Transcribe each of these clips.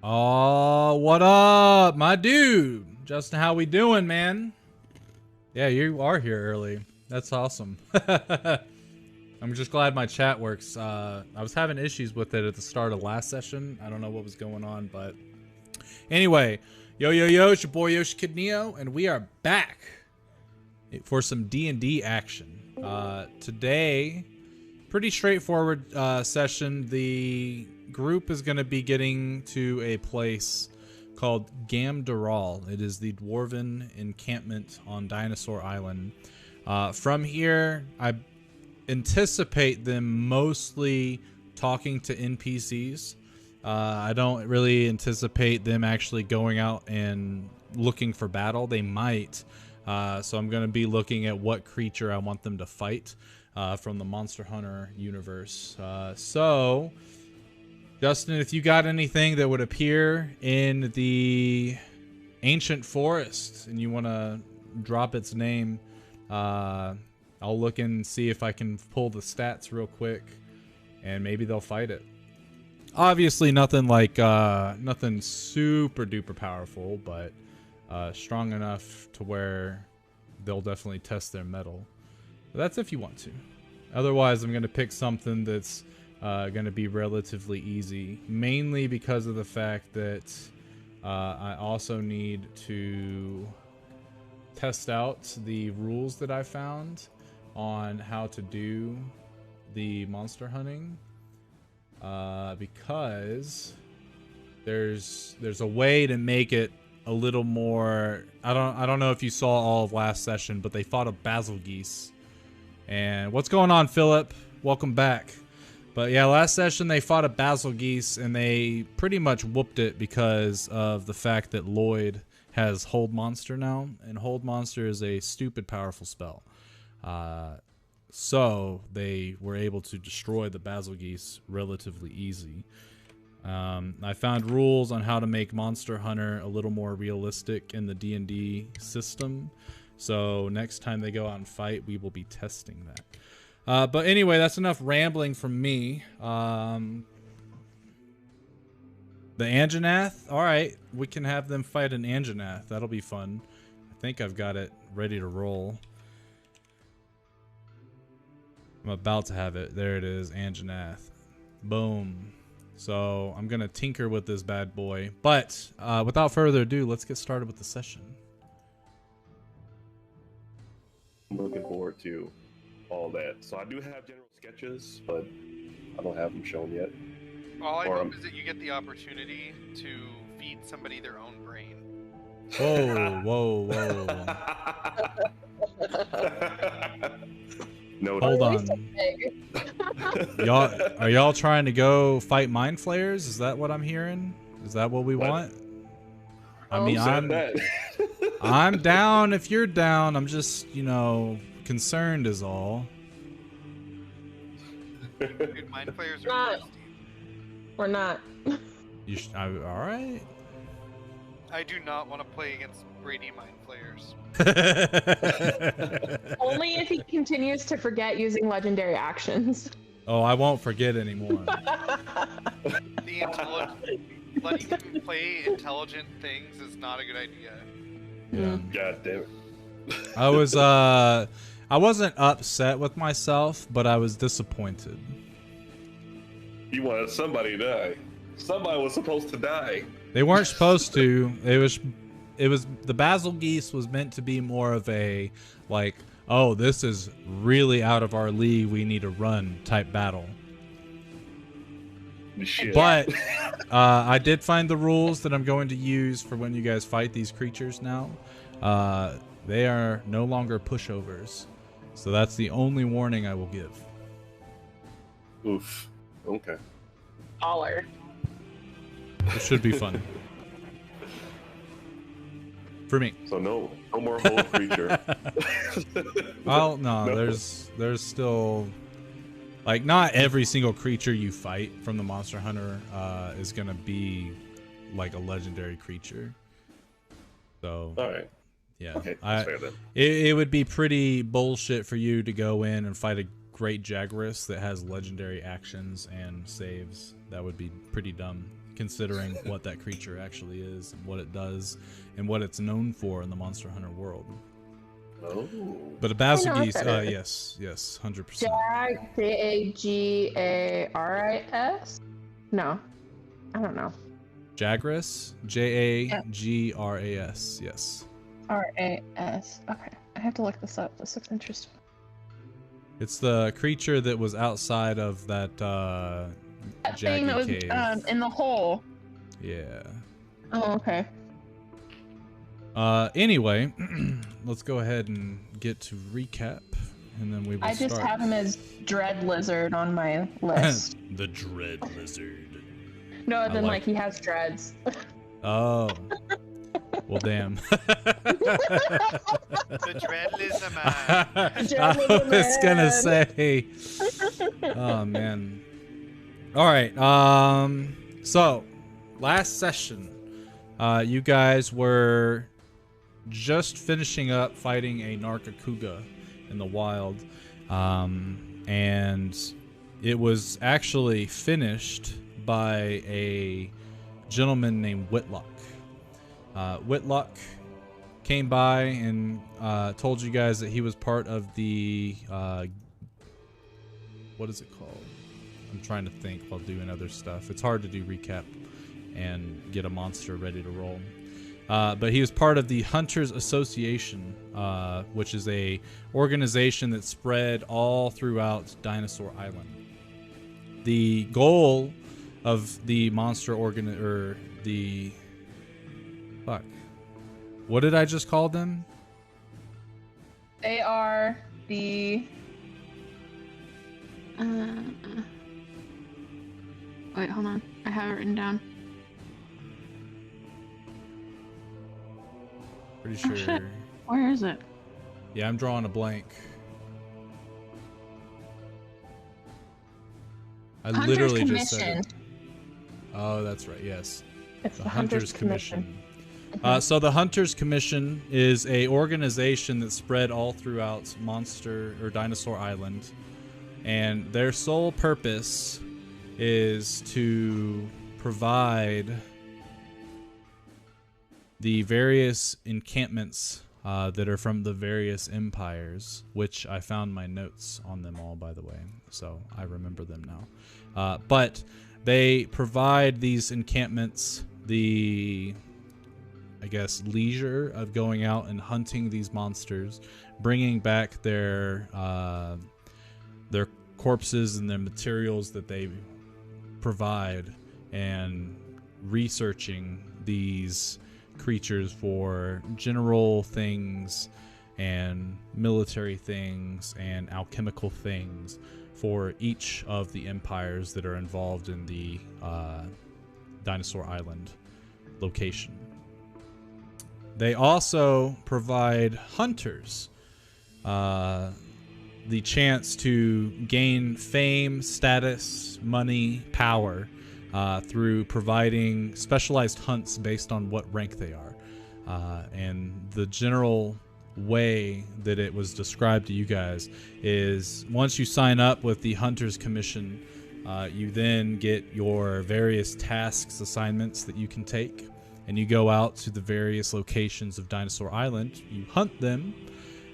Oh, what up, my dude? Justin, how we doing, man? Yeah, you are here early. That's awesome. I'm just glad my chat works. I was having issues with it at the start of last session. I don't know what was going on, but anyway, yo, it's your boy Yoshi Kid Neo, and we are back for some D&D action. Today, pretty straightforward session. The group is going to be getting to a place called Dural. It is the Dwarven encampment on Dinosaur Island. From here, I anticipate them mostly talking to NPCs. I don't really anticipate them actually going out and looking for battle. They might. So I'm going to be looking at what creature I want them to fight from the Monster Hunter universe. So, Justin, if you got anything that would appear in the ancient forest and you want to drop its name, I'll look and see if I can pull the stats real quick, and maybe they'll fight it. Obviously, nothing like nothing super duper powerful, but strong enough to where they'll definitely test their mettle. But that's if you want to. Otherwise, I'm going to pick something that's going to be relatively easy, mainly because of the fact that I also need to test out the rules that I found on how to do the monster hunting, because there's a way to make it a little more. I don't know if you saw all of last session, but they fought a basil geese. And what's going on, Philip? Welcome back. But yeah, last session they fought a basil geese and they pretty much whooped it because of the fact that Lloyd has Hold Monster now, and Hold Monster is a stupid powerful spell. So they were able to destroy the basil geese relatively easy. I found rules on how to make Monster Hunter a little more realistic in the D&D system. So next time they go out and fight, we will be testing that. But anyway, that's enough rambling from me. The Anjanath? Alright, we can have them fight an Anjanath. That'll be fun. I think I've got it ready to roll. I'm about to have it. There it is, Anjanath. Boom. So I'm going to tinker with this bad boy. But without further ado, let's get started with the session. I'm looking forward to all that. So I do have general sketches, but I don't have them shown yet. All I hope is that you get the opportunity to feed somebody their own brain. Whoa. No, hold on. Are y'all trying to go fight mind flayers? Is that what I'm hearing? Is that what we want? I mean, I'm down if you're down. I'm just, concerned is all. Dude, mind flayers are nasty. We're not. All right. I do not want to play against Brady mind flayers. Only if he continues to forget using legendary actions. Oh, I won't forget anymore. Letting him play intelligent things is not a good idea. Yeah. God damn it. I wasn't upset with myself, but I was disappointed. You wanted somebody to die. Somebody was supposed to die. They weren't supposed to. It was the basil geese was meant to be more of a like, oh, this is really out of our league, we need to run type battle. Shit. But I did find the rules that I'm going to use for when you guys fight these creatures now. They are no longer pushovers. So that's the only warning I will give. Oof. Okay. Baller. It should be fun. For me. So no more whole creature. Well, no, there's still, like, not every single creature you fight from the Monster Hunter is gonna be like a legendary creature. So all right. Yeah. Okay, that's fair then. It would be pretty bullshit for you to go in and fight a great Jagras that has legendary actions and saves. That would be pretty dumb. considering what that creature actually is and what it does and what it's known for in the Monster Hunter world. Oh. But a Basilgeuse, yes, 100%. Jagaris? No, I don't know. Jagras, Jagras, yes. RAS. Okay, I have to look this up. This looks interesting. It's the creature that was outside of that That Jaggy thing that was cave. in the hole. Yeah. Oh, okay. Anyway, let's go ahead and get to recap, and then we will I just start. have him as Dread Lizard on my list. The Dread Lizard. No, then like he has dreads. Oh. Well, damn. The Dread Lizard Man. I was gonna say. Oh man. All right. So, last session, you guys were just finishing up fighting a Nargacuga in the wild, and it was actually finished by a gentleman named Whitlock. Whitlock came by and told you guys that he was part of the what is it called? I'm trying to think while doing other stuff. It's hard to do recap and get a monster ready to roll. But he was part of the Hunters Association, which is a organization that spread all throughout Dinosaur Island. The goal of the monster fuck. What did I just call them? They are the. Wait, hold on. I have it written down. Pretty Oh, sure. shit. Where is it? Yeah, I'm drawing a blank. I Hunters literally just said Commission. it. Oh, that's right. Yes. It's The Hunters Commission. So the Hunters Commission is a organization that's spread all throughout Monster or Dinosaur Island, and their sole purpose is to provide the various encampments that are from the various empires, which I found my notes on them all, by the way, so I remember them now. But they provide these encampments the, I guess, leisure of going out and hunting these monsters, bringing back their corpses and their materials that they provide, and researching these creatures for general things and military things and alchemical things for each of the empires that are involved in the Dinosaur Island location. They also provide hunters the chance to gain fame, status, money, power through providing specialized hunts based on what rank they are. And the general way that it was described to you guys is once you sign up with the Hunters Commission, you then get your various tasks, assignments that you can take, and you go out to the various locations of Dinosaur Island, you hunt them,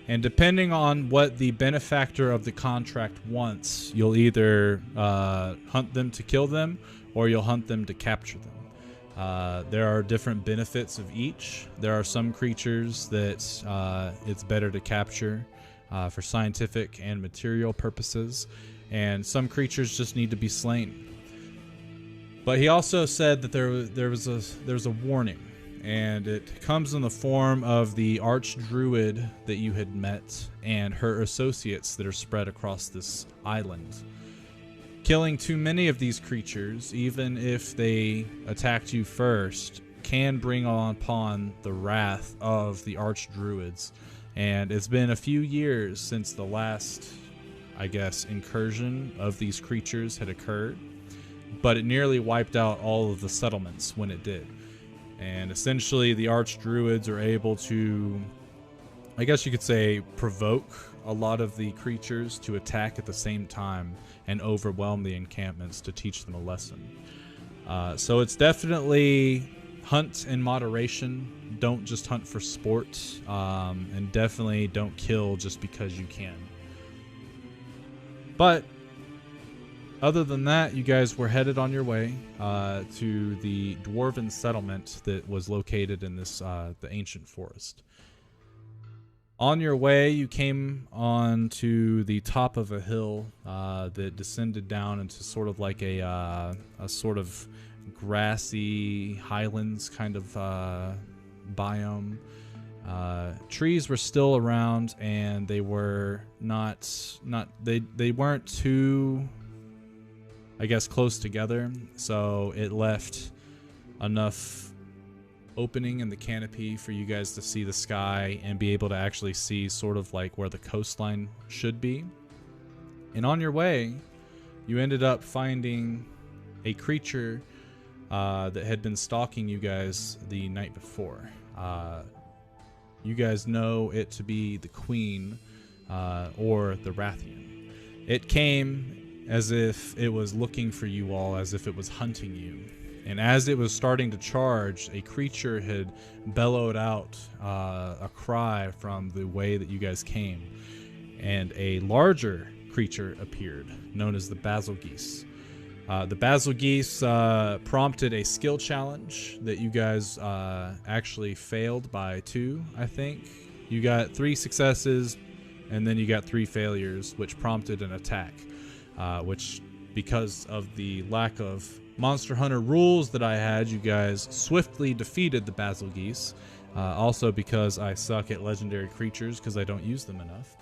and depending on what the benefactor of the contract wants, you'll either hunt them to kill them, or you'll hunt them to capture them. There are different benefits of each. There are some creatures that it's better to capture for scientific and material purposes, and some creatures just need to be slain. But he also said that there's a warning, and it comes in the form of the Archdruid that you had met and her associates that are spread across this island. Killing too many of these creatures, even if they attacked you first, can bring upon the wrath of the Archdruids. And it's been a few years since the last, I guess, incursion of these creatures had occurred, but it nearly wiped out all of the settlements when it did. And essentially the Archdruids are able to, I guess you could say, provoke a lot of the creatures to attack at the same time and overwhelm the encampments to teach them a lesson. So it's definitely hunt in moderation. Don't just hunt for sport, and definitely don't kill just because you can. But other than that, you guys were headed on your way to the Dwarven settlement that was located in this the ancient forest. On your way, you came on to the top of a hill that descended down into sort of like a sort of grassy highlands kind of biome. Trees were still around, and they were they weren't too, I guess, close together, so it left enough opening in the canopy for you guys to see the sky and be able to actually see sort of like where the coastline should be. And on your way, you ended up finding a creature that had been stalking you guys the night before. You guys know it to be the Queen, or the Rathian. It came as if it was looking for you all, as if it was hunting you. And as it was starting to charge, a creature had bellowed out a cry from the way that you guys came. And a larger creature appeared, known as the Basil Geese. The Basil Geese prompted a skill challenge that you guys actually failed by 2, I think. You got 3 successes, and then you got 3 failures, which prompted an attack. Which, because of the lack of Monster Hunter rules that I had, you guys swiftly defeated the Basil Geese. Also because I suck at legendary creatures because I don't use them enough.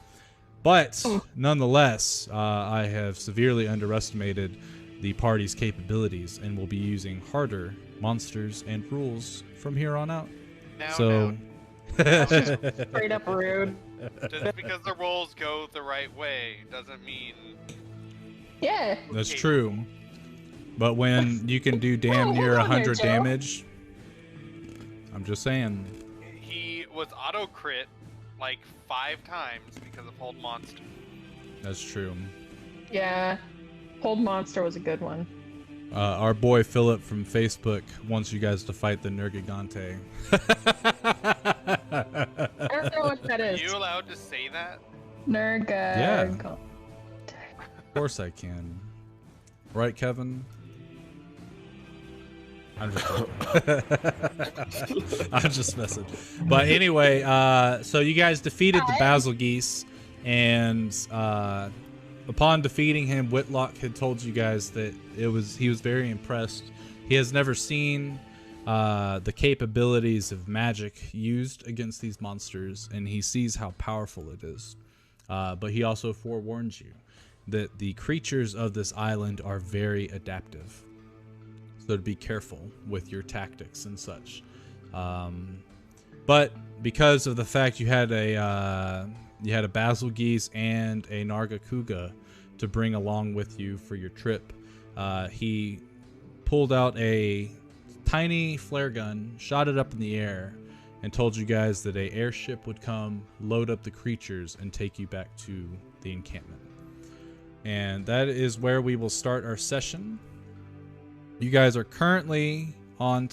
But nonetheless, I have severely underestimated the party's capabilities and will be using harder monsters and rules from here on out. Straight up rude. Just because the rolls go the right way doesn't mean... Yeah. That's true. But when you can do damn near 100 damage, I'm just saying. He was auto crit like 5 times because of Hold Monster. That's true. Yeah. Hold Monster was a good one. Our boy Philip from Facebook wants you guys to fight the Nergigante. I don't know what that is. Are you allowed to say that? Yeah. Of course I can. Right, Kevin? I'm just messing. But anyway, so you guys defeated the Basil Geese, and upon defeating him, Whitlock had told you guys that he was very impressed. He has never seen the capabilities of magic used against these monsters, and he sees how powerful it is. But he also forewarns you that the creatures of this island are very adaptive. So to be careful with your tactics and such. But because of the fact you had a Basil Geese and a Narga Kuga to bring along with you for your trip, he pulled out a tiny flare gun, shot it up in the air, and told you guys that an airship would come, load up the creatures, and take you back to the encampment. And that is where we will start our session. You guys are currently on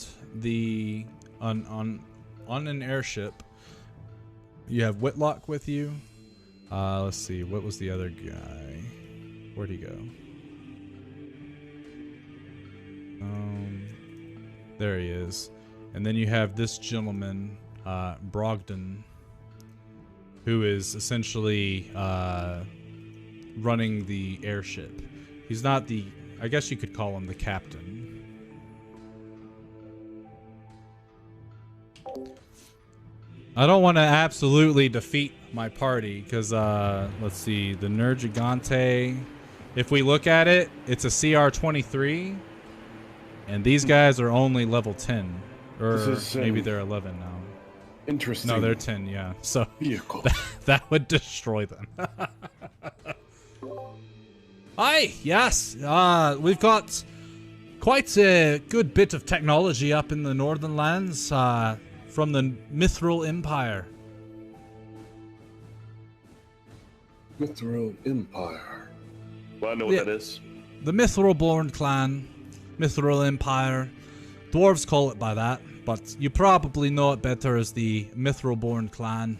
an airship. You have Whitlock with you. Let's see, what was the other guy? Where'd he go? There he is. And then you have this gentleman, Brogdon, who is essentially running the airship. He's not the, I guess you could call him the captain. I don't want to absolutely defeat my party because, let's see, the Nergigante, if we look at it, it's a CR 23, and these guys are only level 10, or maybe they're 11 now. Interesting. No, they're 10, yeah. So vehicle. that would destroy them. Hi, yes. We've got quite a good bit of technology up in the northern lands from the Mithril Empire. Mithril Empire. Well, I know what that is. The Mithril-born clan Mithril Empire. Dwarves call it by that, but you probably know it better as the Mithril-born clan.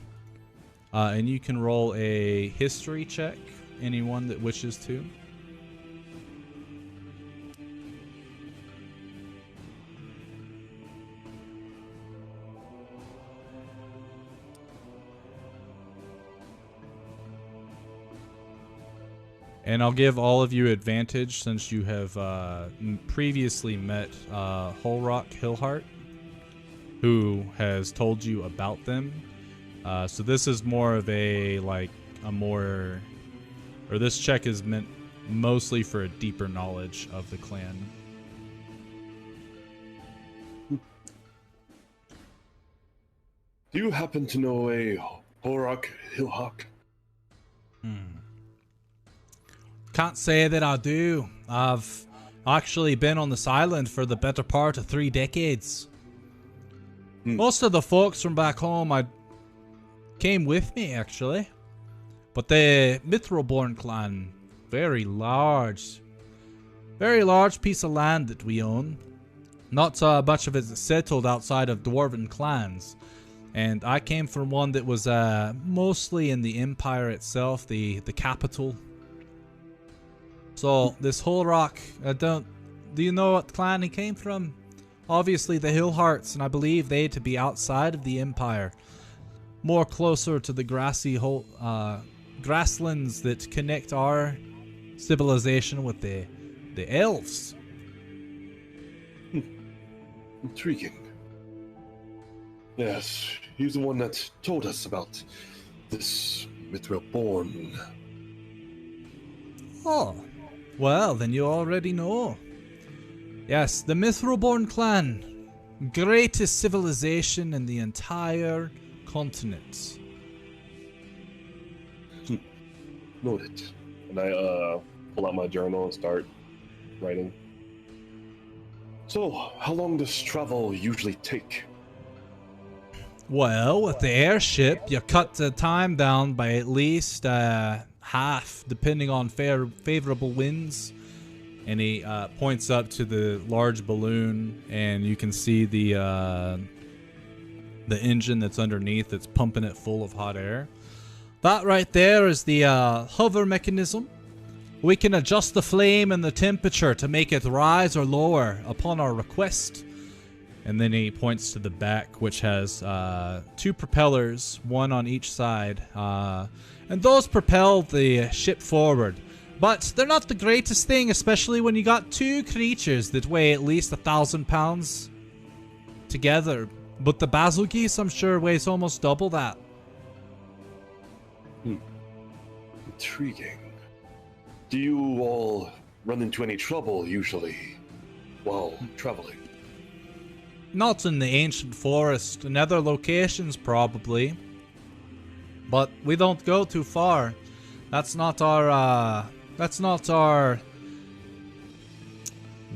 And you can roll a history check, anyone that wishes to. And I'll give all of you advantage since you have previously met Holrock Hillheart, who has told you about them. So this is more of this check is meant mostly for a deeper knowledge of the clan. Do you happen to know a Holrock Hillhawk? Can't say that I do. I've actually been on this island for the better part of 3 decades. Most of the folks from back home came with me, actually. But the Mithril-born clan, very large piece of land that we own. Not much of it is settled outside of Dwarven clans. And I came from one that was mostly in the Empire itself, the capital. So this Holrock, do you know what clan he came from? Obviously the Hillhearts, and I believe they to be outside of the Empire. More closer to the grassy grasslands that connect our civilization with the elves. Intriguing. Yes, he's the one that told us about this Mithril-born. Oh, well, then you already know. Yes, the Mithril-born clan. Greatest civilization in the entire continent. Noted. And I pull out my journal and start writing. So, how long does travel usually take? Well, with the airship, you cut the time down by at least half, depending on favorable winds. And he points up to the large balloon, and you can see the engine that's underneath that's pumping it full of hot air. That right there is the hover mechanism. We can adjust the flame and the temperature to make it rise or lower upon our request. And then he points to the back, which has 2 propellers, one on each side. And those propel the ship forward. But they're not the greatest thing, especially when you got 2 creatures that weigh at least 1,000 pounds together. But the basil geese, I'm sure, weighs almost double that. Intriguing. Do you all run into any trouble usually while traveling? Not in the ancient forest, in other locations probably. But we don't go too far. That's not our,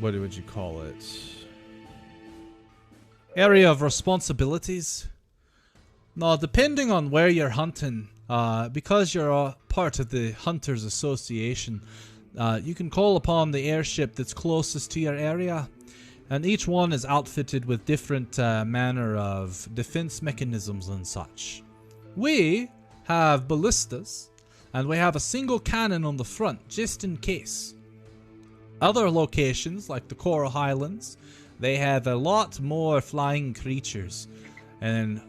what would you call it? Area of responsibilities. No, depending on where you're hunting, because you're a part of the Hunters Association, you can call upon the airship that's closest to your area. And each one is outfitted with different manner of defense mechanisms and such. We have ballistas, and we have a single cannon on the front, just in case. Other locations, like the Coral Highlands, they have a lot more flying creatures. And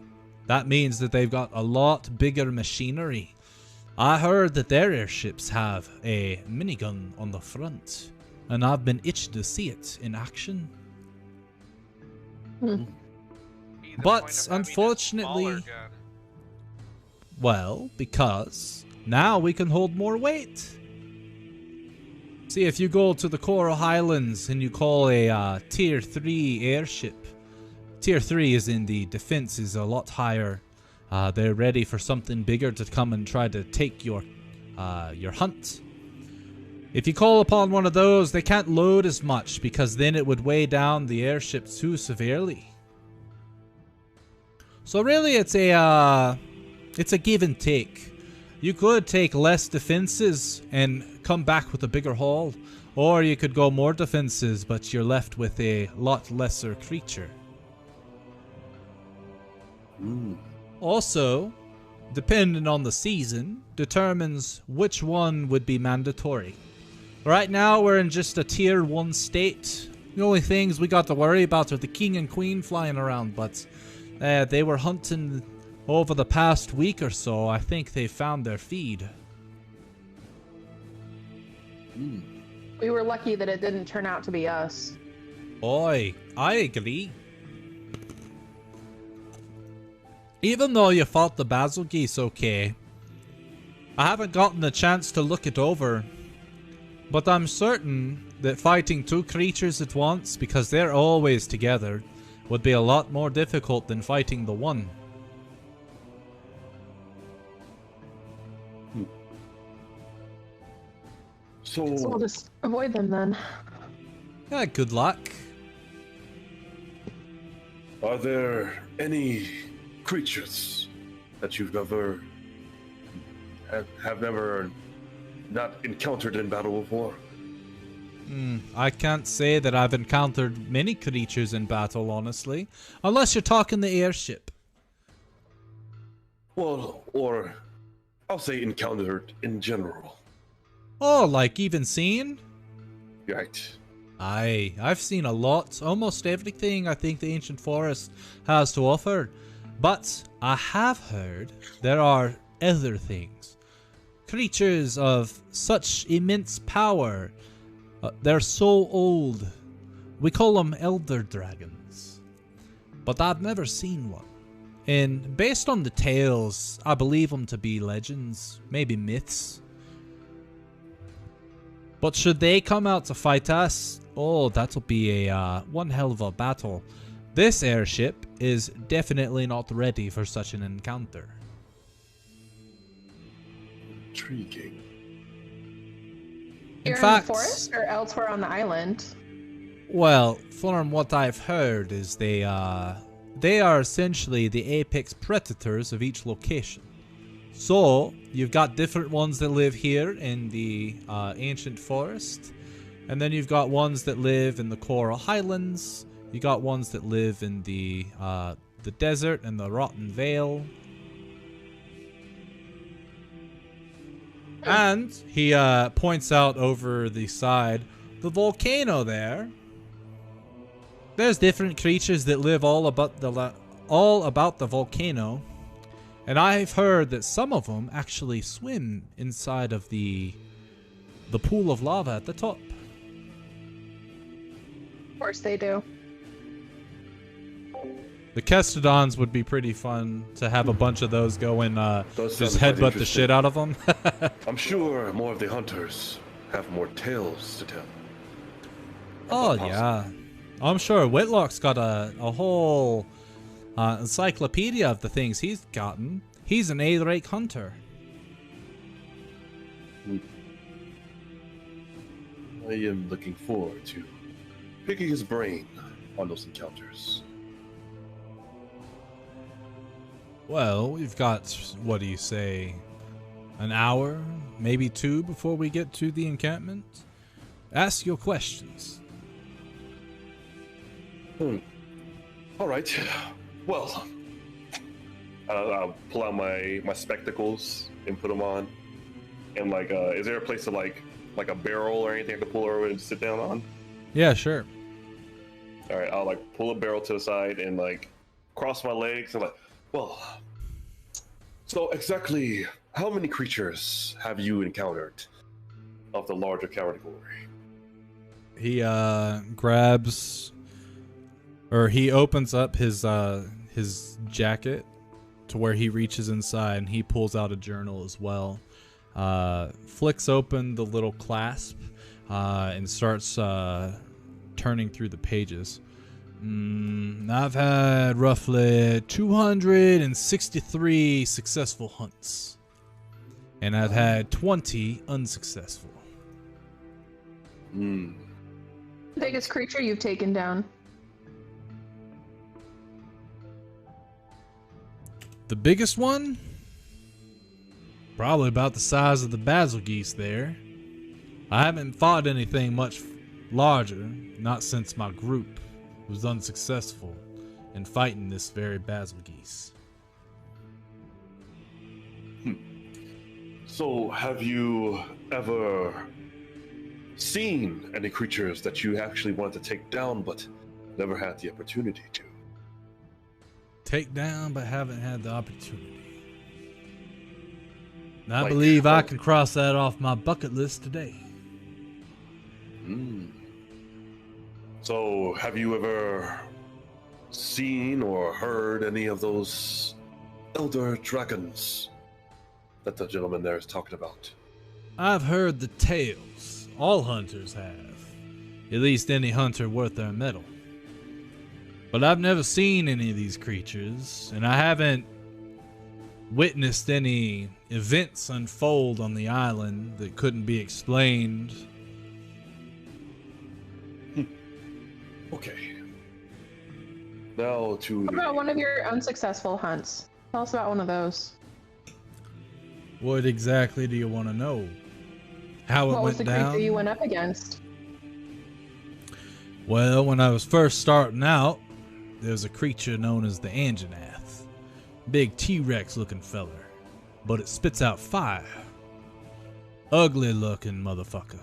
that means that they've got a lot bigger machinery. I heard that their airships have a minigun on the front, and I've been itched to see it in action. But unfortunately, well, because now we can hold more weight. See, if you go to the Coral Highlands and you call a tier 3 airship, tier 3 is in the defense is a lot higher. They're ready for something bigger to come and try to take your hunt. If you call upon one of those, they can't load as much because then it would weigh down the airship too severely. So really, it's a give and take. You could take less defenses and come back with a bigger haul, Or you could go more defenses, but you're left with a lot lesser creature. Also, depending on the season, determines which one would be mandatory. Right now, we're in just a tier 1 state. The only things we got to worry about are the king and queen flying around, but they were hunting over the past week or so. I think they found their feed. We were lucky that it didn't turn out to be us. Oi, I agree. Even though you fought the basil geese okay, I haven't gotten the chance to look it over. But I'm certain that fighting 2 creatures at once, because they're always together, would be a lot more difficult than fighting the one. So we'll just avoid them then. Yeah, good luck. Are there any creatures that you've never have never not encountered in battle before? I can't say that I've encountered many creatures in battle, honestly. Unless you're talking the airship. Well, or I'll say encountered in general. Oh, like even seen? Right. Aye, I've seen a lot. Almost everything I think the Ancient Forest has to offer. But I have heard there are other things. Creatures of such immense power. They're so old. We call them elder dragons. But I've never seen one. And based on the tales, I believe them to be legends, maybe myths. But should they come out to fight us, oh, that'll be a one hell of a battle. This airship is definitely not ready for such an encounter. Intriguing. Here in the forest or elsewhere on the island? Well, from what I've heard is they are essentially the apex predators of each location. So, you've got different ones that live here in the ancient forest. And then you've got ones that live in the Coral Highlands. You got ones that live in the desert and the Rotten Vale. And he points out over the side, the volcano there. There's different creatures that live all about the volcano. And I've heard that some of them actually swim inside of the pool of lava at the top. Of course they do. The Kestodons would be pretty fun to have a bunch of those go and just quite headbutt the shit out of them. I'm sure more of the hunters have more tales to tell. Oh yeah, I'm sure Whitlock's got a whole encyclopedia of the things he's gotten. He's an A-rank hunter. I am looking forward to picking his brain on those encounters. Well, we've got, what do you say, an hour, maybe 2 before we get to the encampment? Ask your questions. All right. Well, I'll pull out my spectacles and put them on. And like, is there a place to like a barrel or anything I can pull over and sit down on? Yeah, sure. All right, I'll like pull a barrel to the side and like cross my legs and like, well, so exactly how many creatures have you encountered of the larger category? He grabs, or he opens up his jacket to where he reaches inside and he pulls out a journal as well. Flicks open the little clasp and starts turning through the pages. I've had roughly 263 successful hunts. And I've had 20 unsuccessful. Biggest creature you've taken down? The biggest one? Probably about the size of the basil geese there. I haven't fought anything much larger, not since my group was unsuccessful in fighting this very basil geese. So, have you ever seen any creatures that you actually wanted to take down but never had the opportunity to? Take down, but haven't had the opportunity. And I Like, believe I can cross that off my bucket list today. So, have you ever seen or heard any of those elder dragons that the gentleman there is talking about? I've heard the tales. All hunters have. At least any hunter worth their mettle. But I've never seen any of these creatures, and I haven't witnessed any events unfold on the island that couldn't be explained. Okay. Now to What about one of your unsuccessful hunts? Tell us about one of those. What exactly do you want to know? How it What was went the down? creature you went up against? Well, when I was first starting out, there was a creature known as the Anjanath. Big T-Rex looking feller, but it spits out fire. Ugly looking motherfucker.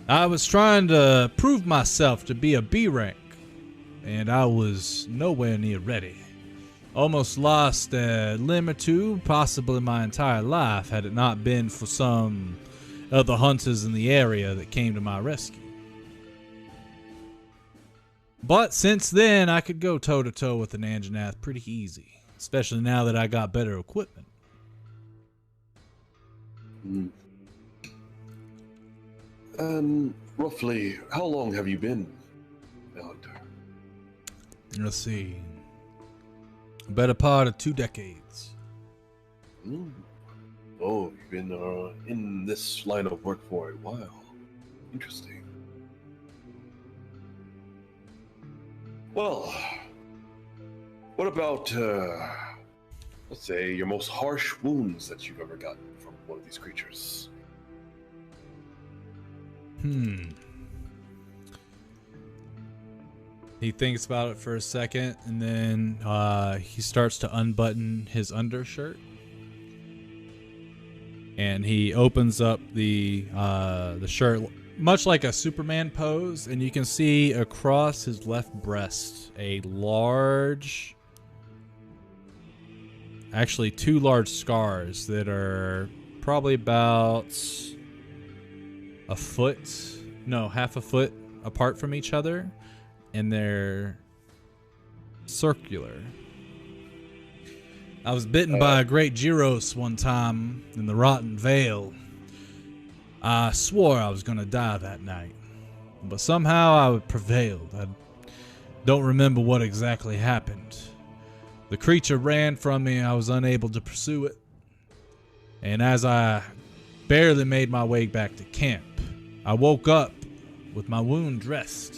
I was trying to prove myself to be a B rank, and I was nowhere near ready. Almost lost a limb or two, possibly my entire life, had it not been for some other hunters in the area that came to my rescue. But since then, I could go toe-to-toe with an Anjanath pretty easy, especially now that I got better equipment. And roughly, how long have you been a hunter? Let's see. A better part of 2 decades. Oh, you've been in this line of work for a while. Interesting. Well, what about, let's say, your most harsh wounds that you've ever gotten from one of these creatures? He thinks about it for a second, and then he starts to unbutton his undershirt. And he opens up the shirt, much like a Superman pose, and you can see across his left breast a large, actually 2 large scars that are probably about half a foot apart from each other, and they're circular. I was bitten by a great Gyros one time in the Rotten Vale. I swore I was going to die that night, but somehow I prevailed. I don't remember what exactly happened. The creature ran from me. I was unable to pursue it. And as I barely made my way back to camp, I woke up with my wound dressed,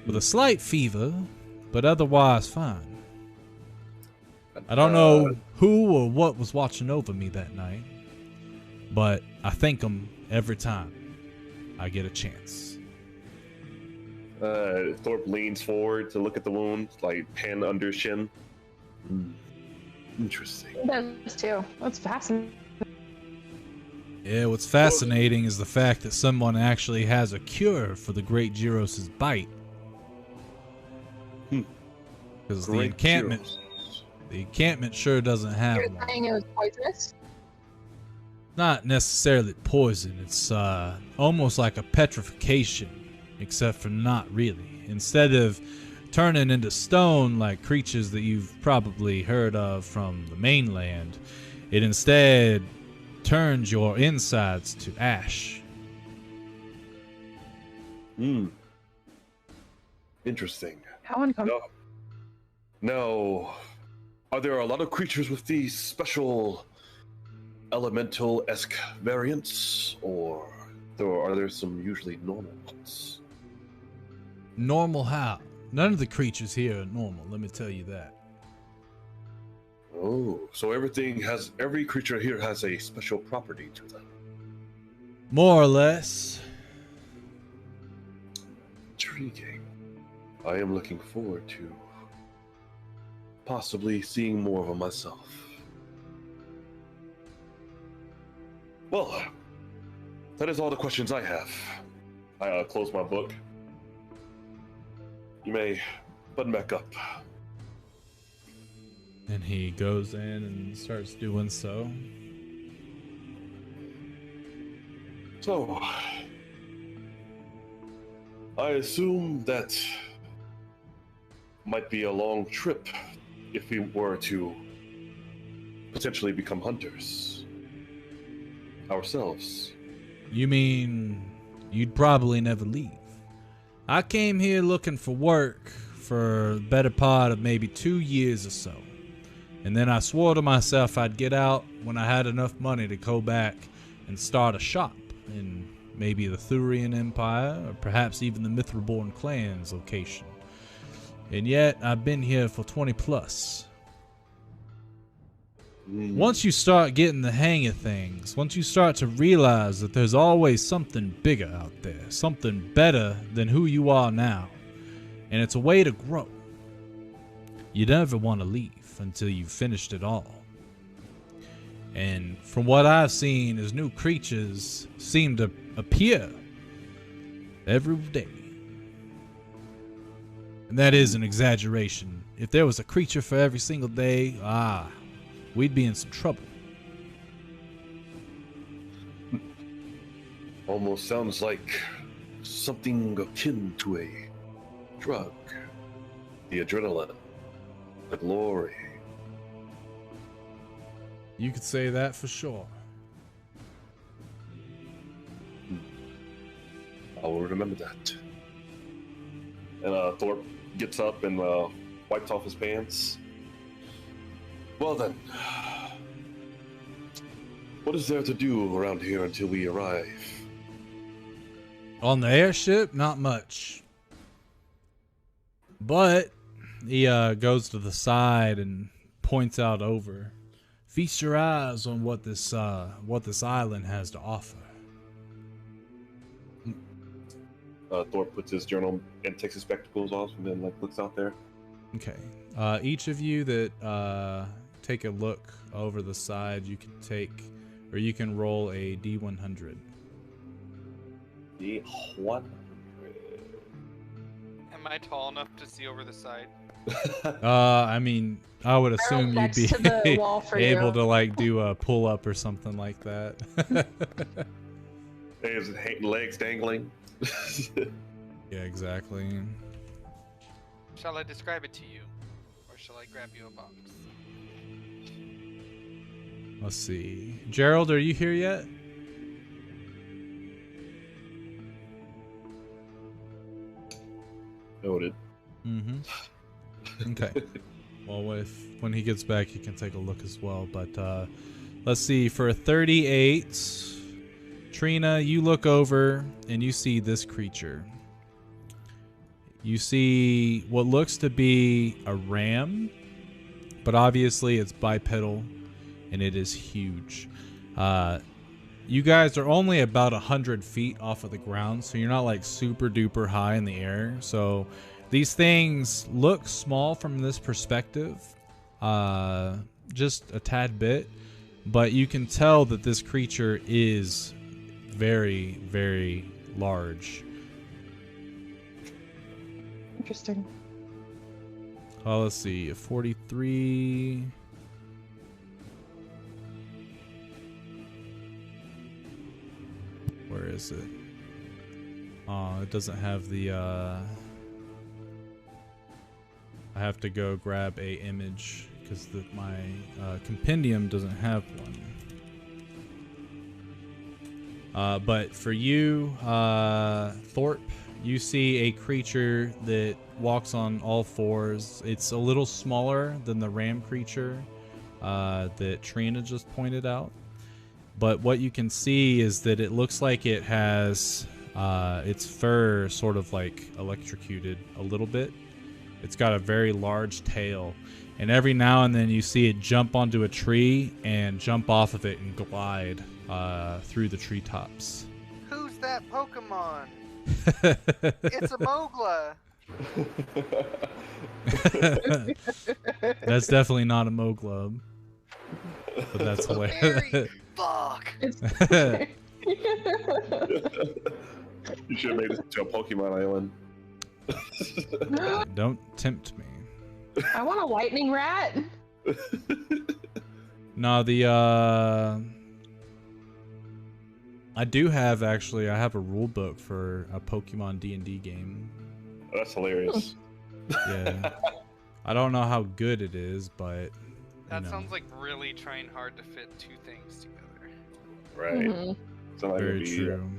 with a slight fever, but otherwise fine. I don't know who or what was watching over me that night, but I thank them every time I get a chance. Thorpe leans forward to look at the wound, like hand under shin. Interesting. He does too. That's fascinating. Yeah, what's fascinating is the fact that someone actually has a cure for the Great Gyros' bite. Because the encampment sure doesn't have You're one. saying it was poisonous? Not necessarily poison. It's almost like a petrification, except for not really. Instead of turning into stone like creatures that you've probably heard of from the mainland, it instead turns your insides to ash. Interesting. How uncomfortable. Now, are there a lot of creatures with these special elemental-esque variants, or are there some usually normal ones? Normal how? None of the creatures here are normal, let me tell you that. Oh, so every creature here has a special property to them. More or less. Intriguing. I am looking forward to possibly seeing more of them myself. Well, that is all the questions I have. I close my book. You may button back up. And he goes in and starts doing so. So, I assume that might be a long trip if we were to potentially become hunters ourselves. You mean you'd probably never leave? I came here looking for work for the better part of maybe 2 years or so. And then I swore to myself I'd get out when I had enough money to go back and start a shop in maybe the Thurian Empire, or perhaps even the Mithril clan's location. And yet, I've been here for 20 plus. Once you start getting the hang of things, once you start to realize that there's always something bigger out there, something better than who you are now, and it's a way to grow, you never want to leave until you've finished it all. And from what I've seen, is new creatures seem to appear every day. And that is an exaggeration. If there was a creature for every single day, we'd be in some trouble. Almost sounds like something akin to a drug. The adrenaline, the glory. You could say that for sure. I will remember that. And Thorpe gets up and wipes off his pants. Well then, what is there to do around here until we arrive? On the airship, not much. But he goes to the side and points out over. Feast your eyes on what this island has to offer. Thorpe puts his journal and takes his spectacles off and then looks out there. Okay. Each of you that take a look over the side, you can take, or you can roll a D100. D100. Am I tall enough to see over the side? I mean, I would assume you'd next be to the wall for able you. to like do a pull up or something like that. His legs dangling. Yeah, exactly. Shall I describe it to you? Or shall I grab you a box? Let's see. Gerald, are you here yet? Noted. Mm-hmm. Okay. Well, when he gets back, he can take a look as well. But let's see. For a 38, Trina, you look over and you see this creature. You see what looks to be a ram, but obviously it's bipedal and it is huge. You guys are only about 100 feet off of the ground, so you're not like super duper high in the air. So these things look small from this perspective, just a tad bit, but you can tell that this creature is very, very large. Interesting. Oh, let's see, a 43. Where is it? Oh, it doesn't have the, I have to go grab a image because my compendium doesn't have one. But for you, Thorpe, you see a creature that walks on all fours. It's a little smaller than the ram creature that Trina just pointed out. But what you can see is that it looks like it has its fur sort of like electrocuted a little bit. It's got a very large tail. And every now and then you see it jump onto a tree and jump off of it and glide through the treetops. Who's that Pokemon? It's a Mogla. That's definitely not a Moglub. But that's hilarious. Fuck. You should have made this into a Pokemon Island. Don't tempt me. I want a lightning rat. No, I do have I have a rule book for a Pokemon D&D game. That's hilarious. Yeah. I don't know how good it is, but That know. sounds like really trying hard to fit two things together. Right. Mm-hmm. So very true.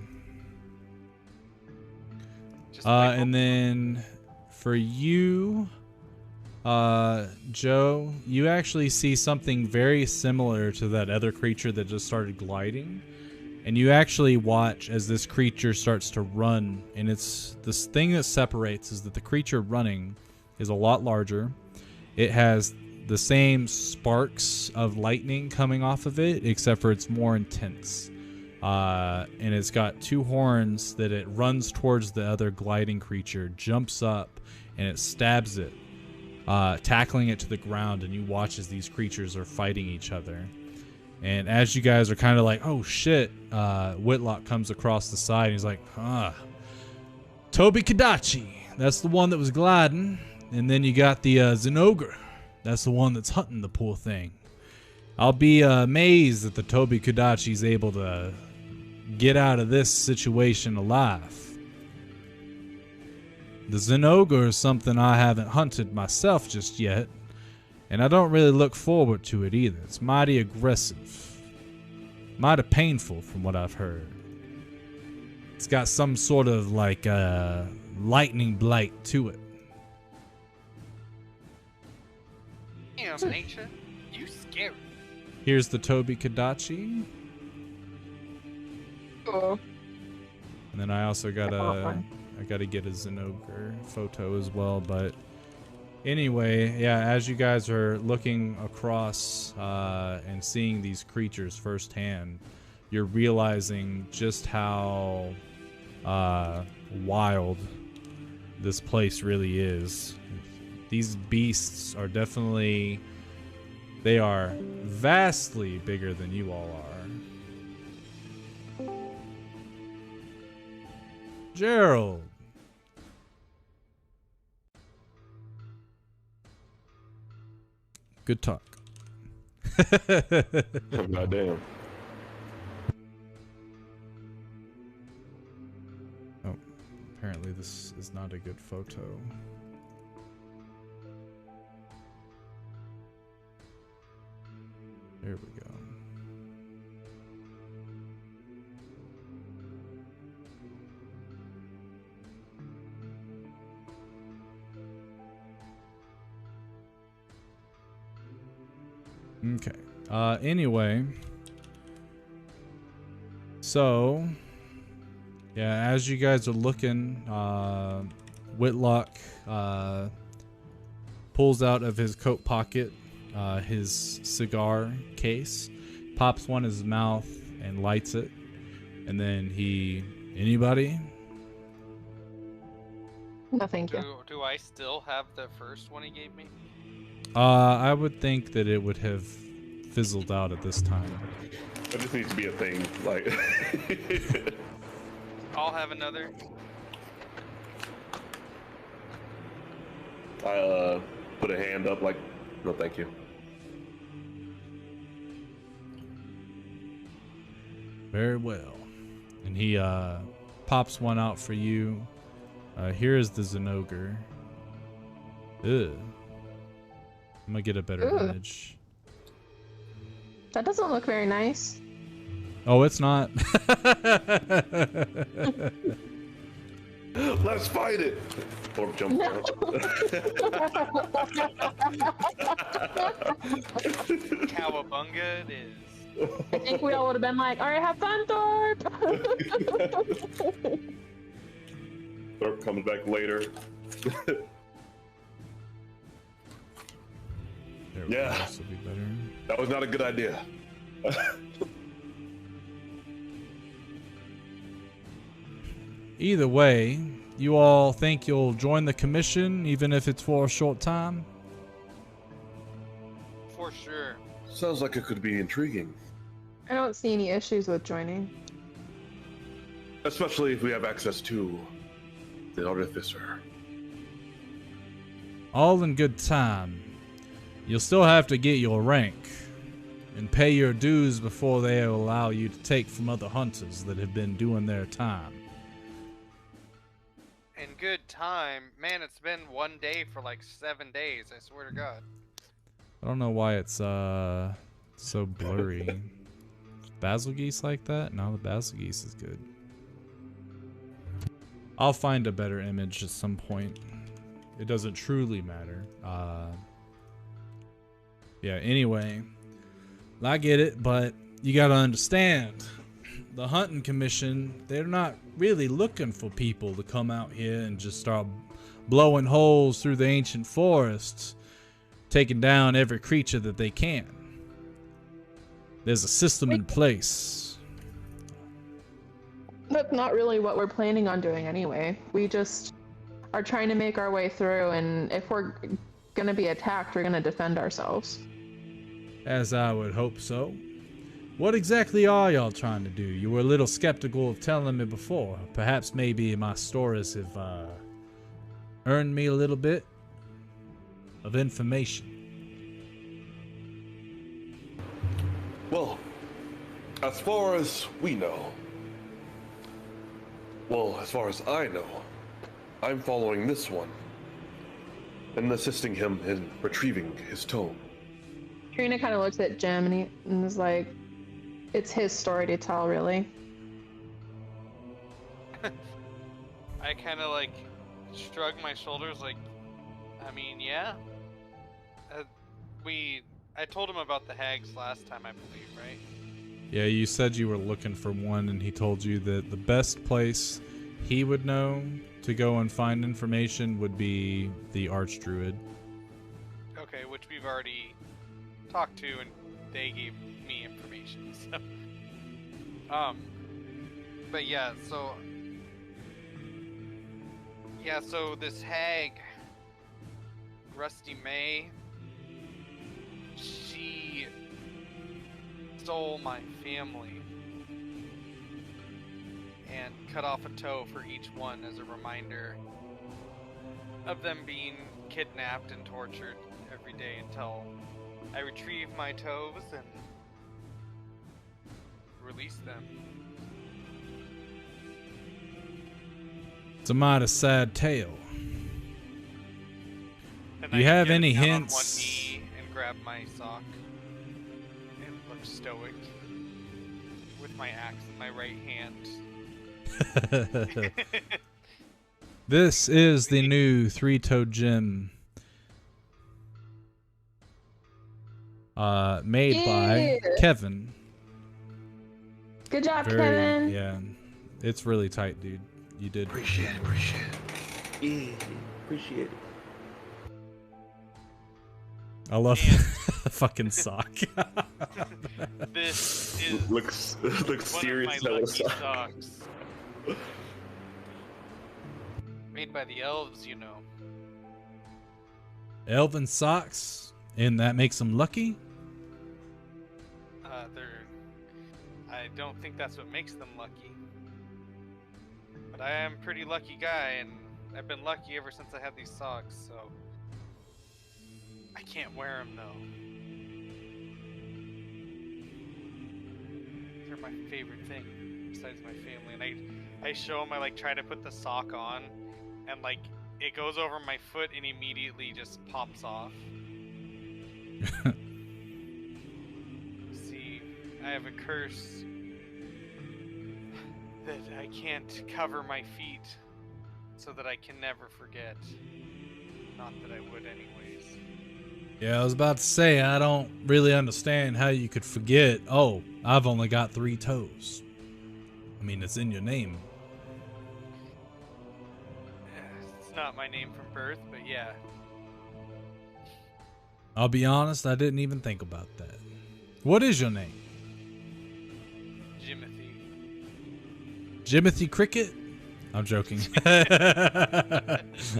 Just like And then for you, Joe, you actually see something very similar to that other creature that just started gliding. And you actually watch as this creature starts to run. And it's this thing that separates is that the creature running is a lot larger. It has the same sparks of lightning coming off of it, except for it's more intense. And it's got two horns that it runs towards the other gliding creature, jumps up, and it stabs it, tackling it to the ground. And you watch as these creatures are fighting each other. And as you guys are kind of like, oh shit, Whitlock comes across the side and he's like, Toby Kadachi, that's the one that was gliding. And then you got the Zinogre, that's the one that's hunting the poor thing. I'll be amazed that the Toby Kadachi's able to get out of this situation alive. The Zinogre is something I haven't hunted myself just yet. And I don't really look forward to it either. It's mighty aggressive. Mighty painful from what I've heard. It's got some sort of like lightning blight to it. damn, nature, you scary. Here's the Toby Kadachi. Oh. And then I also gotta get a Zinogre photo as well, but anyway, yeah, as you guys are looking across and seeing these creatures firsthand, you're realizing just how wild this place really is. These beasts are definitely, they are vastly bigger than you all are. Gerald. Good talk. Goddamn. Oh, apparently this is not a good photo. There we go. Okay. Anyway. So, yeah, as you guys are looking, Whitlock pulls out of his coat pocket his cigar case, pops one in his mouth and lights it, and then anybody? No, thank you. Do I still have the first one he gave me? I would think that it would have fizzled out at this time. It just needs to be a thing, like. I'll have another. I put a hand up, like, no, thank you. Very well. And he pops one out for you. Here is the Zinogre. Ugh. I'm gonna get a better image. That doesn't look very nice. Oh, it's not. Let's fight it! Or jump down. Cowabunga it is. I think we all would have been like, alright, have fun, Thorpe! Thorpe comes back later. Yeah. This will be better. That was not a good idea. Either way, you all think you'll join the commission, even if it's for a short time? For sure. Sounds like it could be intriguing. I don't see any issues with joining. Especially if we have access to the Artificer. All in good time. You'll still have to get your rank and pay your dues before they will allow you to take from other hunters that have been doing their time. In good time, man. It's been 1 day for like 7 days. I swear to God. I don't know why it's so blurry. Basil geese like that? No, the basil geese is good. I'll find a better image at some point. It doesn't truly matter. Yeah, anyway. I get it, but you gotta understand. The hunting commission, they're not really looking for people to come out here and just start blowing holes through the ancient forests, taking down every creature that they can. There's a system in place. That's not really what we're planning on doing anyway. We just are trying to make our way through, and if we're gonna be attacked, we're gonna defend ourselves. As I would hope so. What exactly are y'all trying to do? You were a little skeptical of telling me before. Perhaps maybe my stories have earned me a little bit of information. Well, as far as we know, well, as far as I know, I'm following this one and assisting him in retrieving his tome. Trina kind of looks at Jim and is like, it's his story to tell, really. I kind of like shrug my shoulders, like, I mean, yeah. I told him about the hags last time, I believe, right? Yeah, you said you were looking for one, and he told you that the best place he would know to go and find information would be the Archdruid. Okay, which we've already talked to, and they gave me information, so... But yeah, so this hag, Rusty May, she stole my family and cut off a toe for each one as a reminder of them being kidnapped and tortured every day until I retrieve my toes and release them. It's a mighty sad tale. And Do you I have get any down hints? on one knee and grab my sock and look stoic with my axe in my right hand. This is the new three-toed gem. Made by Kevin. Good job, Kevin. Yeah. It's really tight, dude. You did. Appreciate it. Yeah, appreciate it. I love the fucking sock. This is Looks one serious. of my lucky socks. Made by the elves, you know. Elven socks, and that makes them lucky? I don't think that's what makes them lucky. But I am a pretty lucky guy, and I've been lucky ever since I had these socks, so... I can't wear them, though. They're my favorite thing, besides my family. And I show them, I like try to put the sock on, and like, it goes over my foot and immediately just pops off. See, I have a curse that I can't cover my feet so that I can never forget. Not that I would anyways. Yeah, I was about to say, I don't really understand how you could forget, oh, I've only got 3 toes. I mean, it's in your name. It's not my name from birth, but yeah. I'll be honest, I didn't even think about that. What is your name? Jimothy. Jimothy Cricket? I'm joking.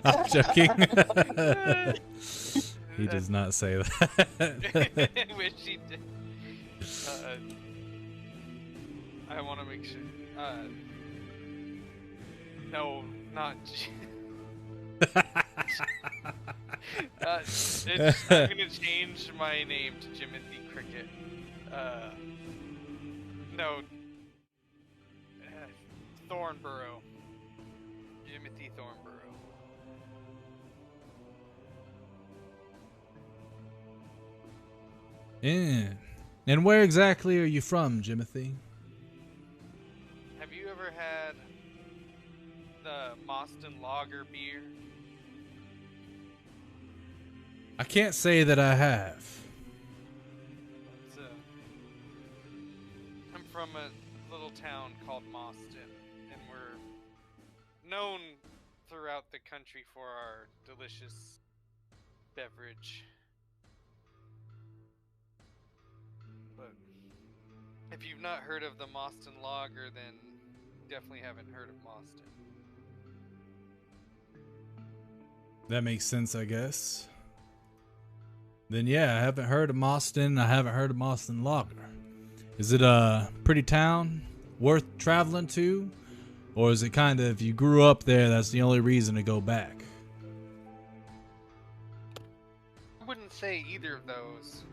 I'm joking. He does not say that. Wish he did. I want to make sure. No, not. I'm gonna change my name to Jimothy Cricket. No. Thornborough. Jimothy Thornborough. Yeah. And where exactly are you from, Jimothy? Have you ever had the Moston Lager beer? I can't say that I have. It's I'm from a little town called Moston, and we're known throughout the country for our delicious beverage. But if you've not heard of the Moston Lager, then you definitely haven't heard of Moston. That makes sense, I guess. Then yeah, I haven't heard of Moston. I haven't heard of Moston Lager. Is it a pretty town worth traveling to? Or is it kind of, if you grew up there, that's the only reason to go back? I wouldn't say either of those.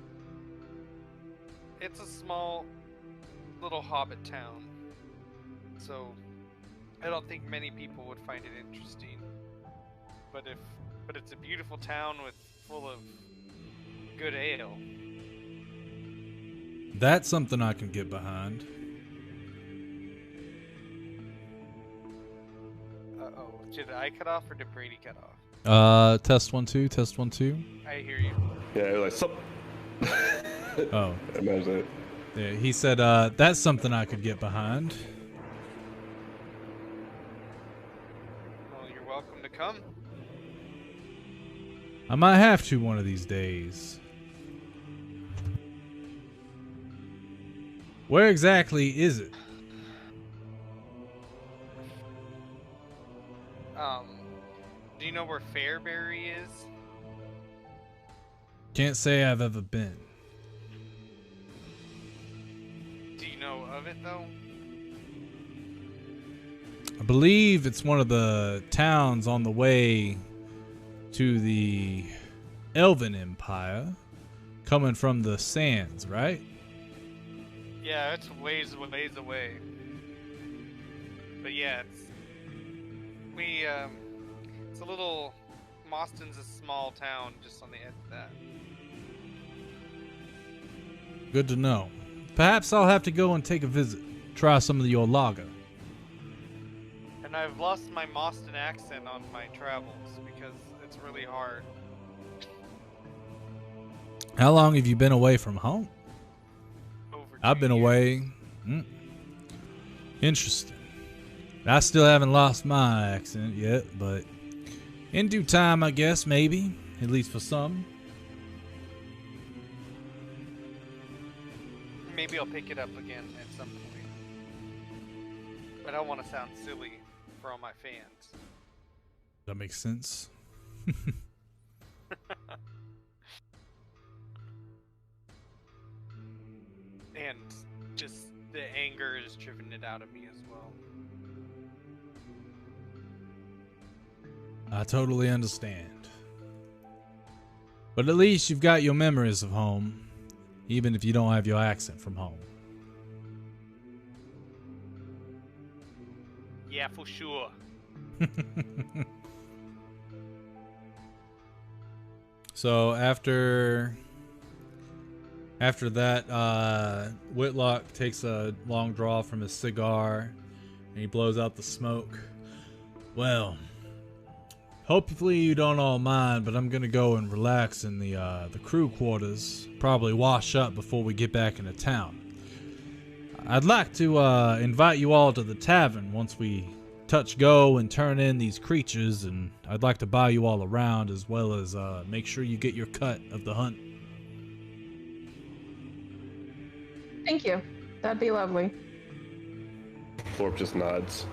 It's a small little hobbit town, so I don't think many people would find it interesting. But it's a beautiful town full of good ale. That's something I can get behind. Uh-oh. Did I cut off or did Brady cut off? Test 1 2, test 1 2. I hear you. Yeah, like sup. Oh. Imagine it. Yeah, he said that's something I could get behind. Well, you're welcome to come. I might have to one of these days. Where exactly is it? Do you know where Fairbury is? Can't say I've ever been. Do you know of it though? I believe it's one of the towns on the way to the Elven Empire, coming from the sands, right? Yeah, it's ways away. But yeah, it's a little. Moston's a small town just on the edge of that. Good to know. Perhaps I'll have to go and take a visit. Try some of your lager. And I've lost my Moston accent on my travels because it's really hard. How long have you been away from home? Over I've 2 been years. away. Interesting. I still haven't lost my accent yet, but in due time, I guess, maybe. At least for some. Maybe I'll pick it up again at some point. But I don't want to sound silly for all my fans. That makes sense. And just the anger has driven it out of me as well. I totally understand. But at least you've got your memories of home, even if you don't have your accent from home. Yeah, for sure. So after that, Whitlock takes a long draw from his cigar and he blows out the smoke. Well, hopefully you don't all mind, but I'm gonna go and relax in the crew quarters. Probably wash up before we get back into town. I'd like to invite you all to the tavern once we touch go and turn in these creatures, and I'd like to buy you all around as well as make sure you get your cut of the hunt. Thank you. That'd be lovely. Thorpe just nods.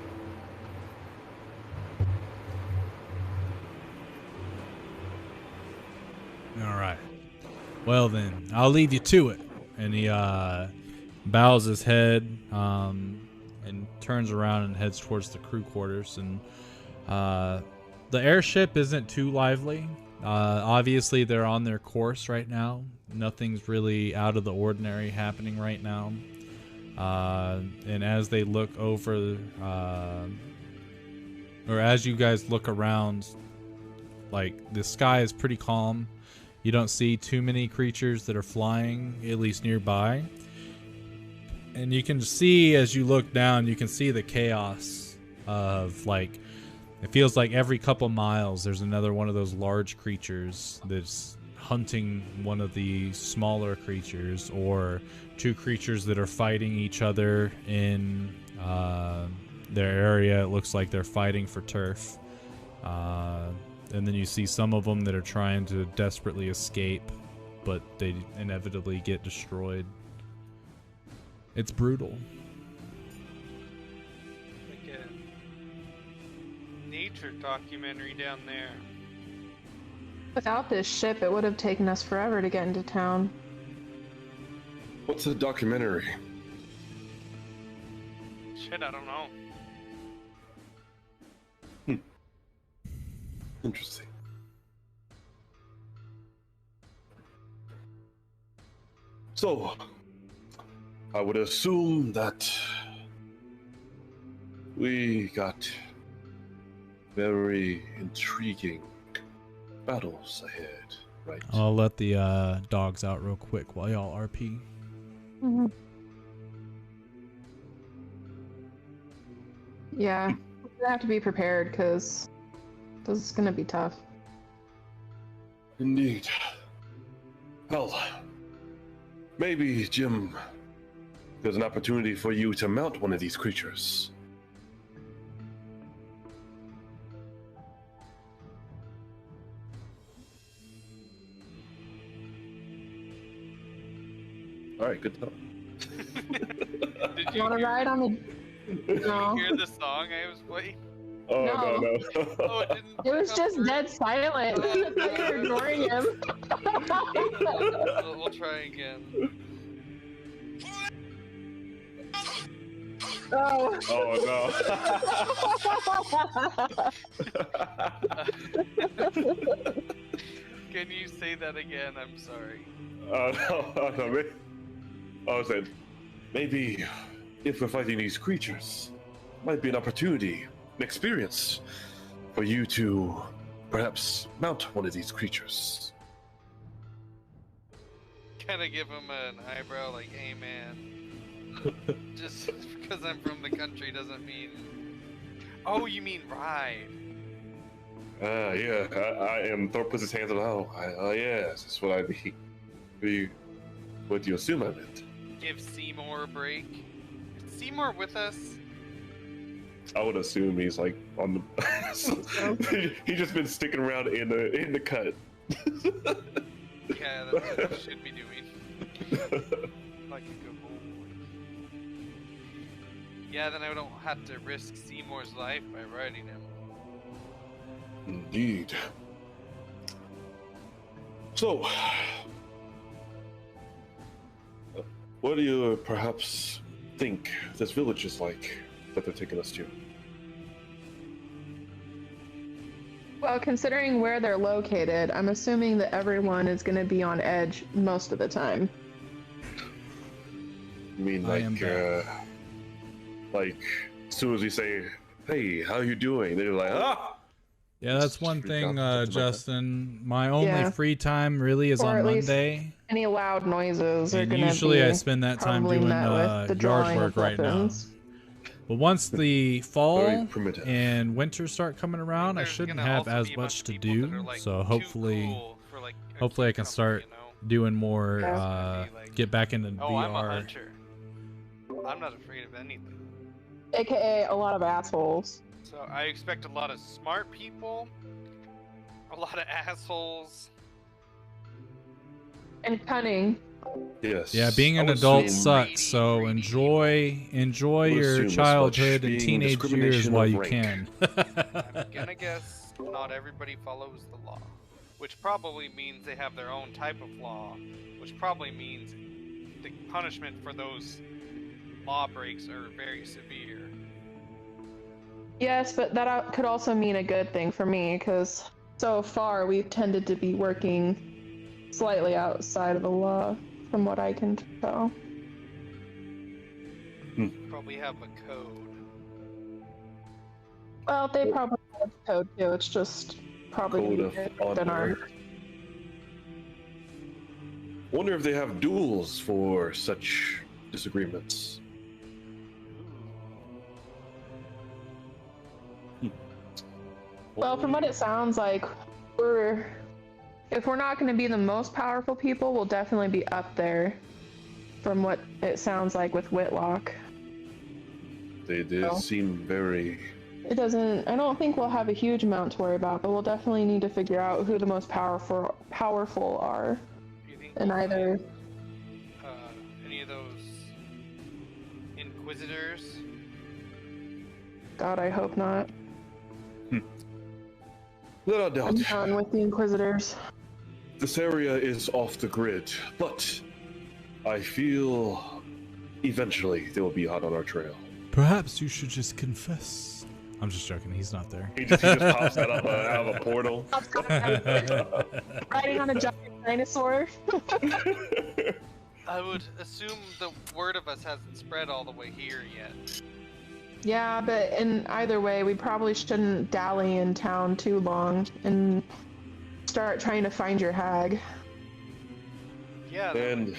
All right. Well then, I'll leave you to it. And he bows his head and turns around and heads towards the crew quarters. And the airship isn't too lively. Obviously, they're on their course right now. Nothing's really out of the ordinary happening right now. And as they look over, or as you guys look around, like, the sky is pretty calm. You don't see too many creatures that are flying, at least nearby. And you can see, as you look down, you can see the chaos of, like, it feels like every couple miles there's another one of those large creatures that's hunting one of the smaller creatures, or two creatures that are fighting each other in their area. It looks like they're fighting for turf. And then you see some of them that are trying to desperately escape, but they inevitably get destroyed. It's brutal. Like a nature documentary down there. Without this ship, it would have taken us forever to get into town. What's a documentary? Shit, I don't know. Interesting. So, I would assume that we got very intriguing battles ahead, right? I'll let the dogs out real quick while y'all RP. Mm-hmm. Yeah, we have to be prepared because this is gonna be tough. Indeed. Well, maybe, Jim, there's an opportunity for you to mount one of these creatures. All right, good talk. Did You want to ride on the? Did No. you hear the song I was playing? Oh, No. no. Oh, it didn't. It was come just through? dead silent. I thought you were ignoring him. We'll try again. Oh. Oh, Can you say that again? I'm sorry. no. I said, maybe if we're fighting these creatures, might be an opportunity, an experience, for you to perhaps mount one of these creatures. Kind of give him an eyebrow like, hey man. Just because I'm from the country doesn't mean. Oh, you mean ride. Yeah, I am. Thor puts his hands up. Oh, yes, that's what I mean. What do you assume I meant? Give Seymour a break. Is Seymour with us? I would assume he's like on the. He's just been sticking around in the cut. Yeah, that's what he should be doing. Like a good boy. Yeah, then I don't have to risk Seymour's life by riding him. Indeed. So, what do you perhaps think this village is like that they're taking us to? Well, considering where they're located, I'm assuming that everyone is going to be on edge most of the time. I mean, I am like as soon as we say, "Hey, how you doing?" They're like, "Ah." Yeah, that's one Freak thing, out, something like that. Justin. My only Yeah. free time really is Or on at least Monday. Any loud noises are And going to be usually I spend that time probably doing met with the yard drawing work of right now. weapons. But once the Very fall primitive. and winter start coming around, I There's shouldn't gonna have also as be a bunch much of to people do. that are, like, So too hopefully, cool for, like, a hopefully I can cucumber, start you know? doing more, Yeah. It's gonna be like, get back into Oh, I'm a VR. hunter. I'm not afraid of anything. AKA a lot of assholes. So I expect a lot of smart people, a lot of assholes, And cunning. Yes. Yeah, being I an would adult assume- sucks, so enjoy would your assume as childhood much, and being teenage years discrimination while of you rank. can. I'm gonna guess not everybody follows the law, which probably means they have their own type of law, which probably means the punishment for those law breaks are very severe. Yes, but that could also mean a good thing for me, because so far we've tended to be working slightly outside of the law, from what I can tell. Probably have a code. Well, they probably have code too. It's just probably Code gonna of be different than ours. honor. Wonder if they have duels for such disagreements. Well, from what it sounds like, if we're not going to be the most powerful people, we'll definitely be up there. From what it sounds like with Whitlock, They did Oh. seem very. I don't think we'll have a huge amount to worry about, but we'll definitely need to figure out who the most powerful are. Do you think And we'll either find, any of those inquisitors? God, I hope not. Without doubt, I'm done with the Inquisitors. this area is off the grid, but I feel eventually they will be hot on our trail. Perhaps you should just confess. I'm just joking. He's not there. He just pops out of a portal. Riding on a giant dinosaur. I would assume the word of us hasn't spread all the way here yet. Yeah, but in either way, we probably shouldn't dally in town too long and start trying to find your hag. Yeah. And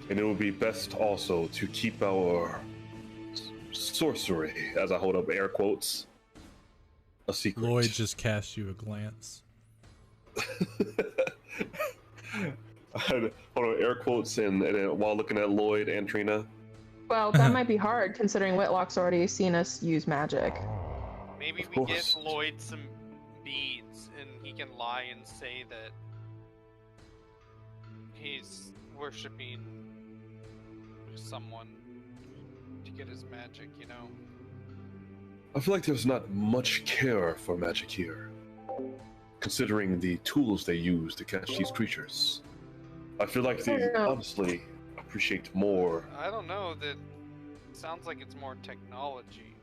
it would be best also to keep our sorcery, as I hold up air quotes, a secret. Lloyd just cast you a glance. I had hold up air quotes and while looking at Lloyd and Trina. Well, that might be hard considering Whitlock's already seen us use magic. Maybe Of we get course. Lloyd some beads and he can lie and say that he's worshipping someone to get his magic, you know? I feel like there's not much care for magic here, considering the tools they use to catch these creatures. I feel like they don't know. honestly appreciate more. I don't know, that sounds like it's more technology.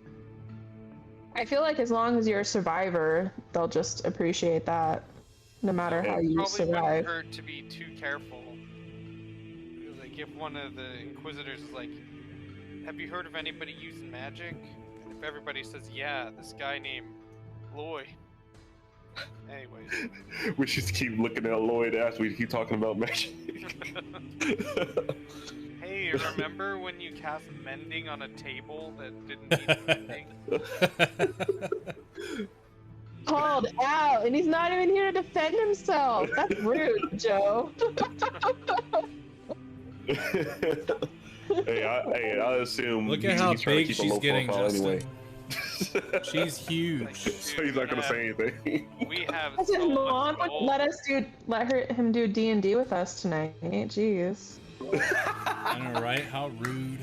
I feel like as long as you're a survivor, they'll just appreciate that, no matter how you Probably survive. wouldn't hurt to be too careful. Like if one of the Inquisitors is like, have you heard of anybody using magic? And if everybody says, yeah, this guy named Lloyd. Anyways. We should keep looking at Lloyd as we keep talking about magic. Hey, remember when you cast mending on a table that didn't need mending? Called out, and he's not even here to defend himself. That's rude, Joe. I assume. Look at how he's trying to big keep a she's low getting, profile Justin. She's huge. So he's not gonna say anything. We have Does his so mom much gold. let him do D&D with us tonight? Jeez. I know, right? How rude.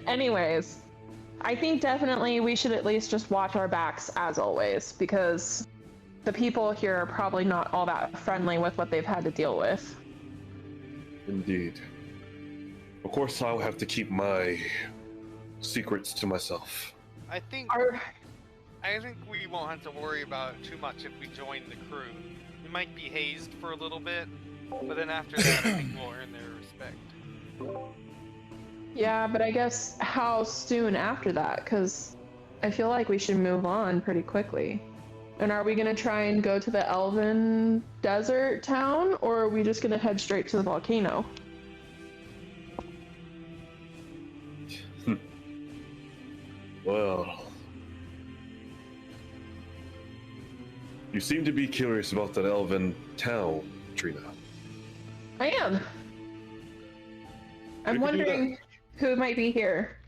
Anyways, I think definitely we should at least just watch our backs as always, because the people here are probably not all that friendly with what they've had to deal with. Indeed. Of course, I'll have to keep my secrets to myself. I think we won't have to worry about it too much if we join the crew. We might be hazed for a little bit, but then after that, I think we'll earn their respect. Yeah, but I guess how soon after that? Because I feel like we should move on pretty quickly. And are we going to try and go to the Elven desert town, or are we just going to head straight to the volcano? Well, you seem to be curious about that elven town, Trina. I am. I'm We could do wondering who might be here.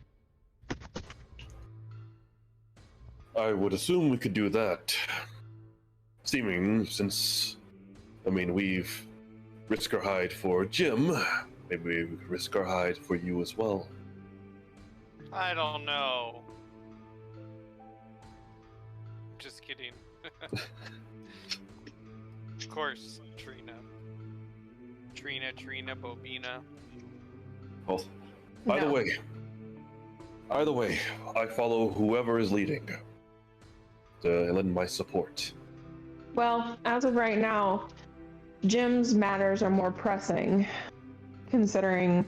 I would assume we could do that seeming since, I mean, we've risked our hide for Jim. Maybe we could risk our hide for you as well. I don't know. Just kidding. Of course, Trina. Trina, Bobina. Well, either No. way, I follow whoever is leading to lend my support. Well, as of right now, Jim's matters are more pressing, considering,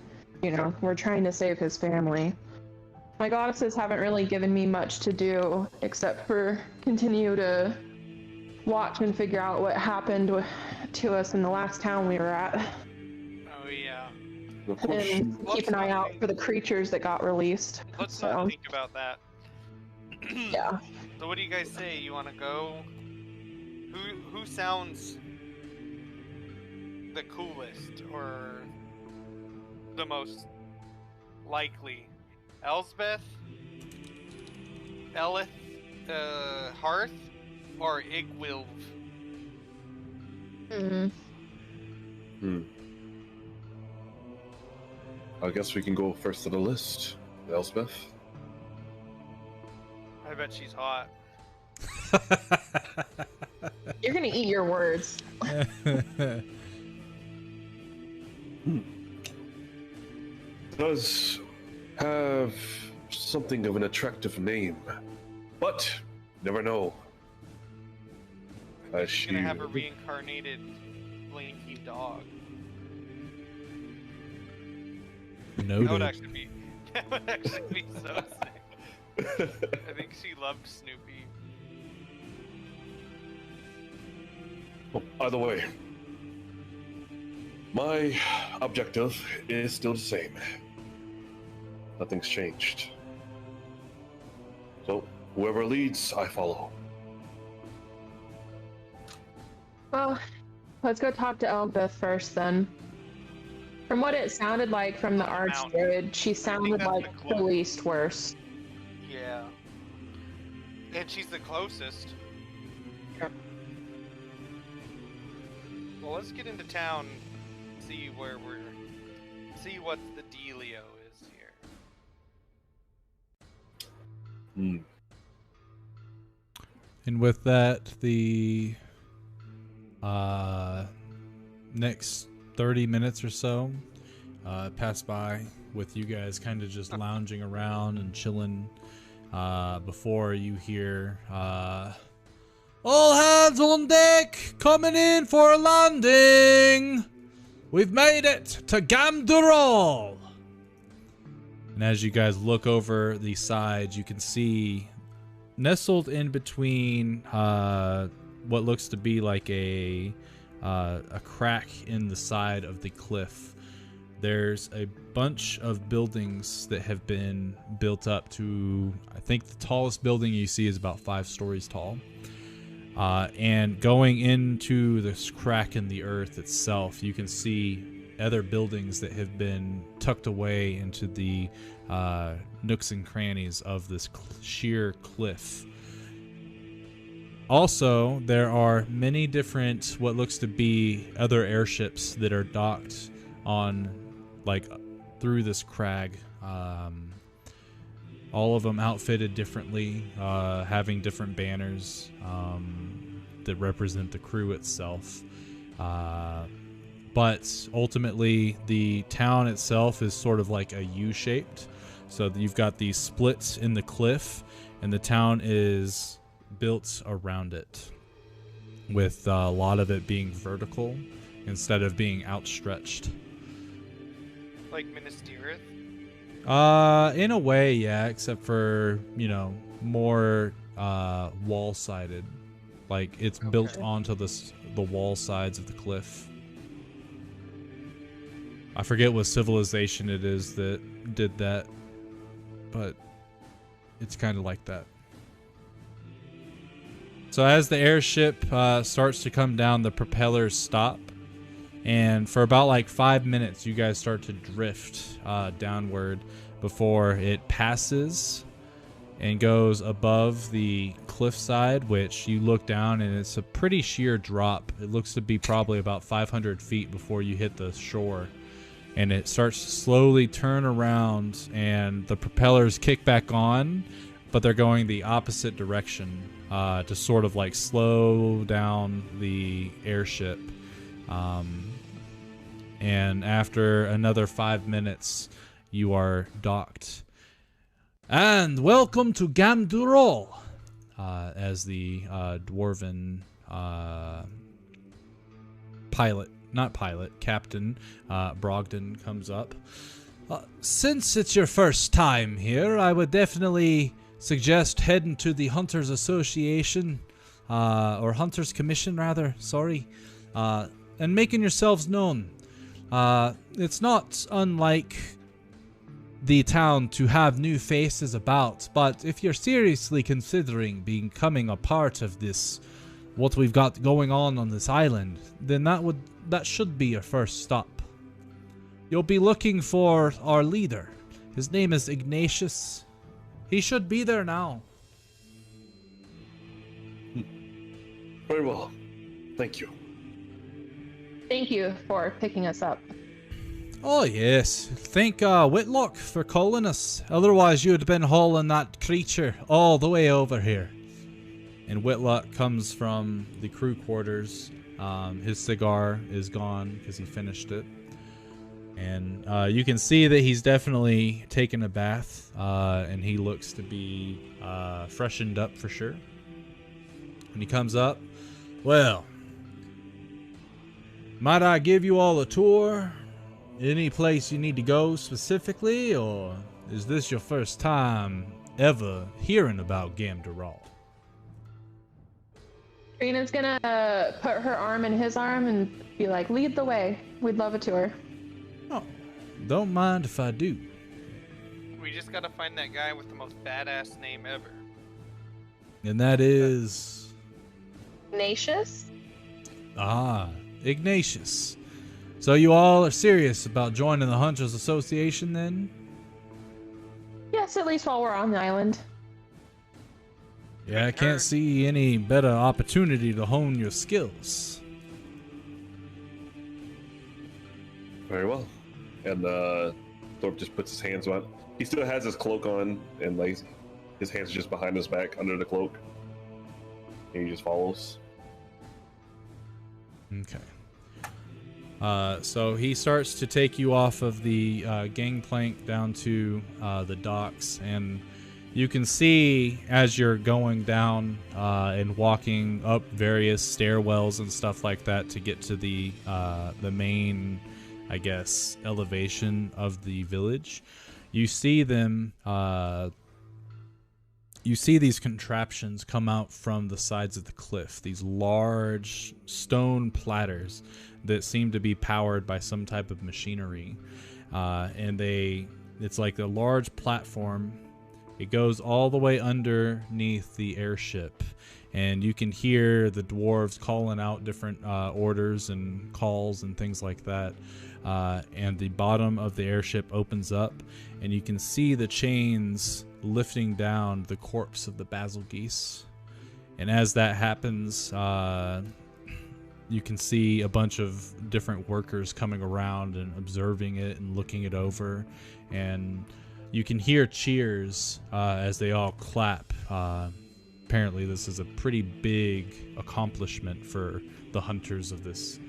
we're trying to save his family. My goddesses haven't really given me much to do except for continue to watch and figure out what happened to us in the last town we were at. Oh yeah. Of course, And keep an eye out for the creatures that got released. Let's So, not think about that. yeah. So what do you guys say? You want to go? Who sounds the coolest or the most likely? Elsbeth, Elith, Hearth, or Igwilv? I guess we can go first to the list. Elspeth. I bet she's hot. You're gonna eat your words. Does have something of an attractive name, but never know. She's gonna have a reincarnated blinky dog. Noted. That would actually be so sick. I think she loved Snoopy. Well, either way, my objective is still the same. Nothing's changed. So, whoever leads, I follow. Well, let's go talk to Elbeth first then. From what it sounded like from the On the mountain. Archdruid, she sounded that's like the the close. least worst. Yeah. And she's the closest. Yep. Well, let's get into town, see see what the dealio is here. And with that, the next 30 minutes or so pass by with you guys kind of just lounging around and chilling before you hear all hands on deck, coming in for a landing. We've made it to Dural. And as you guys look over the sides, you can see nestled in between what looks to be like a crack in the side of the cliff. There's a bunch of buildings that have been built up to, I think the tallest building you see is about 5 stories tall. And going into this crack in the earth itself, you can see other buildings that have been tucked away into the nooks and crannies of this sheer cliff. Also, there are many different, what looks to be other airships that are docked on, like, through this crag. All of them outfitted differently, having different banners that represent the crew itself. But ultimately, the town itself is sort of like a U-shaped. So you've got these splits in the cliff, and the town is built around it, with a lot of it being vertical instead of being outstretched. Like Minas Tirith? In a way, yeah, except for, more wall-sided. Like, it's built onto the wall sides of the cliff. I forget what civilization it is that did that, but it's kind of like that. So as the airship starts to come down, the propellers stop. And for about like 5 minutes, you guys start to drift downward before it passes and goes above the cliffside, which you look down and it's a pretty sheer drop. It looks to be probably about 500 feet before you hit the shore. And it starts to slowly turn around and the propellers kick back on, but they're going the opposite direction to sort of like slow down the airship. And after another 5 minutes, you are docked. And welcome to Dural, as the Dwarven Captain Brogdon comes up. Since it's your first time here, I would definitely suggest heading to the Hunters Association, or Hunters Commission rather, sorry, and making yourselves known. It's not unlike the town to have new faces about, but if you're seriously considering becoming a part of this, what we've got going on this island, then that should be your first stop. You'll be looking for our leader. His name is Ignatius. He should be there now. Very well. Thank you. Thank you for picking us up. Oh yes, thank Whitlock for calling us. Otherwise you'd have been hauling that creature all the way over here. And Whitlock comes from the crew quarters. His cigar is gone because he finished it. And you can see that he's definitely taken a bath, and he looks to be freshened up for sure. When he comes up, well, might I give you all a tour? Any place you need to go specifically, or is this your first time ever hearing about Dural? Trina's gonna put her arm in his arm and be like, lead the way. We'd love a tour. Oh, don't mind if I do. We just gotta find that guy with the most badass name ever. And that is... Ignatius? Ah, Ignatius. So you all are serious about joining the Hunters Association then? Yes, at least while we're on the island. Yeah, I can't see any better opportunity to hone your skills. Very well. And Thorpe just puts his hands on. He still has his cloak on, and like his hands are just behind his back under the cloak. And he just follows. Okay. So he starts to take you off of the gangplank down to the docks, and you can see as you're going down and walking up various stairwells and stuff like that to get to the main, I guess, elevation of the village. You see them. You see these contraptions come out from the sides of the cliff. These large stone platters that seem to be powered by some type of machinery, and it's like a large platform. It goes all the way underneath the airship, and you can hear the dwarves calling out different orders and calls and things like that. And the bottom of the airship opens up, and you can see the chains lifting down the corpse of the basil geese. And as that happens, you can see a bunch of different workers coming around and observing it and looking it over, and you can hear cheers as they all clap. Apparently this is a pretty big accomplishment for the hunters of this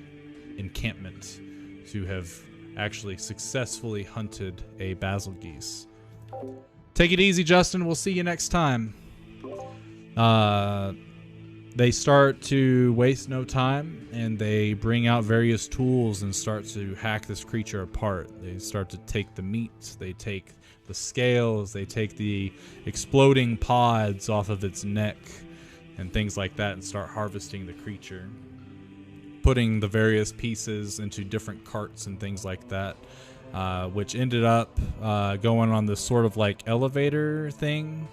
encampment to have actually successfully hunted a basil geese. Take it easy, Justin. We'll see you next time. They start to waste no time, and they bring out various tools and start to hack this creature apart. They start to take the meat, they take the scales, they take the exploding pods off of its neck and things like that, and start harvesting the creature, putting the various pieces into different carts and things like that, which ended up going on this sort of like elevator thing.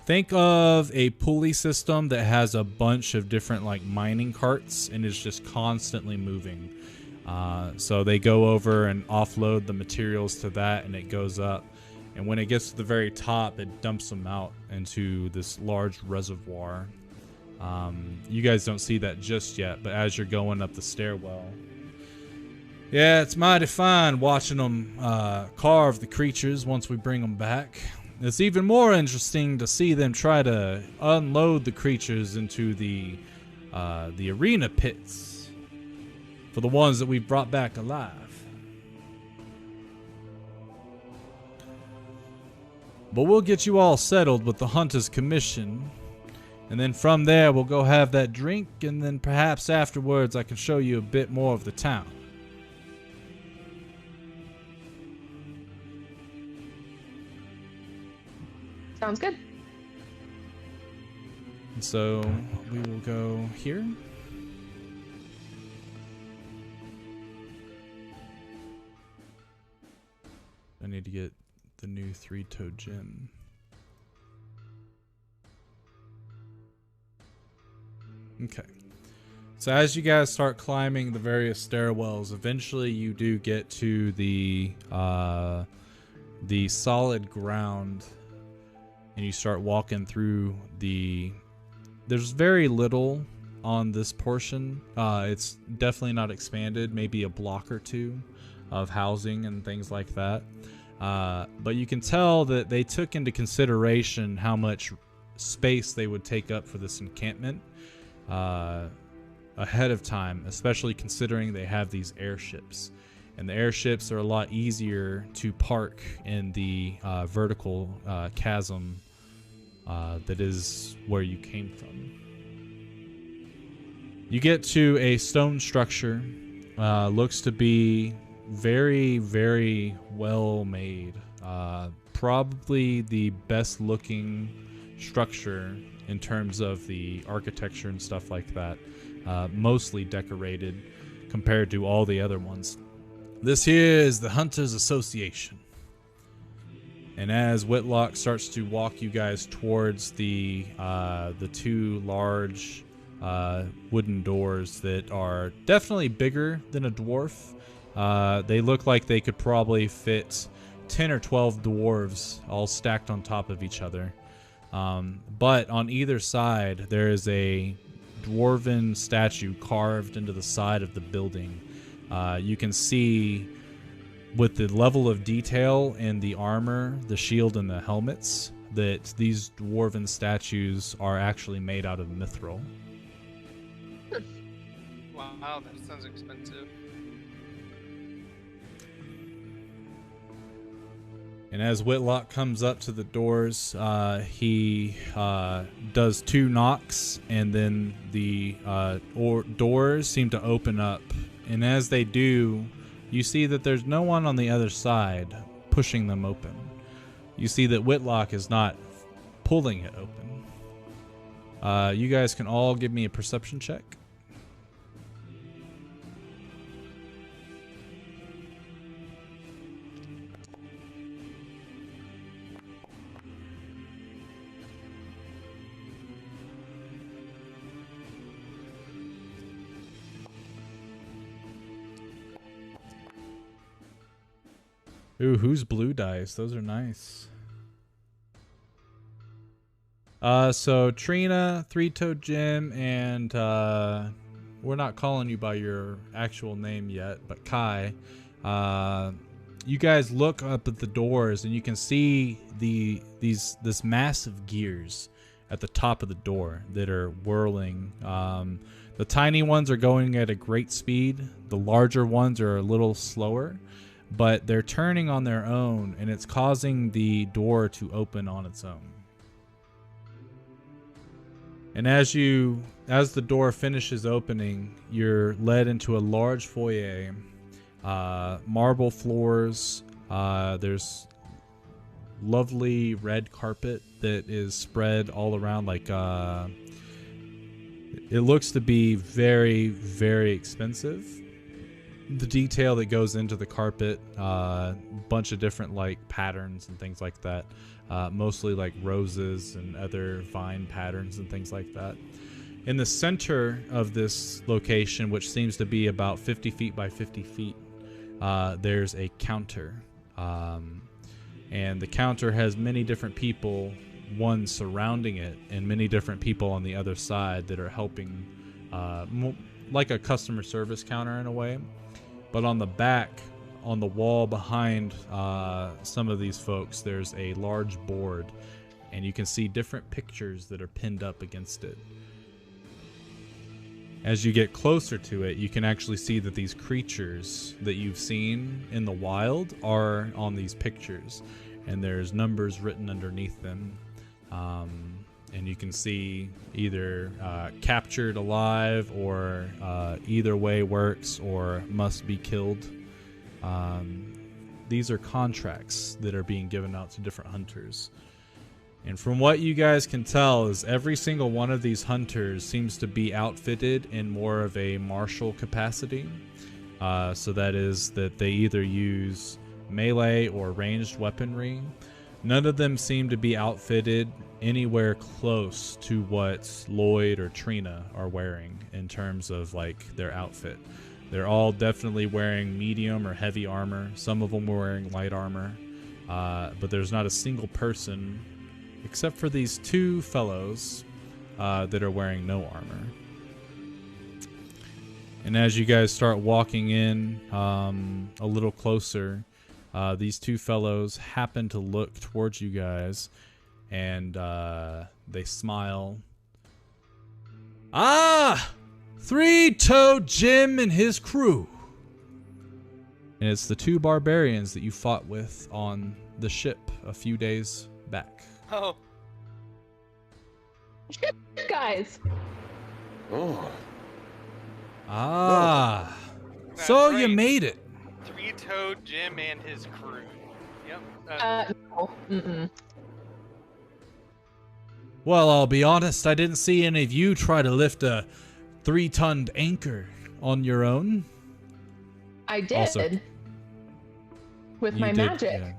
Think of a pulley system that has a bunch of different like mining carts and is just constantly moving. So they go over and offload the materials to that, and it goes up. And when it gets to the very top, it dumps them out into this large reservoir. You guys don't see that just yet, but as you're going up the stairwell, yeah, it's mighty fine watching them carve the creatures once we bring them back. It's even more interesting to see them try to unload the creatures into the arena pits for the ones that we've brought back alive. But we'll get you all settled with the Hunter's Commission. And then from there, we'll go have that drink. And then perhaps afterwards, I can show you a bit more of the town. Sounds good. And so we will go here. I need to get the new 3-toed gem. Okay. So as you guys start climbing the various stairwells, eventually you do get to the solid ground, and you start walking through the... There's very little on this portion. It's definitely not expanded, maybe a block or two of housing and things like that. But you can tell that they took into consideration how much space they would take up for this encampment ahead of time, especially considering they have these airships. And the airships are a lot easier to park in the vertical chasm that is where you came from. You get to a stone structure. Looks to be very, very well made. Probably the best looking structure in terms of the architecture and stuff like that. Mostly decorated compared to all the other ones. This here is the Hunters Association. And as Whitlock starts to walk you guys towards the two large wooden doors that are definitely bigger than a dwarf. They look like they could probably fit 10 or 12 dwarves all stacked on top of each other. But on either side, there is a Dwarven statue carved into the side of the building. You can see with the level of detail in the armor, the shield, and the helmets that these Dwarven statues are actually made out of mithril. Wow, that sounds expensive. And as Whitlock comes up to the doors, he does 2 knocks, and then the doors seem to open up. And as they do, you see that there's no one on the other side pushing them open. You see that Whitlock is not pulling it open. You guys can all give me a perception check. Ooh, who's blue dice? Those are nice. So Trina, 3-toed Jim, and we're not calling you by your actual name yet, but Kai. You guys look up at the doors and you can see this massive gears at the top of the door that are whirling. The tiny ones are going at a great speed. The larger ones are a little slower. But they're turning on their own, and it's causing the door to open on its own. And as the door finishes opening, you're led into a large foyer. Marble floors. There's lovely red carpet that is spread all around. Like it looks to be very, very expensive. The detail that goes into the carpet, bunch of different like patterns and things like that, mostly like roses and other vine patterns and things like that. In the center of this location, which seems to be about 50 feet by 50 feet, there's a counter. And the counter has many different people, one surrounding it, and many different people on the other side that are helping, like a customer service counter in a way. But on the back, on the wall behind some of these folks, there's a large board, and you can see different pictures that are pinned up against it. As you get closer to it, you can actually see that these creatures that you've seen in the wild are on these pictures, and there's numbers written underneath them. And you can see either captured alive, or either way works, or must be killed. These are contracts that are being given out to different hunters. And from what you guys can tell is every single one of these hunters seems to be outfitted in more of a martial capacity. So that is that they either use melee or ranged weaponry. None of them seem to be outfitted anywhere close to what Lloyd or Trina are wearing in terms of like their outfit. They're all definitely wearing medium or heavy armor. Some of them are wearing light armor. But there's not a single person except for these two fellows that are wearing no armor. And as you guys start walking in a little closer, these two fellows happen to look towards you guys, and they smile. Ah! Three-Toed Jim and his crew. And it's the two barbarians that you fought with on the ship a few days back. Oh. Shit, guys. Oh. Ah. That's So you right. made it. Three-Toed Jim and his crew. Yep. No. Mm-mm. Well, I'll be honest, I didn't see any of you try to lift a 3-ton anchor on your own. I did. Also, with You my did, magic. yeah.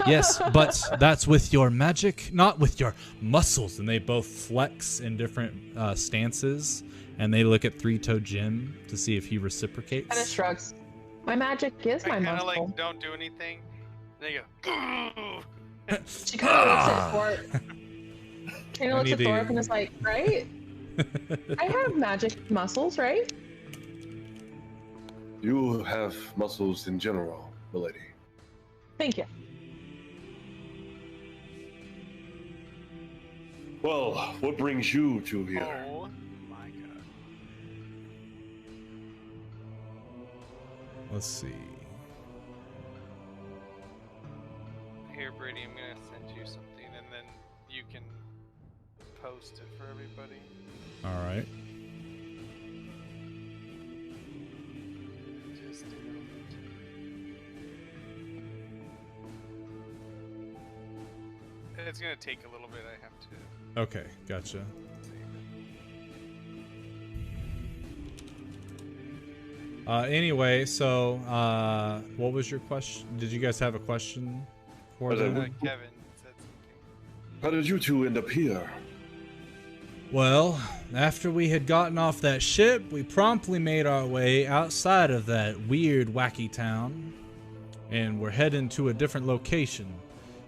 Yes, but that's with your magic, not with your muscles. And they both flex in different stances, and they look at Three-Toed Jim to see if he reciprocates. Kind of shrugs. My magic is I my kind of muscle. like don't do anything. There you go. She kind of looks at Thorpe. Kind of looks at need to- Thorpe and is like, right? I have magic muscles, right? You have muscles in general, milady. Thank you. Well, what brings you to here? Oh my god. Let's see. Here, Brady, I'm gonna send you something, and then you can post it for everybody. All right. Just do it. It's gonna take a little bit. I have to. Okay, gotcha. Anyway, so what was your question? Did you guys have a question for Was it- them? Kevin said something. How did you two end up here? Well, after we had gotten off that ship, we promptly made our way outside of that weird, wacky town, and we're heading to a different location.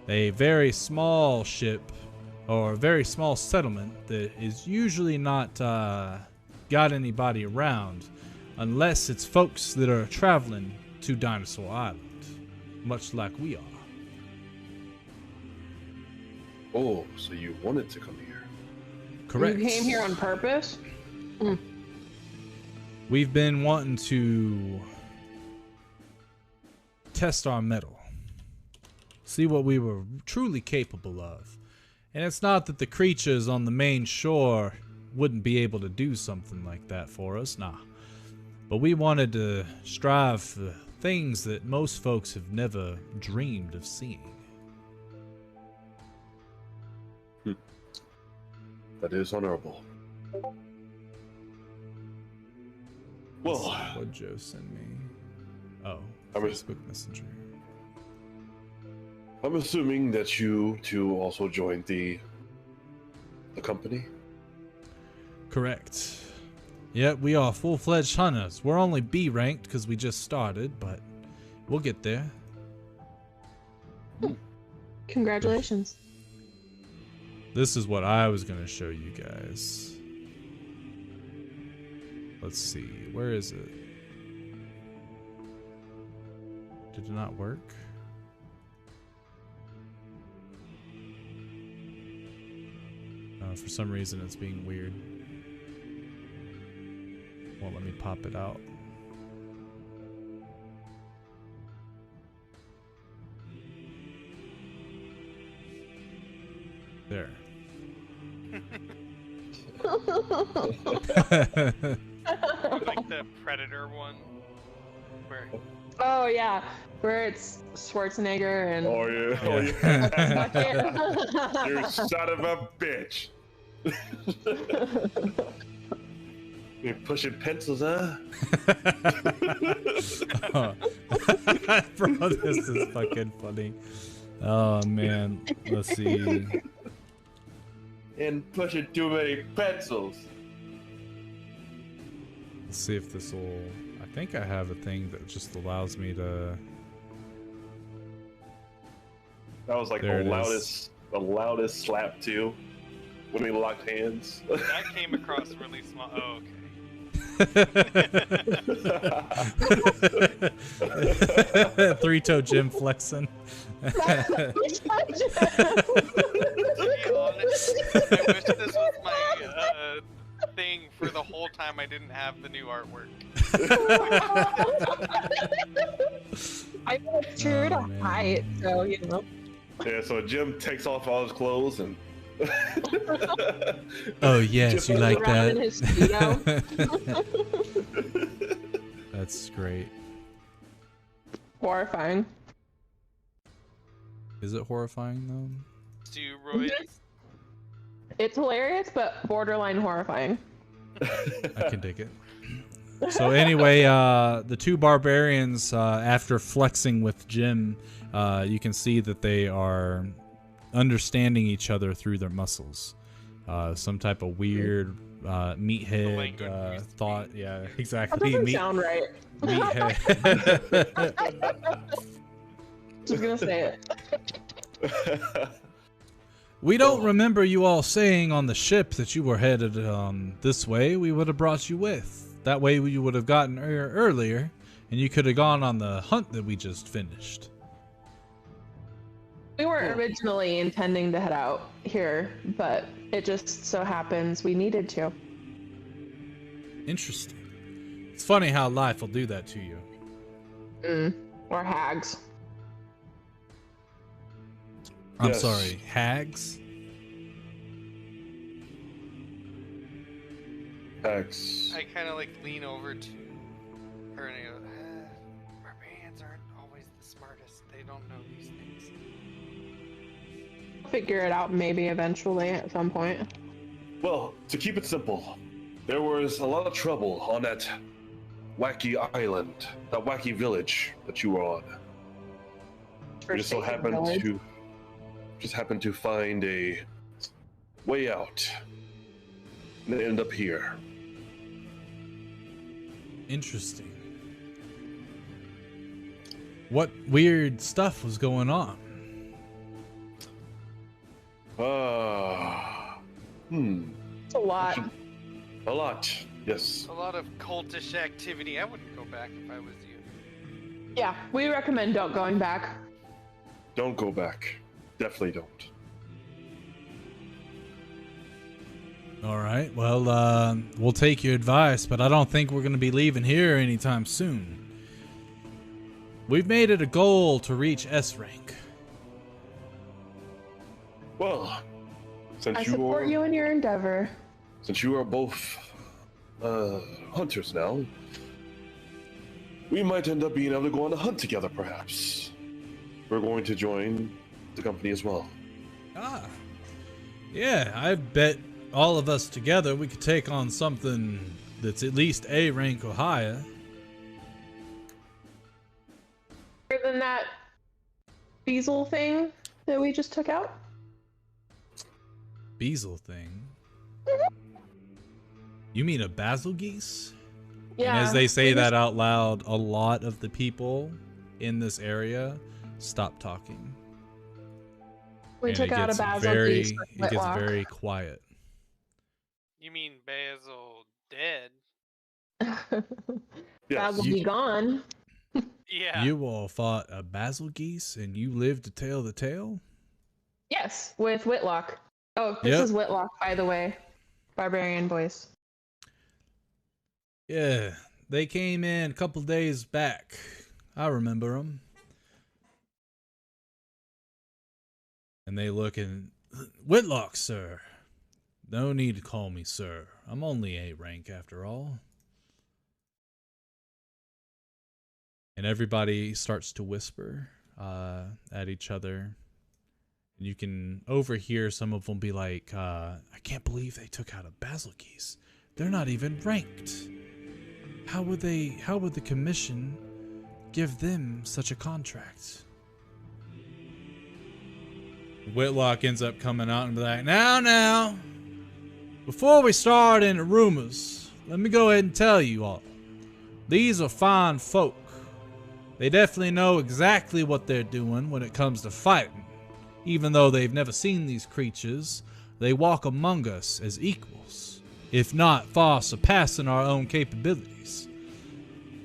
A very small ship, or a very small settlement that is usually not got anybody around, unless it's folks that are traveling to Dinosaur Island, much like we are. Oh, so you wanted to come here. Correct. You came here on purpose? We've been wanting to test our mettle, see what we were truly capable of. And it's not that the creatures on the main shore wouldn't be able to do something like that for us, nah. But we wanted to strive for things that most folks have never dreamed of seeing. That is honorable. Well, What Joe sent me? Oh, I'm a- Facebook Messenger. I'm assuming that you two also joined the company. Correct. Yep, we are full-fledged hunters. We're only B ranked because we just started, but we'll get there. Congratulations. This is what I was gonna show you guys. Let's see, where is it? Did it not work? For some reason it's being weird. Won't let me pop it out. There. Like the Predator one. Where Oh yeah, where it's Schwarzenegger and. Oh yeah. Oh yeah. You son of a bitch. You're pushing pencils, huh? Bro, this is fucking funny. Oh man, let's see. And pushing too many pencils. Let's see if this will. I think I have a thing that just allows me to. That was like There the it is. loudest slap too. When we locked hands. that came across really small. Oh, okay. Three-toe Jim flexing. To be honest, I wish this was my thing for the whole time I didn't have the new artwork. I was true to man. height, so you know. Yeah, so Jim takes off all his clothes and Oh yes, you like Around in that? his Speedo. That's great. Horrifying. Is it horrifying though? Steroids. It's hilarious, but borderline horrifying. I can dig it. So anyway, the two barbarians, after flexing with Jim, you can see that they are understanding each other through their muscles. Some type of weird meathead language thought. Yeah, That exactly. doesn't sound right. Meathead. Just gonna say it. We don't remember you all saying on the ship that you were headed this way. We would have brought you with. That way you would have gotten here earlier, and you could have gone on the hunt that we just finished. We weren't originally intending to head out here, but it just so happens we needed to. Interesting. It's funny how life will do that to you. Or hags. I'm Yes. sorry, hags? X. I kind of like lean over to her and I go, barbarians aren't always the smartest. They don't know these things. Figure it out maybe eventually at some point. Well, to keep it simple, there was a lot of trouble on that wacky island, that wacky village that you were on. We just so Forsaken happened village. to find a way out and end up here. Interesting. What weird stuff was going on? It's a lot. A lot, yes. A lot of cultish activity. I wouldn't go back if I was you. Yeah, we recommend don't going back. Don't go back. Definitely don't. All right. Well, we'll take your advice, but I don't think we're going to be leaving here anytime soon. We've made it a goal to reach S rank. Well, I since support you in your endeavor. since you are both hunters now, we might end up being able to go on a hunt together, perhaps. We're going to join the company as well. Ah. Yeah, I bet all of us together we could take on something that's at least A rank or higher. Other than that Beazle thing that we just took out? Beazle thing. You mean a basil geese? Yeah. And as they say we that out loud, a lot of the people in this area stop talking. We And took it out a gets basil very, geese with it gets Whitlock. very quiet. You mean Basil dead? Yes. Basil be gone. Yeah. You all fought a basil geese and you lived to tell the tale? Yes, with Whitlock. Oh, this Yep. is Whitlock, by the way. Barbarian voice. Yeah, they came in a couple days back. I remember them. And they look and, Whitlock, sir. No need to call me sir. I'm only A rank after all. And everybody starts to whisper at each other. And you can overhear some of them be like, I can't believe they took out a basil geese. They're not even ranked. How would the commission give them such a contract? Whitlock ends up coming out and be like, now, before we start into rumors, let me go ahead and tell you all. These are fine folk. They definitely know exactly what they're doing when it comes to fighting. Even though they've never seen these creatures, they walk among us as equals, if not far surpassing our own capabilities.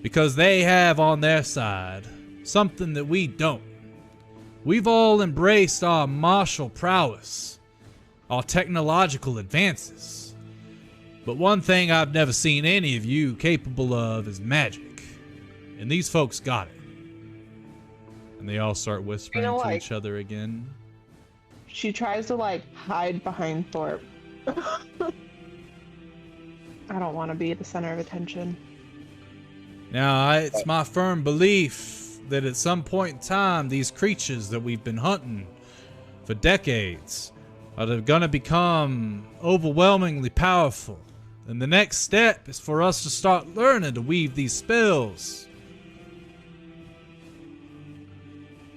Because they have on their side something that we don't. We've all embraced our martial prowess, our technological advances. But one thing I've never seen any of you capable of is magic. And these folks got it. And they all start whispering to each other again. She tries to like hide behind Thorpe. I don't want to be the center of attention. Now, it's my firm belief that at some point in time, these creatures that we've been hunting for decades are going to become overwhelmingly powerful. And the next step is for us to start learning to weave these spells.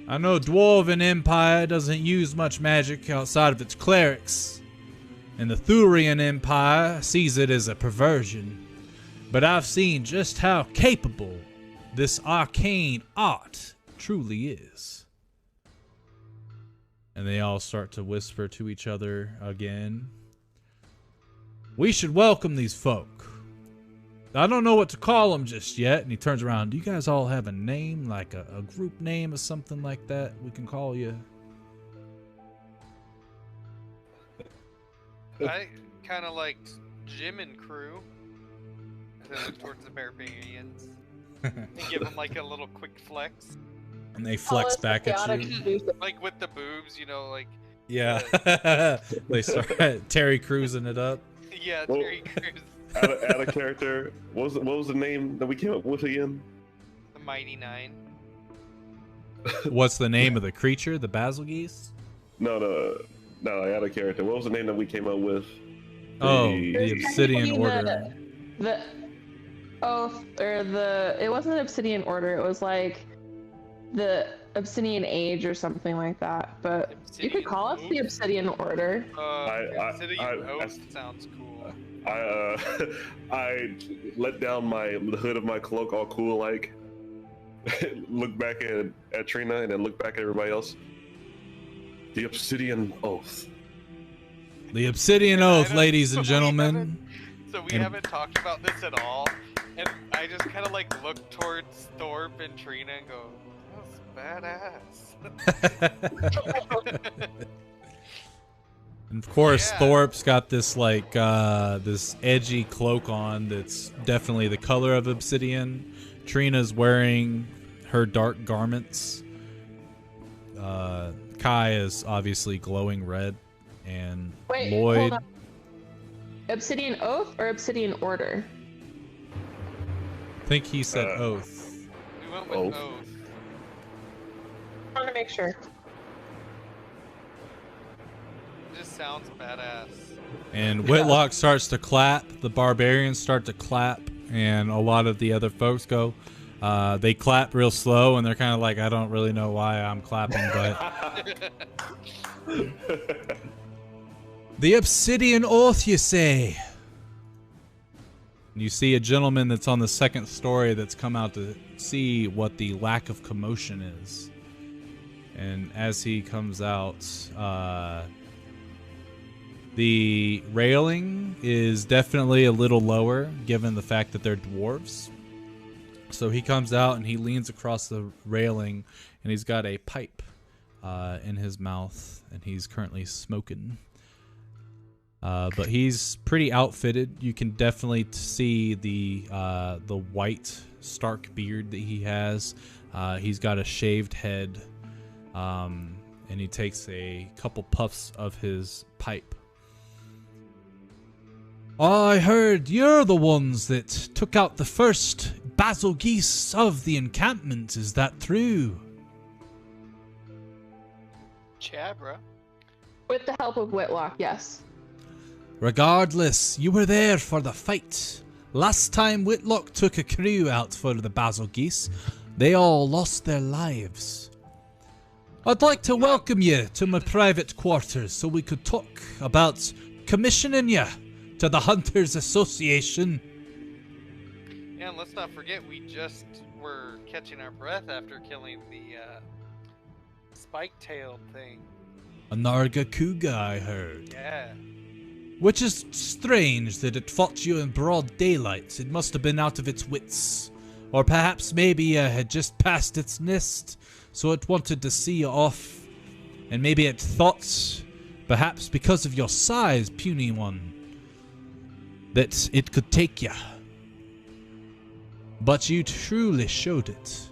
I know Dwarven Empire doesn't use much magic outside of its clerics, and the Thurian Empire sees it as a perversion. But I've seen just how capable this arcane art truly is. And they all start to whisper to each other again. We should welcome these folk. I don't know what to call them just yet. And he turns around. Do you guys all have a name? Like a group name or something like that we can call you? I kind of liked Jim and crew. And then look towards the barbarians. And give them like a little quick flex. And they flex back at you. Like with the boobs, you know, like... Yeah. They start Terry cruising it up. Yeah, Terry Crews. Out of character. What was the name that we came up with again? The Mighty Nine. What's the name of the creature? The basil geese? No, out of character. What was the name that we came up with? The Obsidian Order. The Oath, or it wasn't an Obsidian Order, it was like the Obsidian Age or something like that. But you could call us the Obsidian Order. Obsidian Oath sounds cool. I let down the hood of my cloak all cool, like look back at Trina and then look back at everybody else. The Obsidian Oath. The Obsidian Oath, ladies and gentlemen. We haven't talked about this at all, and I just kind of like look towards Thorpe and Trina and go, "That's badass." And of course, yeah. Thorpe's got this like this edgy cloak on that's definitely the color of obsidian. Trina's wearing her dark garments. Kai is obviously glowing red, and Wait, Lloyd. Hold on. Obsidian Oath or Obsidian Order? I think he said Oath. We went with Oath. I want to make sure. Just sounds badass. And Whitlock starts to clap. The barbarians start to clap, and a lot of the other folks go. They clap real slow, and they're kind of like, I don't really know why I'm clapping, but the Obsidian Oath, you say? You see a gentleman that's on the second story that's come out to see what the lack of commotion is. And as he comes out, the railing is definitely a little lower given the fact that they're dwarves. So he comes out and he leans across the railing and he's got a pipe in his mouth and he's currently smoking. But he's pretty outfitted. You can definitely see the white stark beard that he has. He's got a shaved head, and he takes a couple puffs of his pipe. I heard you're the ones that took out the first basil geese of the encampment. Is that true? Chabra. With the help of Whitlock, yes. Regardless, you were there for the fight. Last time Whitlock took a crew out for the basil geese, they all lost their lives. I'd like to welcome you to my private quarters so we could talk about commissioning you to the Hunters Association. Yeah, and let's not forget we just were catching our breath after killing the spike-tailed thing. A Narga Kuga, I heard. Yeah. Which is strange that it fought you in broad daylight. It must have been out of its wits. Or perhaps maybe it had just passed its nest, so it wanted to see you off. And maybe it thought, perhaps because of your size, puny one, that it could take you. But you truly showed it.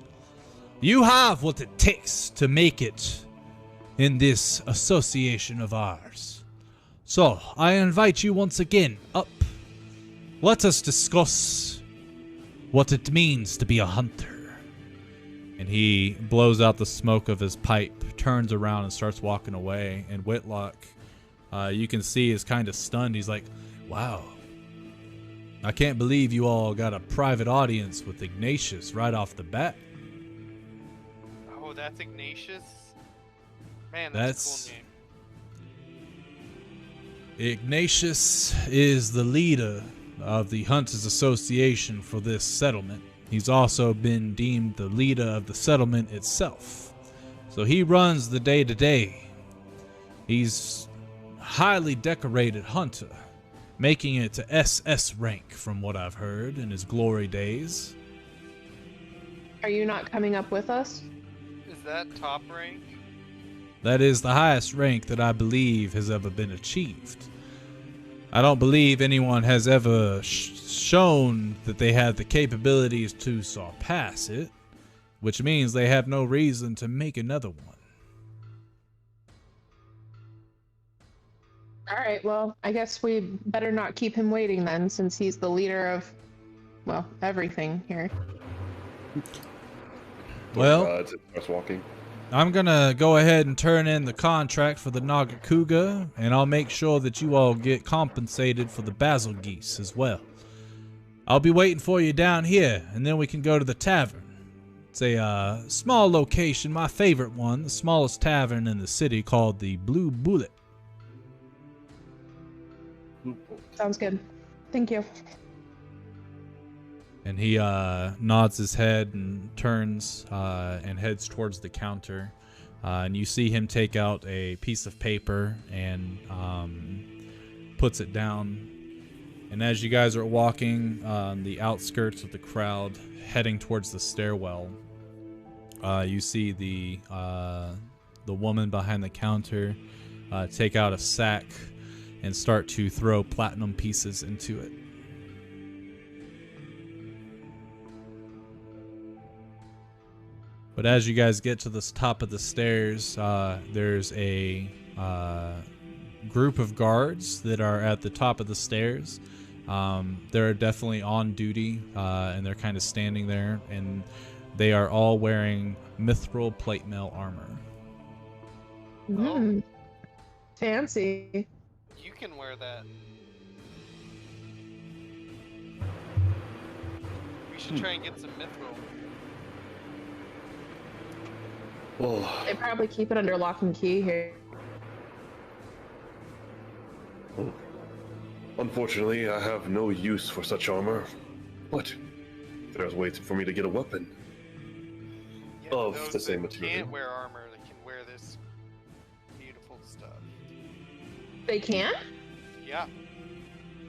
You have what it takes to make it in this association of ours. So, I invite you once again up. Let us discuss what it means to be a hunter. And he blows out the smoke of his pipe, turns around and starts walking away. And Whitlock, you can see, is kind of stunned. He's like, wow. I can't believe you all got a private audience with Ignatius right off the bat. Oh, that's Ignatius? Man, that's a cool name. Ignatius is the leader of the Hunters Association for this settlement. He's also been deemed the leader of the settlement itself. So he runs the day-to-day. He's a highly decorated hunter, making it to SS rank from what I've heard in his glory days. Are you not coming up with us? Is that top rank? That is the highest rank that I believe has ever been achieved. I don't believe anyone has ever shown that they have the capabilities to surpass it, which means they have no reason to make another one. Alright, well, I guess we better not keep him waiting then, since he's the leader of, well, everything here. Well, starts walking. I'm gonna go ahead and turn in the contract for the Nagakuga, and I'll make sure that you all get compensated for the basil geese as well. I'll be waiting for you down here, and then we can go to the tavern. It's a small location, my favorite one, the smallest tavern in the city, called the Blue Bullet. Sounds good. Thank you. And he nods his head and turns and heads towards the counter. And you see him take out a piece of paper and puts it down. And as you guys are walking on the outskirts of the crowd, heading towards the stairwell, you see the woman behind the counter take out a sack and start to throw platinum pieces into it. But as you guys get to the top of the stairs, there's a group of guards that are at the top of the stairs. They're definitely on duty, and they're kind of standing there, and they are all wearing Mithril plate mail armor. Mm. Fancy. You can wear that. We should try and get some mithril. Well, They probably keep it under lock and key here. unfortunately, I have no use for such armor. But there's ways for me to get a weapon Yeah, of those the same that material. can't wear armor, they can wear They can? Yeah,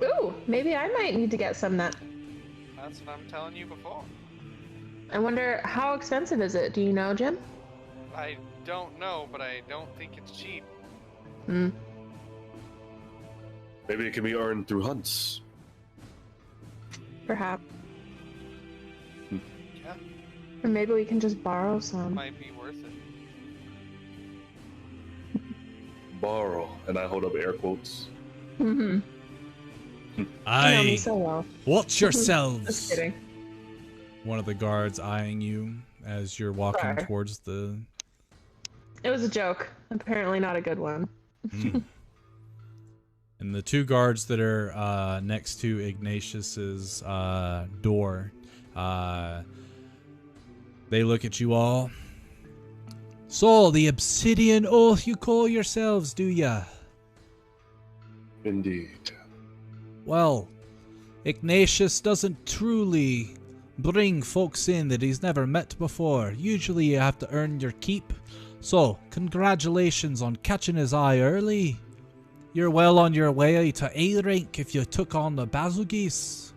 Ooh, maybe I might need to get some then. that's what I'm telling you before. I wonder, how expensive is it? Do you know, Jim? I don't know, but I don't think it's cheap. Hmm. Maybe it can be earned through hunts. Perhaps. Yeah, Or maybe we can just borrow some. might be worth it. Borrow, and I hold up air quotes. Mm-hmm. You know me so well. Watch Just yourselves. kidding. One of the guards eyeing you as you're walking Sorry. towards the. It was a joke. Apparently not a good one. And the two guards that are next to Ignatius's door, they look at you all. So, the Obsidian Oath you call yourselves, do ya? Indeed. Well, Ignatius doesn't truly bring folks in that he's never met before. Usually you have to earn your keep. So, congratulations on catching his eye early. You're well on your way to A rank if you took on the Basilgeese.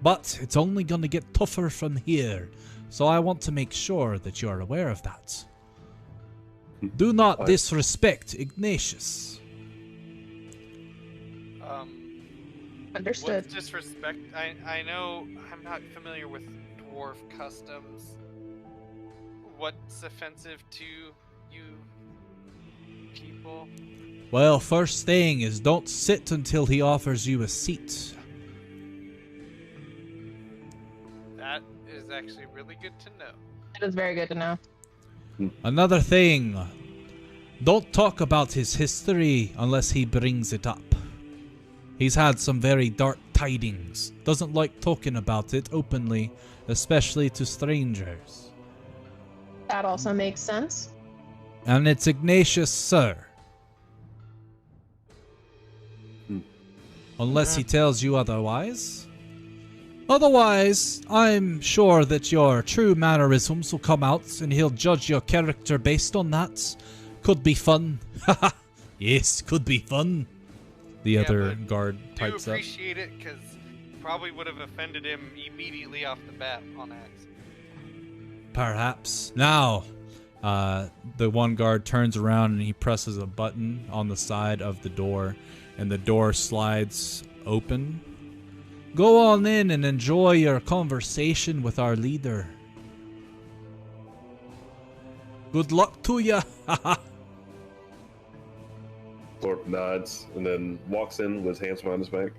But it's only going to get tougher from here, so I want to make sure that you're aware of that. Do not disrespect Ignatius. Understood. What's disrespect? I know I'm not familiar with dwarf customs. What's offensive to you people? Well, first thing is don't sit until he offers you a seat. That is actually really good to know. It is very good to know. Another thing, don't talk about his history unless he brings it up. He's had some very dark tidings. Doesn't like talking about it openly, especially to strangers. That also makes sense. And it's Ignatius, sir. Unless he tells you otherwise. Otherwise, I'm sure that your true mannerisms will come out and he'll judge your character based on that. Could be fun. Haha. Yes, could be fun. The other but guard Do pipes up. appreciate it, because probably would have offended him immediately off the bat on accident. Perhaps. Now, the one guard turns around and he presses a button on the side of the door, and the door slides open. Go on in and enjoy your conversation with our leader. Good luck to ya. Thorpe nods and then walks in with his hands behind his back.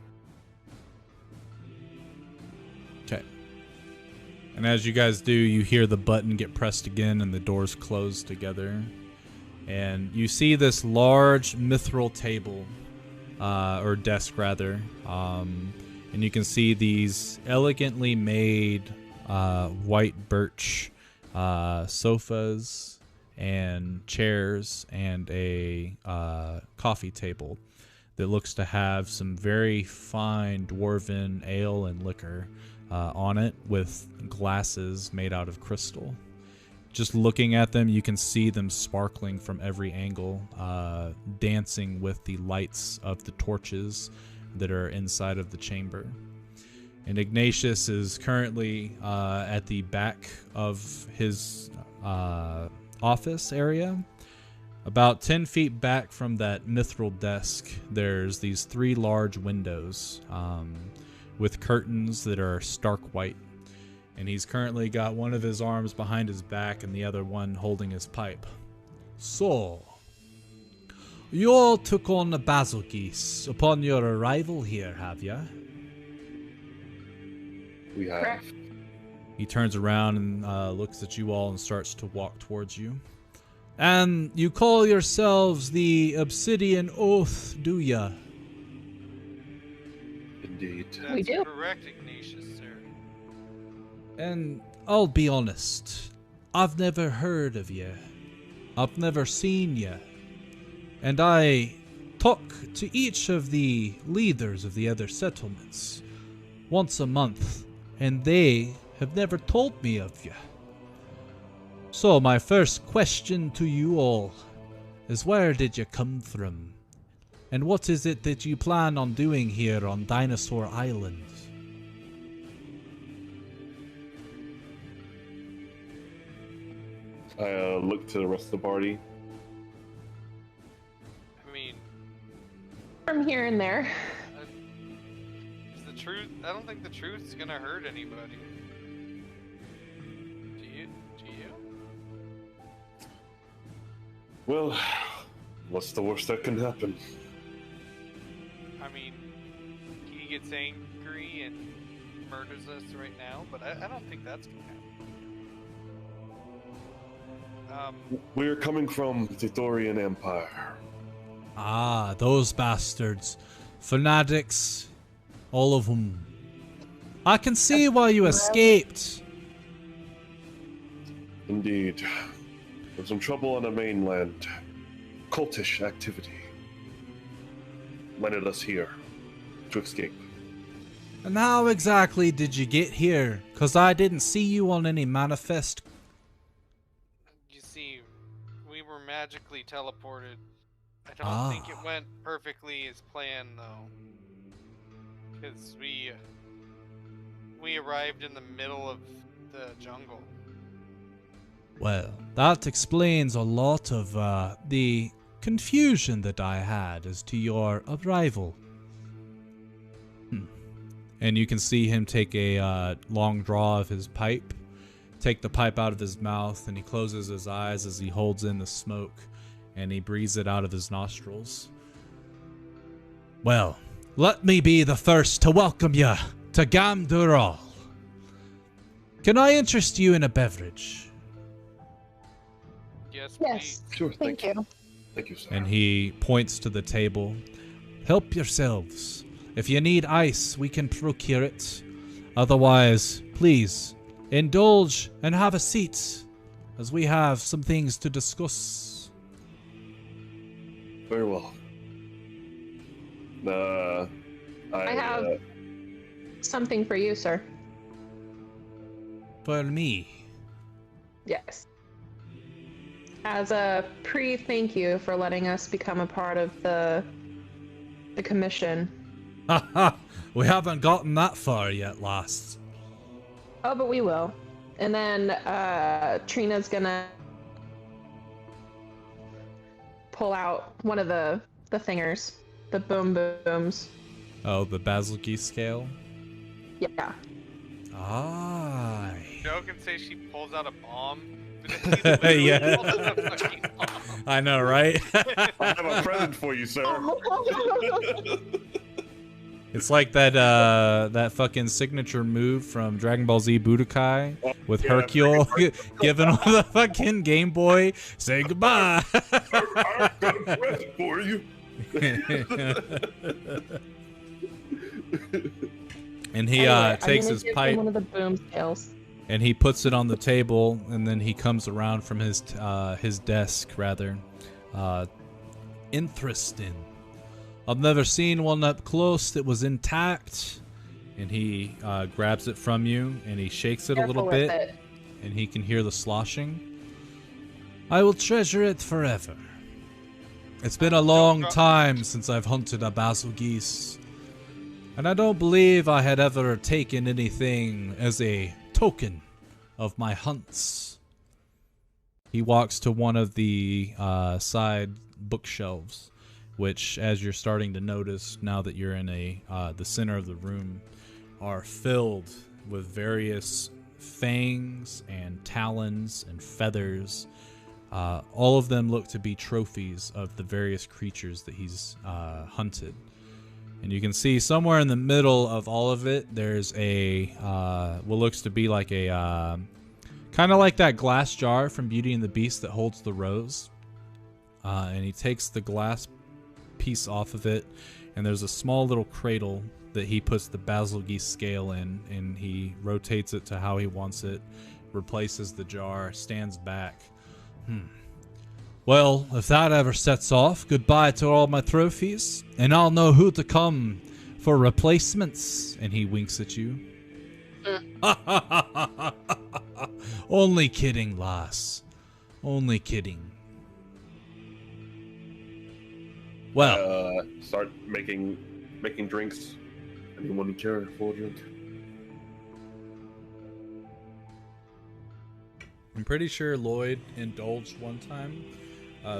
Okay. And as you guys do, you hear the button get pressed again and the doors close together. And you see this large mithril table, or desk rather. And you can see these elegantly made white birch sofas and chairs and a coffee table that looks to have some very fine dwarven ale and liquor on it with glasses made out of crystal. Just looking at them, you can see them sparkling from every angle, dancing with the lights of the torches that are inside of the chamber. And Ignatius is currently at the back of his office area. About 10 feet back from that mithril desk, there's these 3 large windows with curtains that are stark white. And he's currently got one of his arms behind his back and the other one holding his pipe. So, you all took on the Basilgeese upon your arrival here, have ya? We have. Correct. He turns around and looks at you all and starts to walk towards you. And you call yourselves the Obsidian Oath, do ya? Indeed. That's We do. correct, Ignatius, sir. And I'll be honest, I've never heard of you. I've never seen you. And I talk to each of the leaders of the other settlements once a month, and they have never told me of you. So my first question to you all is, where did you come from? And what is it that you plan on doing here on Dinosaur Island? I look to the rest of the party. I mean, From here and there. is the truth? I don't think the truth is gonna hurt anybody. Do you? Do you? Well, what's the worst that can happen? I mean, he gets angry and murders us right now, but I don't think that's gonna happen. We're coming from the Thorian Empire. Ah, those bastards. Fanatics. All of them. I can see why you escaped. Indeed. There's some trouble on the mainland. Cultish activity. Landed us here to escape. And how exactly did you get here? 'Cause I didn't see you on any manifest. You see, we were magically teleported. I don't think it went perfectly as planned, though. Because we arrived in the middle of the jungle. Well, that explains a lot of the confusion that I had as to your arrival. And you can see him take a long draw of his pipe, take the pipe out of his mouth, and he closes his eyes as he holds in the smoke, and he breathes it out of his nostrils. Well, let me be the first to welcome you to Dural. Can I interest you in a beverage? Yes, Yes. please. Sure, Thank you. Thank you, sir. And he points to the table. Help yourselves. If you need ice, we can procure it. Otherwise, please, indulge and have a seat, as we have some things to discuss. Very well. I have something for you, sir. For me. Yes. As a pre-thank you for letting us become a part of the commission. Haha, we haven't gotten that far yet, lass. Oh, but we will. And then Trina's gonna pull out one of the thingers, the booms. Oh, the Basilgeese scale? Yeah. Aye. Joe can say she pulls out a bomb. Yeah. I know, right? I have a present for you, sir. It's like that fucking signature move from Dragon Ball Z Budokai with Hercule giving him the fucking Game Boy. Say goodbye. I've got a present for you. And he Anyway, takes I'm gonna his give pipe him one of the boom scales. and he puts it on the table, and then he comes around from his desk rather. Interesting. I've never seen one up close that was intact. And he grabs it from you, and he shakes it a little Careful with bit, it. and he can hear the sloshing. I will treasure it forever. It's been a long time since I've hunted a Basilgeese, and I don't believe I had ever taken anything as a token of my hunts. He walks to one of the side bookshelves, which, as you're starting to notice now that you're in the center of the room, are filled with various fangs and talons and feathers. All of them look to be trophies of the various creatures that he's hunted. And you can see somewhere in the middle of all of it, there's a what looks to be like a kind of like that glass jar from Beauty and the Beast that holds the rose. And he takes the glass piece off of it, and there's a small little cradle that he puts the Basilgeese scale in, and he rotates it to how he wants it, replaces the jar, stands back. Well, if that ever sets off, goodbye to all my trophies, and I'll know who to come for replacements. And he winks at you. Only kidding, lass. Only kidding. Well, start making drinks. Anyone care for a drink? I'm pretty sure Lloyd indulged one time,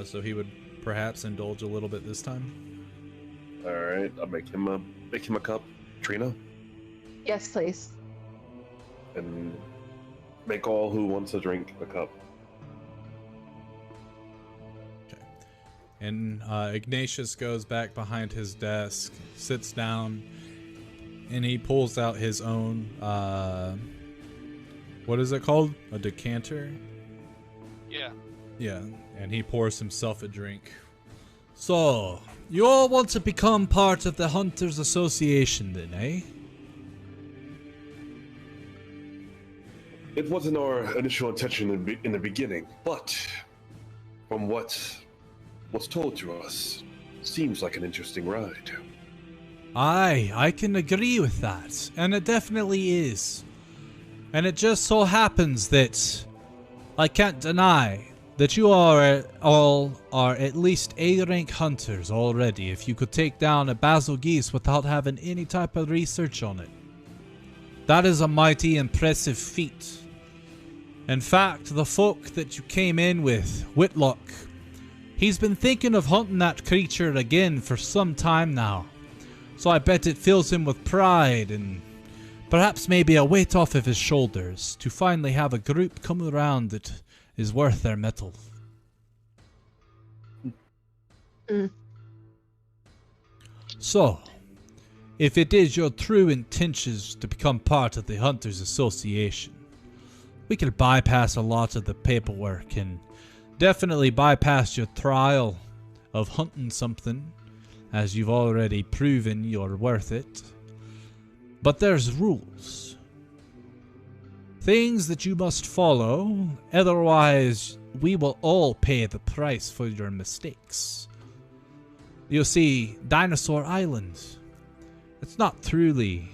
so he would perhaps indulge a little bit this time. All right, I'll make him a cup. Trina, Yes, please. and make all who wants a drink a cup. And Ignatius goes back behind his desk, sits down, and he pulls out his own, what is it called? A decanter? Yeah. Yeah, and he pours himself a drink. So, you all want to become part of the Hunters Association then, eh? It wasn't our initial intention in the beginning, but from what was told to us, seems like an interesting ride. Aye, I can agree with that, and it definitely is. And it just so happens that I can't deny that you all are at least A-rank hunters already if you could take down a basil geese without having any type of research on it. That is a mighty impressive feat. In fact, the folk that you came in with, Whitlock, he's been thinking of hunting that creature again for some time now. So I bet it fills him with pride and perhaps maybe a weight off of his shoulders to finally have a group come around that is worth their mettle. So, if it is your true intentions to become part of the Hunters Association, we can bypass a lot of the paperwork and definitely bypass your trial of hunting something, as you've already proven you're worth it. But there's rules. Things that you must follow, otherwise we will all pay the price for your mistakes. You see, Dinosaur Island, it's not truly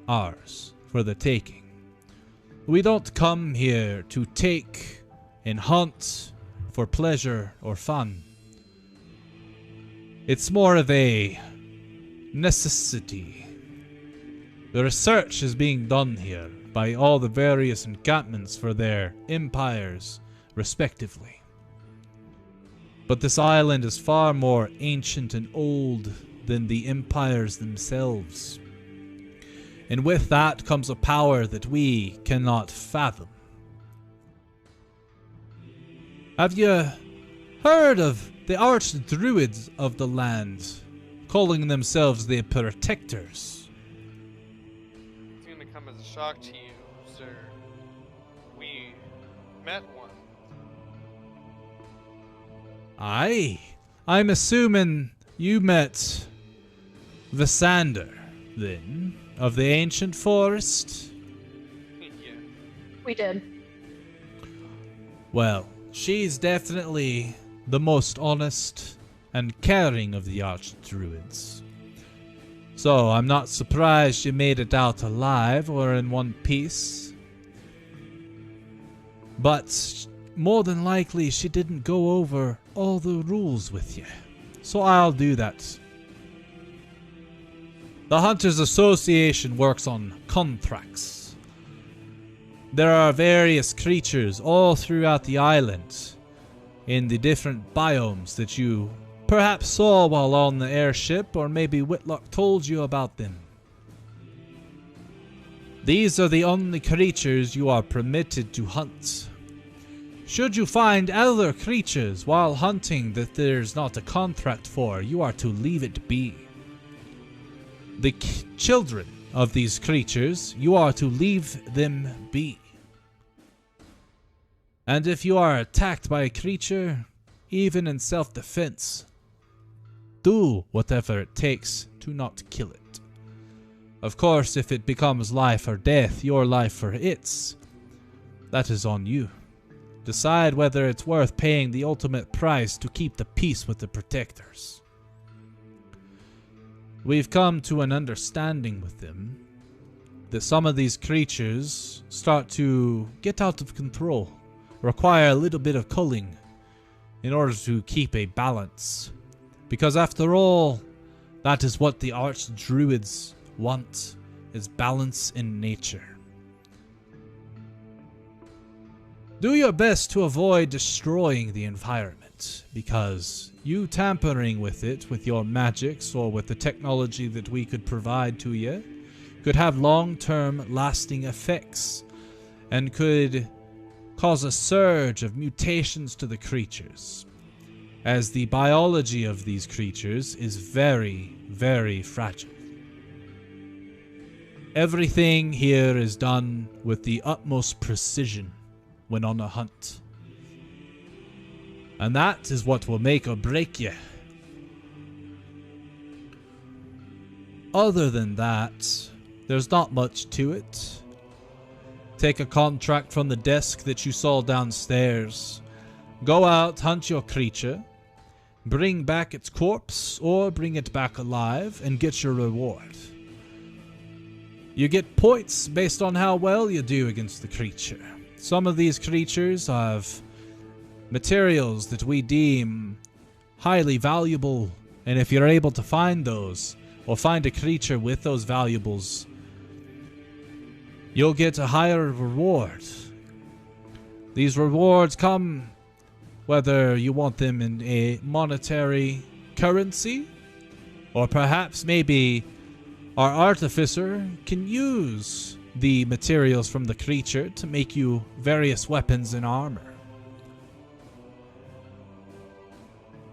ours for the taking. We don't come here to take and hunt for pleasure or fun. It's more of a necessity. The research is being done here by all the various encampments for their empires, respectively. But this island is far more ancient and old than the empires themselves. And with that comes a power that we cannot fathom. Have you heard of the arch-druids of the land, calling themselves the Protectors? It's going to come as a shock to you, sir. We met one. Aye. I'm assuming you met Visander, then, of the ancient forest? Yeah. We did. Well, she's definitely the most honest and caring of the arch-druids. So I'm not surprised you made it out alive or in one piece. But more than likely she didn't go over all the rules with you. So I'll do that. The Hunters Association works on contracts. There are various creatures all throughout the island in the different biomes that you perhaps saw while on the airship, or maybe Whitlock told you about them. These are the only creatures you are permitted to hunt. Should you find other creatures while hunting that there's not a contract for, you are to leave it be. The children of these creatures, you are to leave them be. And if you are attacked by a creature, even in self-defense, do whatever it takes to not kill it. Of course, if it becomes life or death, your life or its, that is on you. Decide whether it's worth paying the ultimate price to keep the peace with the Protectors. We've come to an understanding with them that some of these creatures start to get out of control, require a little bit of culling in order to keep a balance. Because after all, that is what the arch-druids want, is balance in nature. Do your best to avoid destroying the environment, because you tampering with it, with your magics, or with the technology that we could provide to you, could have long-term lasting effects, and could cause a surge of mutations to the creatures, as the biology of these creatures is very, very fragile. Everything here is done with the utmost precision when on a hunt. And that is what will make or break you. Other than that, there's not much to it. Take a contract from the desk that you saw downstairs. Go out, hunt your creature, bring back its corpse, or bring it back alive, and get your reward. You get points based on how well you do against the creature. Some of these creatures have materials that we deem highly valuable, and if you're able to find those, or find a creature with those valuables, you'll get a higher reward. These rewards come whether you want them in a monetary currency, or perhaps maybe our artificer can use the materials from the creature to make you various weapons and armor.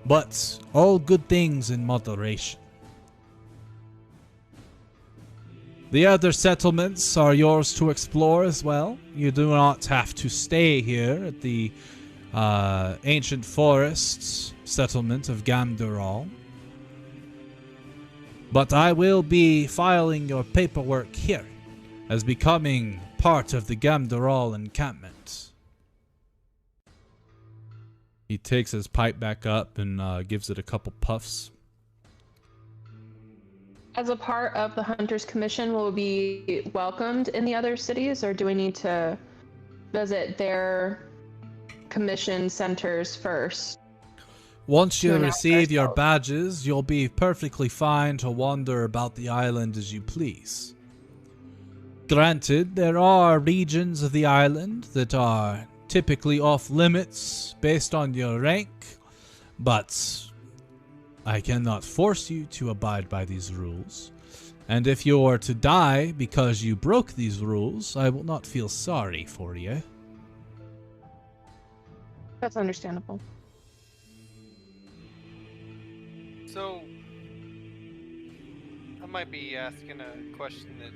But all good things in moderation. The other settlements are yours to explore as well. You do not have to stay here at the ancient forests settlement of Dural. But I will be filing your paperwork here as becoming part of the Dural encampment. He takes his pipe back up and gives it a couple puffs. As a part of the Hunters Commission, will we be welcomed in the other cities, or do we need to visit their commission centers first? Once you receive your badges, you'll be perfectly fine to wander about the island as you please. Granted, there are regions of the island that are typically off limits based on your rank, but I cannot force you to abide by these rules. And if you are to die because you broke these rules, I will not feel sorry for you. That's understandable. So, I might be asking a question that...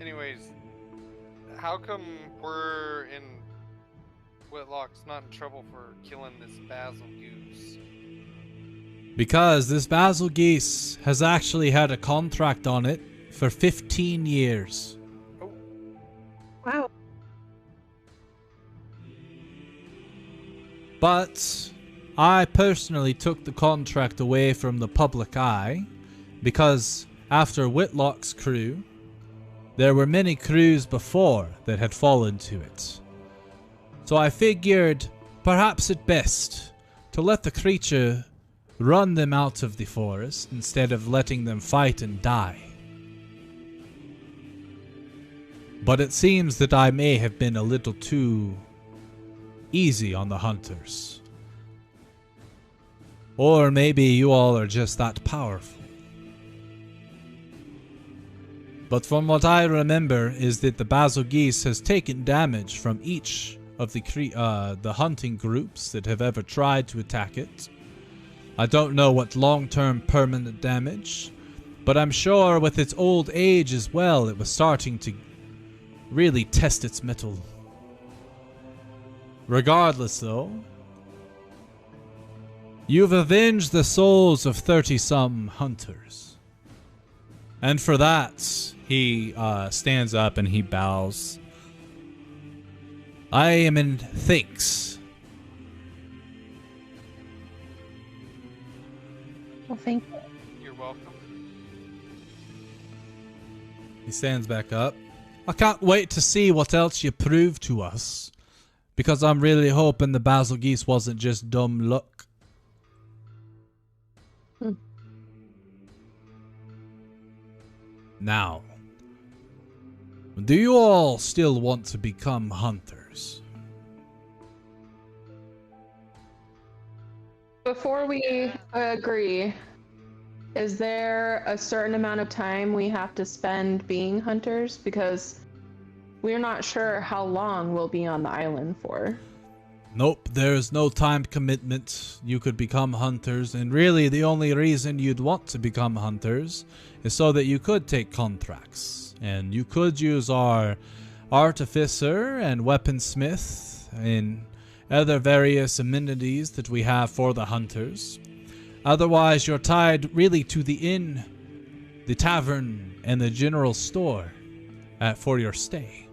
Anyways, how come we're in... Whitlock's not in trouble for killing this basil goose? Because this basil geese has actually had a contract on it for 15 years. Oh. Wow. But I personally took the contract away from the public eye because after Whitlock's crew, there were many crews before that had fallen to it. So I figured perhaps it best to let the creature run them out of the forest instead of letting them fight and die. But it seems that I may have been a little too easy on the hunters. Or maybe you all are just that powerful. But from what I remember is that the basil geese has taken damage from each of the hunting groups that have ever tried to attack it. I don't know what long-term permanent damage, but I'm sure with its old age as well, it was starting to really test its mettle. Regardless though, you've avenged the souls of 30-some hunters. And for that, he stands up and he bows. I am in thanks. Well, thank you. You're welcome. He stands back up. I can't wait to see what else you prove to us, because I'm really hoping the basil geese wasn't just dumb luck. Now, do you all still want to become hunters? Before we agree, is there a certain amount of time we have to spend being hunters? Because we're not sure how long we'll be on the island for. Nope, there's no time commitment. You could become hunters, and really the only reason you'd want to become hunters is so that you could take contracts. And you could use our artificer and weaponsmith and other various amenities that we have for the hunters. Otherwise, you're tied really to the inn, the tavern, and the general store for your stay.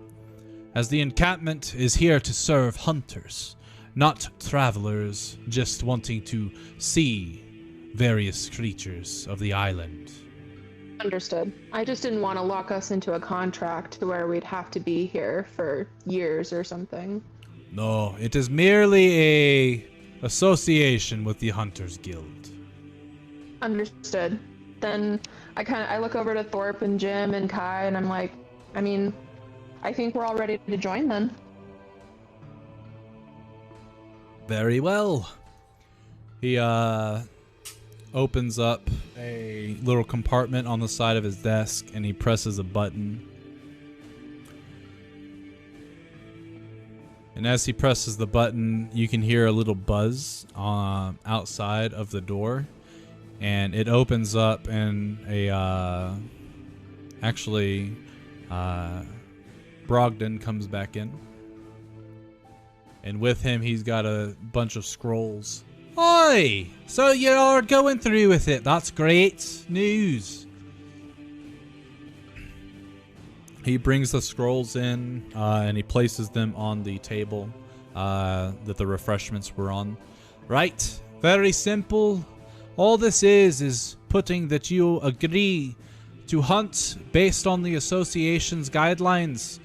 As the encampment is here to serve hunters, not travelers just wanting to see various creatures of the island. Understood. I just didn't want to lock us into a contract to where we'd have to be here for years or something. No, it is merely a association with the Hunters Guild. Understood. Then I look over to Thorpe and Jim and Kai and I'm like, I think we're all ready to join then. Very well. He opens up a little compartment on the side of his desk and he presses a button. And as he presses the button, you can hear a little buzz outside of the door. And it opens up and Brogdon comes back in. And with him, he's got a bunch of scrolls. Oi! So you are going through with it. That's great news. He brings the scrolls in and he places them on the table that the refreshments were on. Right. Very simple. All this is putting that you agree to hunt based on the association's guidelines,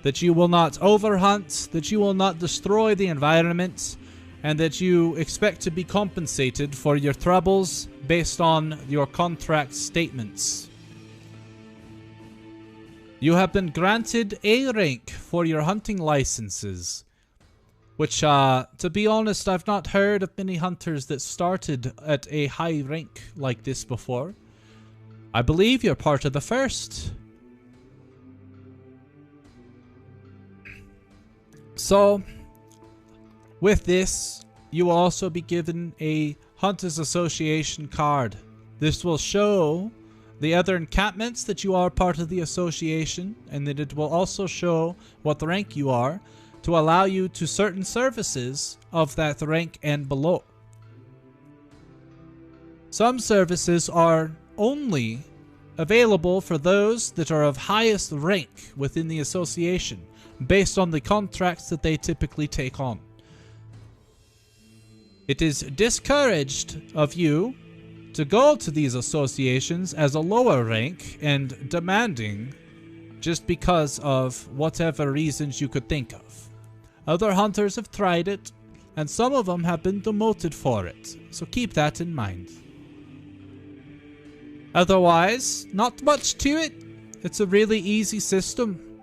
that you will not overhunt, that you will not destroy the environment, and that you expect to be compensated for your troubles based on your contract statements. You have been granted A rank for your hunting licenses, which, to be honest, I've not heard of many hunters that started at a high rank like this before. I believe you're part of the first. So, with this, you will also be given a Hunters Association card. This will show the other encampments that you are part of the association, and that it will also show what rank you are to allow you to certain services of that rank and below. Some services are only available for those that are of highest rank within the association, based on the contracts that they typically take on. It is discouraged of you to go to these associations as a lower rank and demanding just because of whatever reasons you could think of. Other hunters have tried it, and some of them have been demoted for it, so keep that in mind. Otherwise, not much to it. It's a really easy system.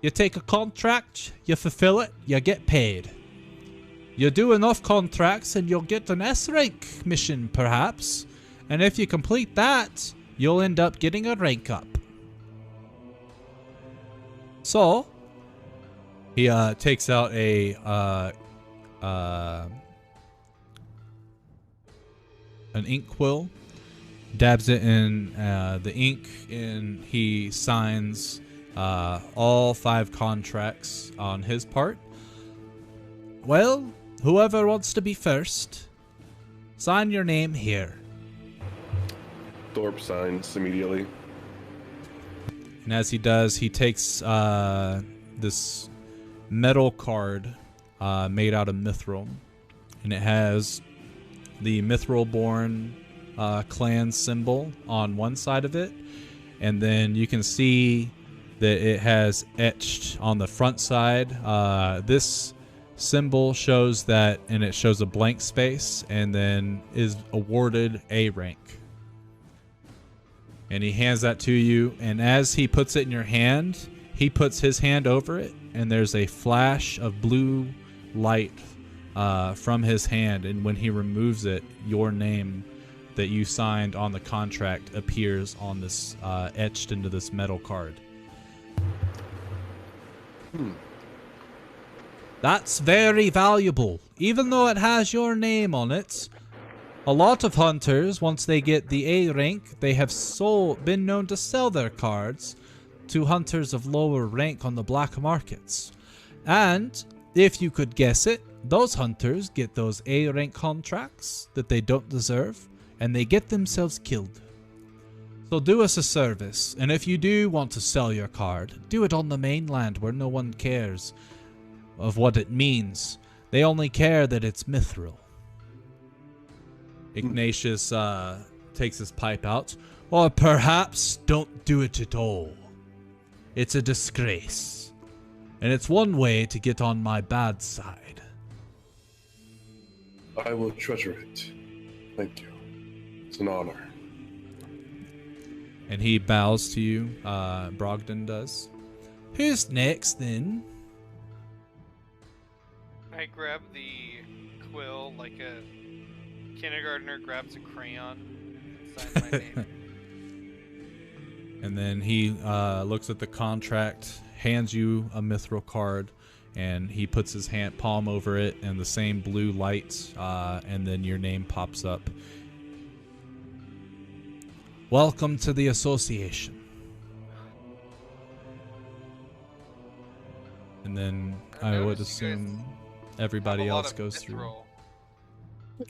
You take a contract, you fulfill it, you get paid. You do enough contracts and you'll get an S-rank mission, perhaps. And if you complete that, you'll end up getting a rank up. So, he takes out an ink quill, dabs it in the ink, and he signs all 5 contracts on his part. Well, whoever wants to be first, sign your name here. Thorpe signs immediately. And as he does, he takes this metal card made out of mithril. And it has the Mithril-born clan symbol on one side of it. And then you can see that it has etched on the front side. This symbol shows that, and it shows a blank space, and then is awarded A rank. And he hands that to you, and as he puts it in your hand, he puts his hand over it, and there's a flash of blue light from his hand, and when he removes it, your name that you signed on the contract appears on this, etched into this metal card. That's very valuable, even though it has your name on it. A lot of hunters, once they get the A rank, they have been known to sell their cards to hunters of lower rank on the black markets. And, if you could guess it, those hunters get those A rank contracts that they don't deserve, and they get themselves killed. So do us a service, and if you do want to sell your card, do it on the mainland where no one cares of what it means. They only care that it's mithril. Ignatius takes his pipe out. Or perhaps don't do it at all. It's a disgrace. And it's one way to get on my bad side. I will treasure it. Thank you. It's an honor. And he bows to you, Brogdon does. Who's next then? I grab the quill like a kindergartner grabs a crayon and sign my name. And then he looks at the contract, hands you a mithril card, and he puts his palm over it, and the same blue light, and then your name pops up. Welcome to the association. And then I would assume everybody else goes through.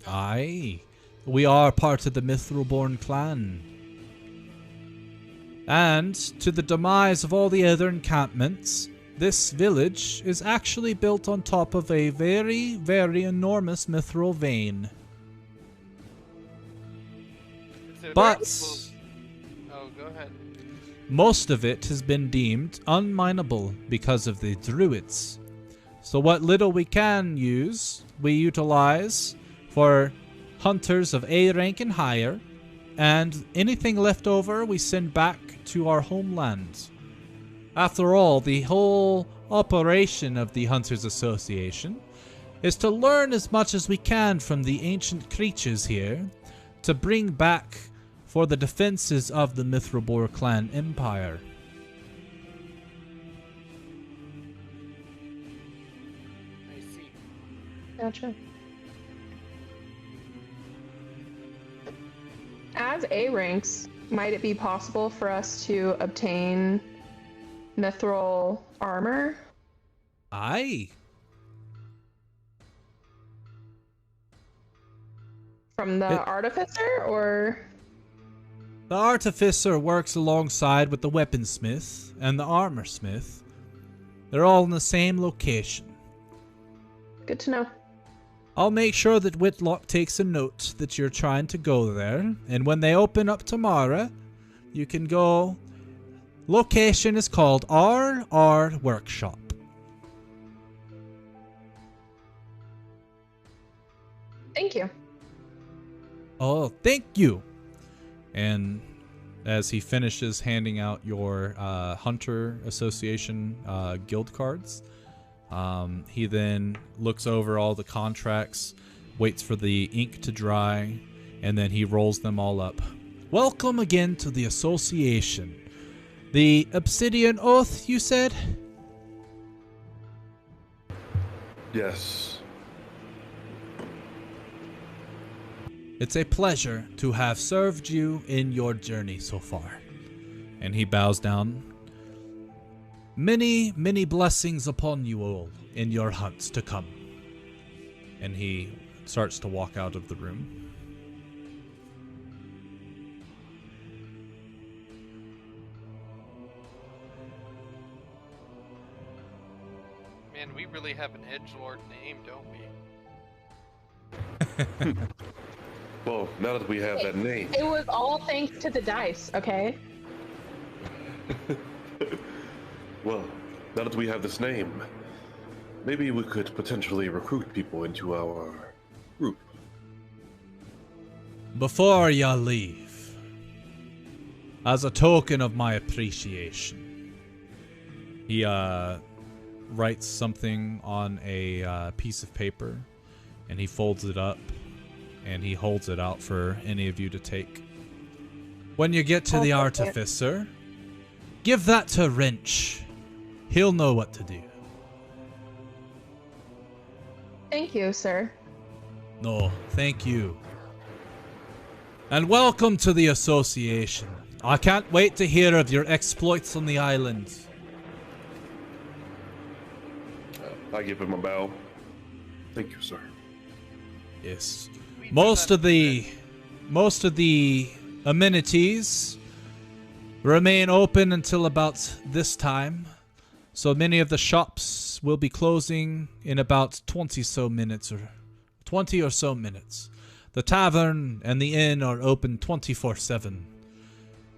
Aye, we are part of the Mithril-born clan. And to the demise of all the other encampments, this village is actually built on top of a very, very enormous mithril vein. But oh, go ahead. Most of it has been deemed unmineable because of the Druids. So what little we can use, we utilize for hunters of A rank and higher, and anything left over we send back to our homeland. After all, the whole operation of the Hunters Association is to learn as much as we can from the ancient creatures here to bring back for the defenses of the Mithril clan empire. I see. Gotcha. As A ranks, might it be possible for us to obtain Mithril Armor? Aye. From the Artificer, or? The Artificer works alongside with the Weaponsmith and the Armorsmith. They're all in the same location. Good to know. I'll make sure that Whitlock takes a note that you're trying to go there, and when they open up tomorrow, you can go. Location is called RR Workshop. Thank you. Oh, thank you. And as he finishes handing out your Hunter Association guild cards, he then looks over all the contracts, waits for the ink to dry, and then he rolls them all up. Welcome again to the association. The Obsidian Oath, you said? Yes. It's a pleasure to have served you in your journey so far. And he bows down. Many, many blessings upon you all in your hunts to come. And he starts to walk out of the room. Man, we really have an edgelord name, don't we? Well, now that we have that name. It was all thanks to the dice, okay? Well, now that we have this name, maybe we could potentially recruit people into our group. Before you leave, as a token of my appreciation, he writes something on a piece of paper, and he folds it up, and he holds it out for any of you to take. When you get to the Artificer, give that to Wrench. He'll know what to do. Thank you, sir. No, thank you. And welcome to the association. I can't wait to hear of your exploits on the island. I give him a bow. Thank you, sir. Yes. Most of the amenities remain open until about this time. So many of the shops will be closing in about 20 or so minutes. The tavern and the inn are open 24/7.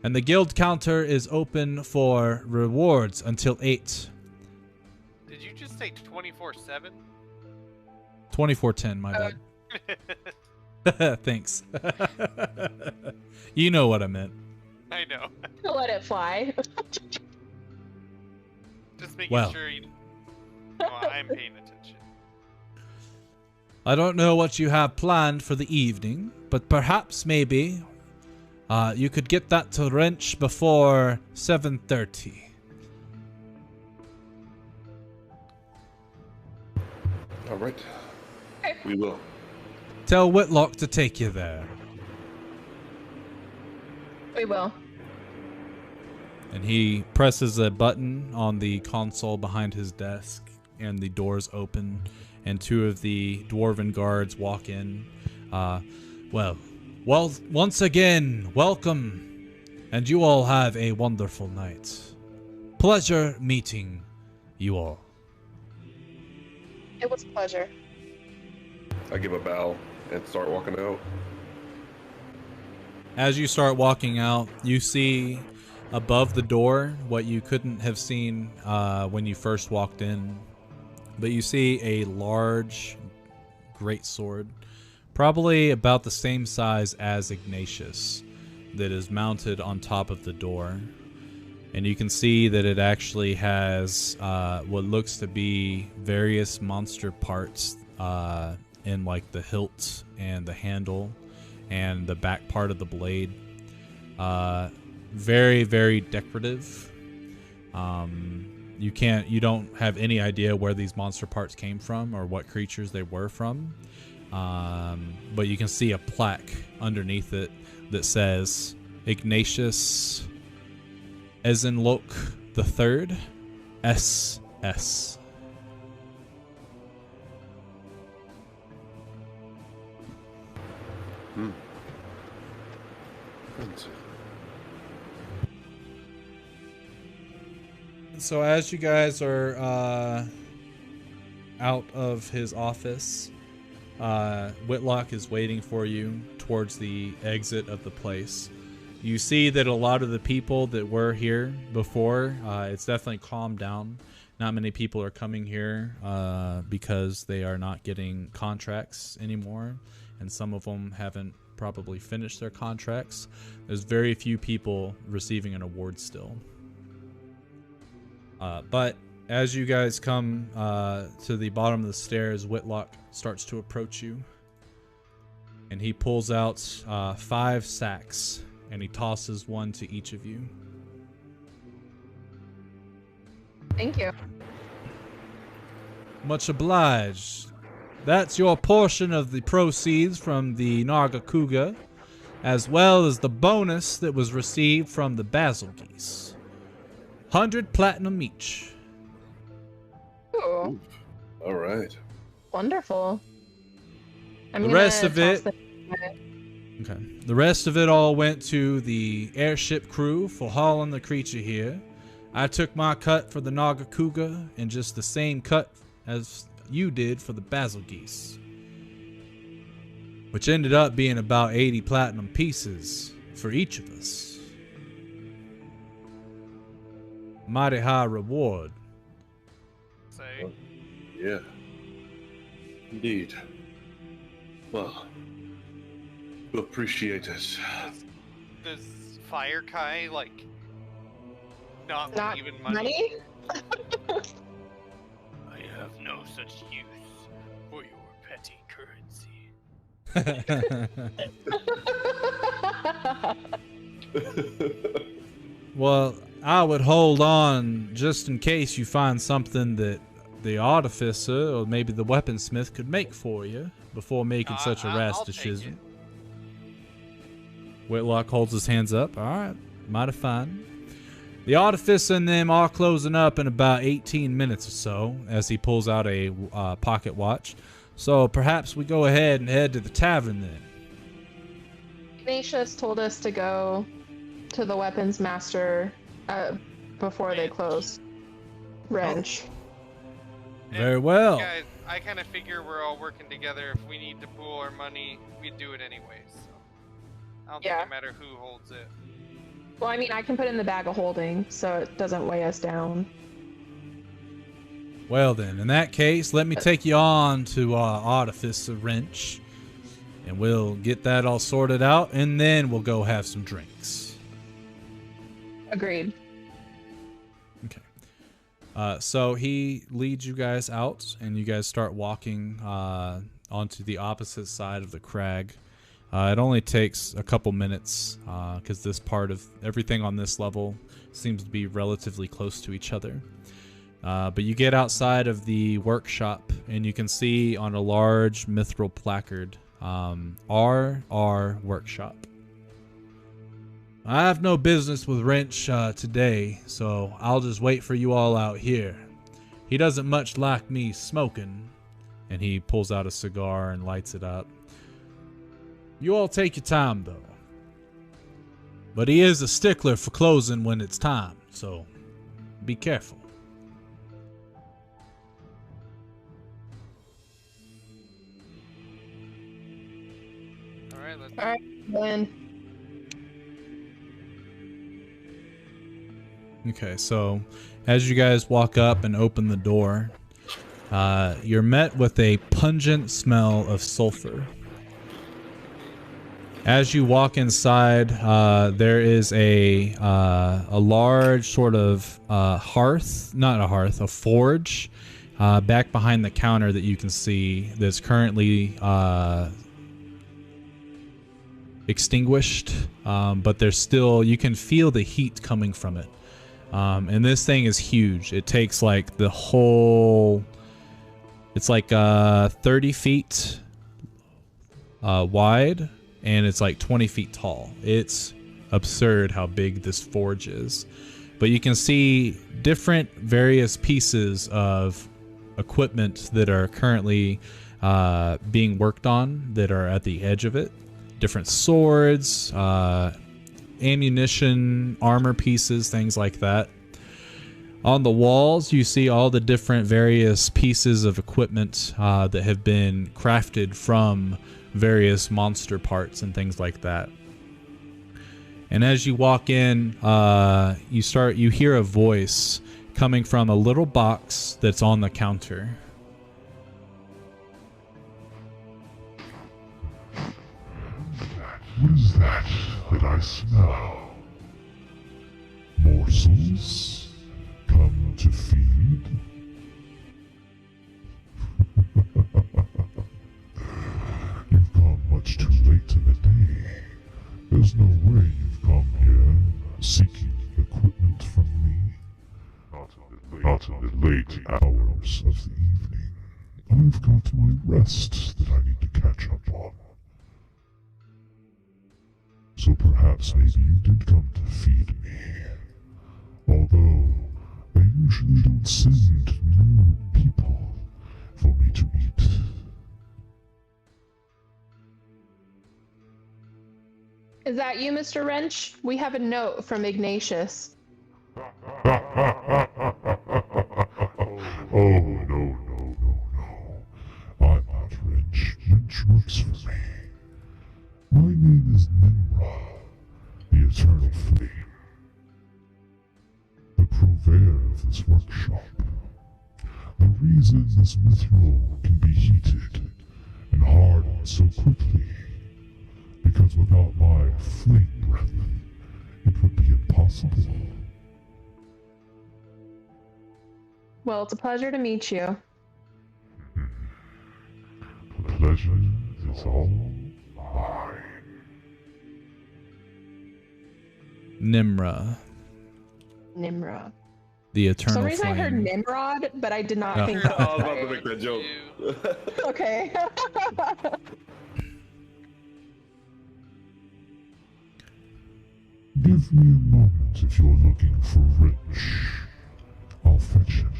And the guild counter is open for rewards until 8. Did you just say 24/7? 24/10, my bad. Thanks. You know what I meant. I know. Let it fly. Just making sure you. Oh, I'm paying attention. I don't know what you have planned for the evening, but perhaps maybe you could get that to Wrench before 7:30. All right. Okay. We will. Tell Whitlock to take you there. We will. And he presses a button on the console behind his desk, and the doors open, and 2 of the dwarven guards walk in. Well, once again, welcome, and you all have a wonderful night. Pleasure meeting you all. It was a pleasure. I give a bow and start walking out. As you start walking out, you see above the door what you couldn't have seen when you first walked in. But you see a large greatsword, probably about the same size as Ignatius, that is mounted on top of the door. And you can see that it actually has what looks to be various monster parts in like the hilt and the handle and the back part of the blade. Very, very decorative. You don't have any idea where these monster parts came from or what creatures they were from. But you can see a plaque underneath it that says Ignatius Ezenlok III SS. So as you guys are out of his office, Whitlock is waiting for you towards the exit of the place. You see that a lot of the people that were here before, it's definitely calmed down. Not many people are coming here because they are not getting contracts anymore, and some of them haven't probably finished their contracts. There's very few people receiving an award still. But as you guys come to the bottom of the stairs, Whitlock starts to approach you. And he pulls out 5 sacks, and he tosses one to each of you. Thank you. Much obliged. That's your portion of the proceeds from the Nargacuga, as well as the bonus that was received from the Basil Geese. 100 platinum each. Ooh, All right. wonderful. The rest of it. Okay. The rest of it all went to the airship crew for hauling the creature here. I took my cut for the Nargacuga and just the same cut as you did for the Basil Geese, which ended up being about 80 platinum pieces for each of us. Mighty high reward. Say, yeah. Indeed. Well, appreciate it. Does Fire Kai, like, not Not even money? money? I have no such use for your petty currency. Well, I would hold on just in case you find something that the artificer or maybe the weaponsmith could make for you before making such a rash I'll take decision. Whitlock holds his hands up. All right, mighty fine. The artificer and them are closing up in about 18 minutes or so as he pulls out a pocket watch. So perhaps we go ahead and head to the tavern then. Ignatius told us to go to the weapons master before they close. Wrench. Very well. Guys, I kind of figure we're all working together. If we need to pool our money, we do it anyways. So I don't think it matters who holds it. Well, I mean, I can put it in the bag of holding, so it doesn't weigh us down. Well then, in that case, let me take you on to Artificer Wrench, and we'll get that all sorted out, and then we'll go have some drinks. Agreed. Okay. So he leads you guys out, and you guys start walking onto the opposite side of the crag. It only takes a couple minutes because this part of everything on this level seems to be relatively close to each other. But you get outside of the workshop and you can see on a large mithril placard, RR Workshop. I have no business with Wrench today, so I'll just wait for you all out here. He doesn't much like me smoking. And he pulls out a cigar and lights it up. You all take your time, though. But he is a stickler for closing when it's time, so be careful. Alright, let's... Alright, then. Okay, so as you guys walk up and open the door, you're met with a pungent smell of sulfur. As you walk inside, there is a large sort of hearth, not a hearth, a forge, back behind the counter that you can see that's currently extinguished, but there's still, you can feel the heat coming from it. And this thing is huge. It takes like the whole, it's like 30 feet wide. And it's like 20 feet tall. It's absurd how big this forge is. But you can see different various pieces of equipment that are currently being worked on that are at the edge of it. Different swords, ammunition, armor pieces, things like that. On the walls, you see all the different various pieces of equipment that have been crafted from various monster parts and things like that. And as you walk in, you hear a voice coming from a little box that's on the counter. What is that I smell? Morsels come to feed? You've come much too late in the day. There's no way you've come here seeking equipment from me. Not in the late hours of the evening. I've got my rest that I need to catch up on. So perhaps maybe you did come to feed me. Although, I usually don't send new people for me to eat. Is that you, Mr. Wrench? We have a note from Ignatius. Oh, no. I'm not Wrench. Wrench works for me. My name is Nimrod, the Eternal Flame. The purveyor of this workshop. The reason this mithril can be heated and hardened so quickly, because without my flame breath, it would be impossible. Well, it's a pleasure to meet you. The pleasure is all mine. Nimra, Nimrod. the For eternal some reason I heard flame. Nimrod, but I did not Oh. think I that was was about to right. make that joke. Okay. Give me a moment if you're looking for rich. I'll fetch him.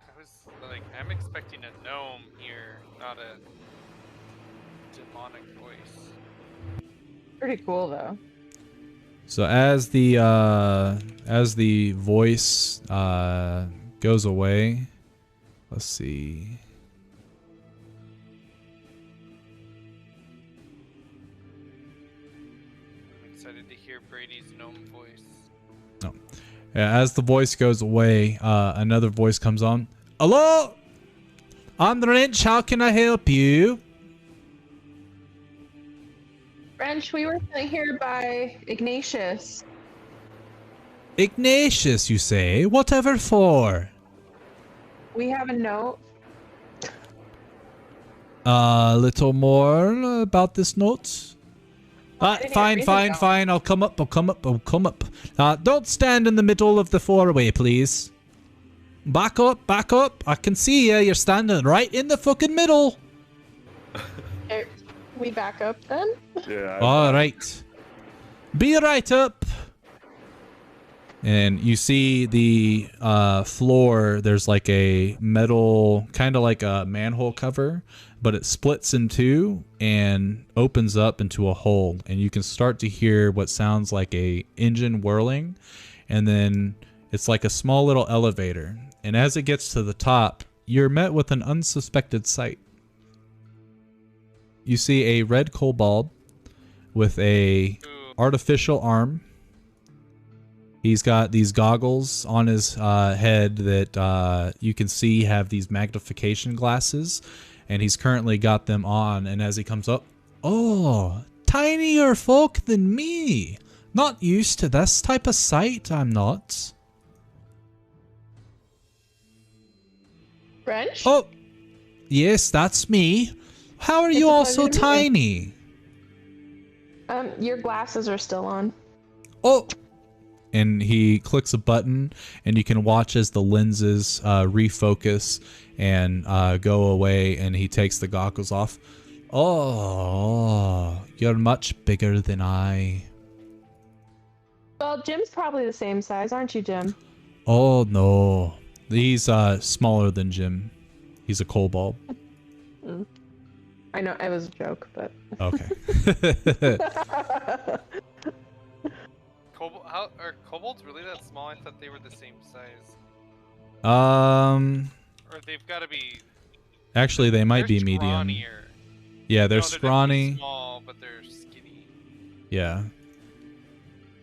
I was like, I'm expecting a gnome here, not a demonic voice. Pretty cool though. So as the voice goes away, let's see. I'm excited to hear Brady's gnome voice. Yeah, as the voice goes away, another voice comes on. Hello, I'm the Wrench. How can I help you? French, we were sent here by Ignatius. Ignatius, you say? Whatever for? We have a note. A little more about this note? I didn't Fine, read fine, it. fine. I'll come up. Don't stand in the middle of the four-way, please. Back up, back up. I can see you. You're standing right in the fucking middle. We back up then? Yeah. All right. Be right up. And you see the floor, there's like a metal, kind of like a manhole cover, but it splits in two and opens up into a hole. And you can start to hear what sounds like a engine whirling. And then it's like a small little elevator. And as it gets to the top, you're met with an unsuspected sight. You see a red kobold with a artificial arm. He's got these goggles on his head that you can see have these magnification glasses, and he's currently got them on. And as he comes up, oh, tinier folk than me. Not used to this type of sight, I'm not. French? Oh, yes, that's me. How are you all so tiny? Your glasses are still on. Oh! And he clicks a button, and you can watch as the lenses refocus and go away, and he takes the goggles off. Oh, you're much bigger than I. Well, Jim's probably the same size, aren't you, Jim? Oh, no. He's smaller than Jim. He's a kobold. I know, it was a joke, but... Okay. Are kobolds really that small? I thought they were the same size. Or they've got to be. Actually, they might be they're medium. scrawnier. Yeah, they're No, scrawny. definitely small, but they're skinny. Yeah.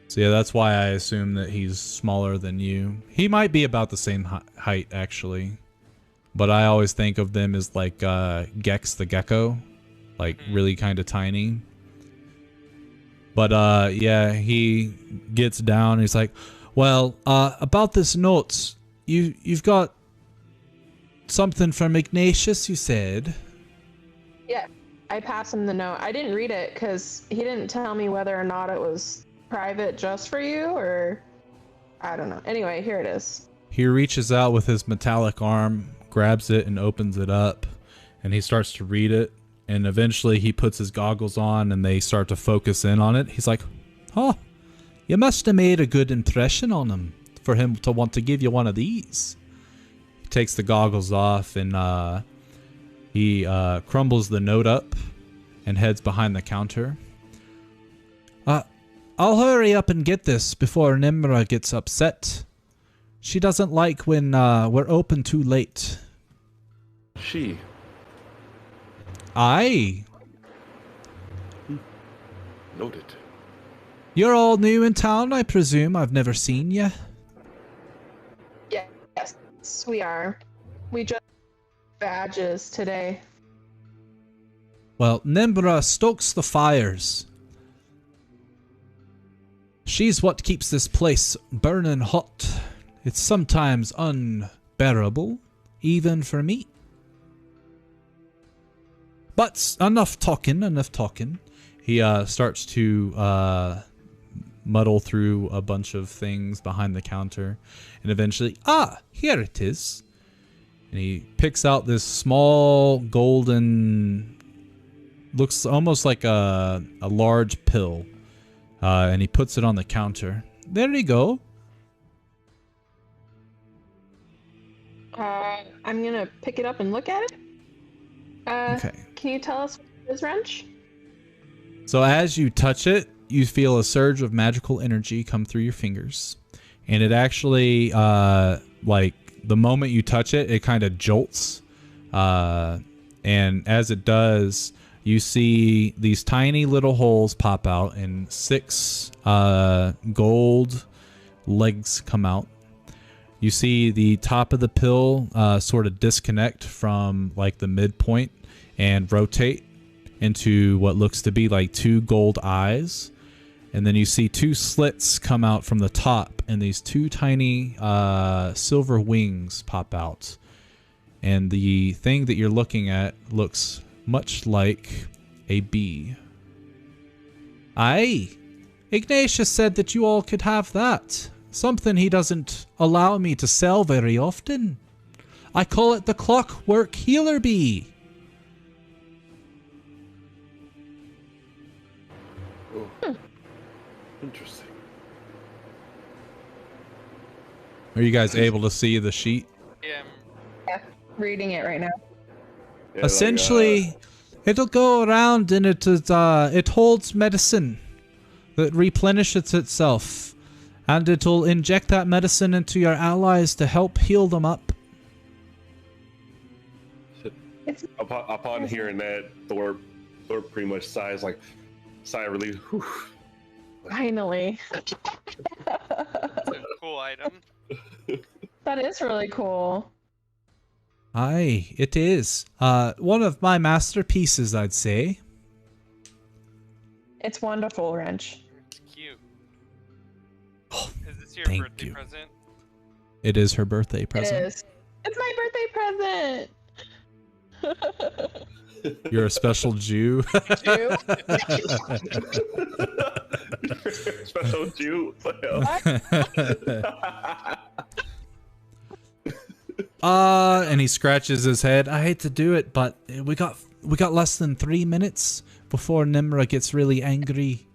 So yeah, that's why I assume that he's smaller than you. He might be about the same height, actually. But I always think of them as like Gex the gecko. Like really kind of tiny. But yeah, he gets down and he's like, well, about this note, you've got something from Ignatius, you said. Yeah, I passed him the note. I didn't read it because he didn't tell me whether or not it was private just for you or... I don't know. Anyway, here it is. He reaches out with his metallic arm, grabs it and opens it up, and he starts to read it. And eventually he puts his goggles on and they start to focus in on it. He's like, oh, you must have made a good impression on him for him to want to give you one of these. He takes the goggles off and he crumbles the note up and heads behind the counter. I'll hurry up and get this before Nimra gets upset. She doesn't like when we're open too late. She. Aye. Noted. You're all new in town, I presume. I've never seen you. Yes, we are. We just badges today. Well, Nimbra stokes the fires. She's what keeps this place burning hot. It's sometimes unbearable, even for me. But enough talking, enough talking. He starts to muddle through a bunch of things behind the counter. And eventually, here it is. And he picks out this small golden, looks almost like a large pill. And he puts it on the counter. There you go. I'm gonna pick it up and look at it. Okay. Can you tell us what it is, Wrench? So as you touch it, you feel a surge of magical energy come through your fingers. And it actually, like, the moment you touch it, it kind of jolts. And as it does, you see these tiny little holes pop out and 6 gold legs come out. You see the top of the pill sort of disconnect from like the midpoint and rotate into what looks to be like 2 gold eyes. And then you see 2 slits come out from the top and these 2 tiny silver wings pop out. And the thing that you're looking at looks much like a bee. Aye, Ignatius said that you all could have that. Something he doesn't allow me to sell very often. I call it the clockwork healer bee. Oh. Interesting. Are you guys able to see the sheet? Yeah, Yeah, reading it right now. Yeah, Essentially, it'll go around and it holds medicine that replenishes itself. And it'll inject that medicine into your allies to help heal them up. upon hearing that, Thor pretty much sighs like sigh of relief. Whew. Finally. it's a cool item. That is really cool. Aye, it is. One of my masterpieces, I'd say. It's wonderful, Wrench. It's cute. Is this your Thank birthday you. present? It is her birthday present. It is. It's my birthday present. You're a special Jew. Jew? Special Jew. And he scratches his head. I hate to do it, but we got less than 3 minutes before Nimra gets really angry.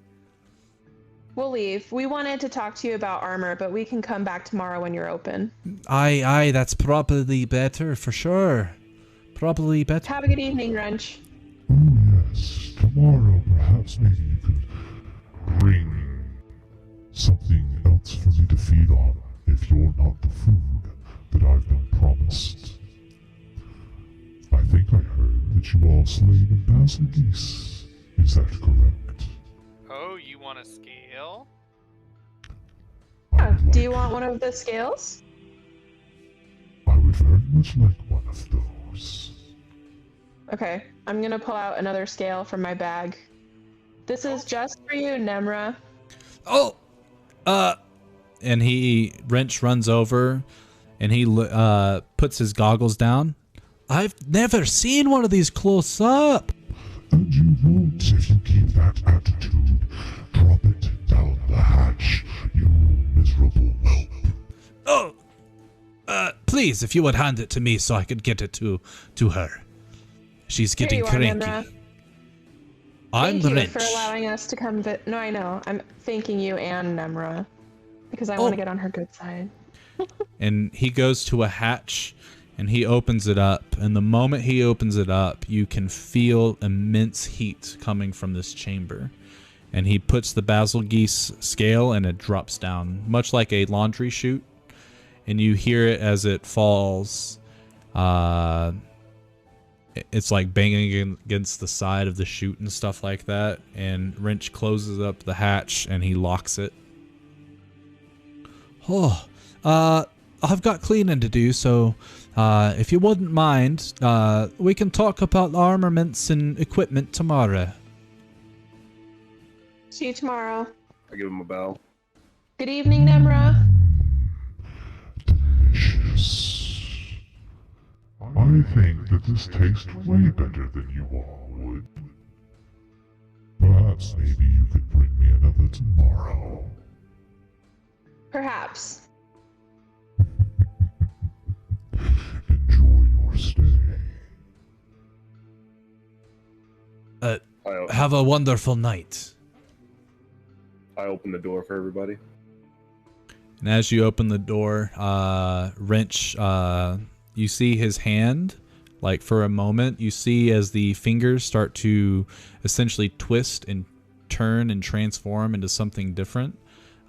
We'll leave. We wanted to talk to you about armor, but we can come back tomorrow when you're open. Aye, that's probably better for sure. Probably better. Have a good evening, Wrench. Oh yes, tomorrow perhaps maybe you could bring something else for me to feed on if you're not the food that I've been promised. I think I heard that you all slayed a basil geese. Is that correct? Oh, you want a scale? I would Do you like- want one of the scales? I would very much like one of those. Okay, I'm gonna pull out another scale from my bag. This is just for you, Nemra. Oh, and Wrench runs over, and he puts his goggles down. I've never seen one of these close up. And you won't if you keep that attitude. Drop it down the hatch, you miserable whelp. Oh, please, if you would hand it to me so I could get it to her. She's Here getting you are, cranky. Nemra. I'm Thank Wrench. you for allowing us to come. No, I know. I'm thanking you and Nemra because I want to get on her good side. And he goes to a hatch and he opens it up. And the moment he opens it up, you can feel immense heat coming from this chamber. And he puts the basil geese scale and it drops down, much like a laundry chute. And you hear it as it falls. It's like banging against the side of the chute and stuff like that. And Wrench closes up the hatch and he locks it. Oh, I've got cleaning to do, so if you wouldn't mind, we can talk about armaments and equipment tomorrow. See you tomorrow. I give him a bow. Good evening, Nemra. Delicious. I think that this tastes way better than you all would. Perhaps maybe you could bring me another tomorrow. Perhaps. Enjoy your stay. Have a wonderful night. I open the door for everybody. And as you open the door, Wrench, you see his hand, like for a moment, you see as the fingers start to essentially twist and turn and transform into something different.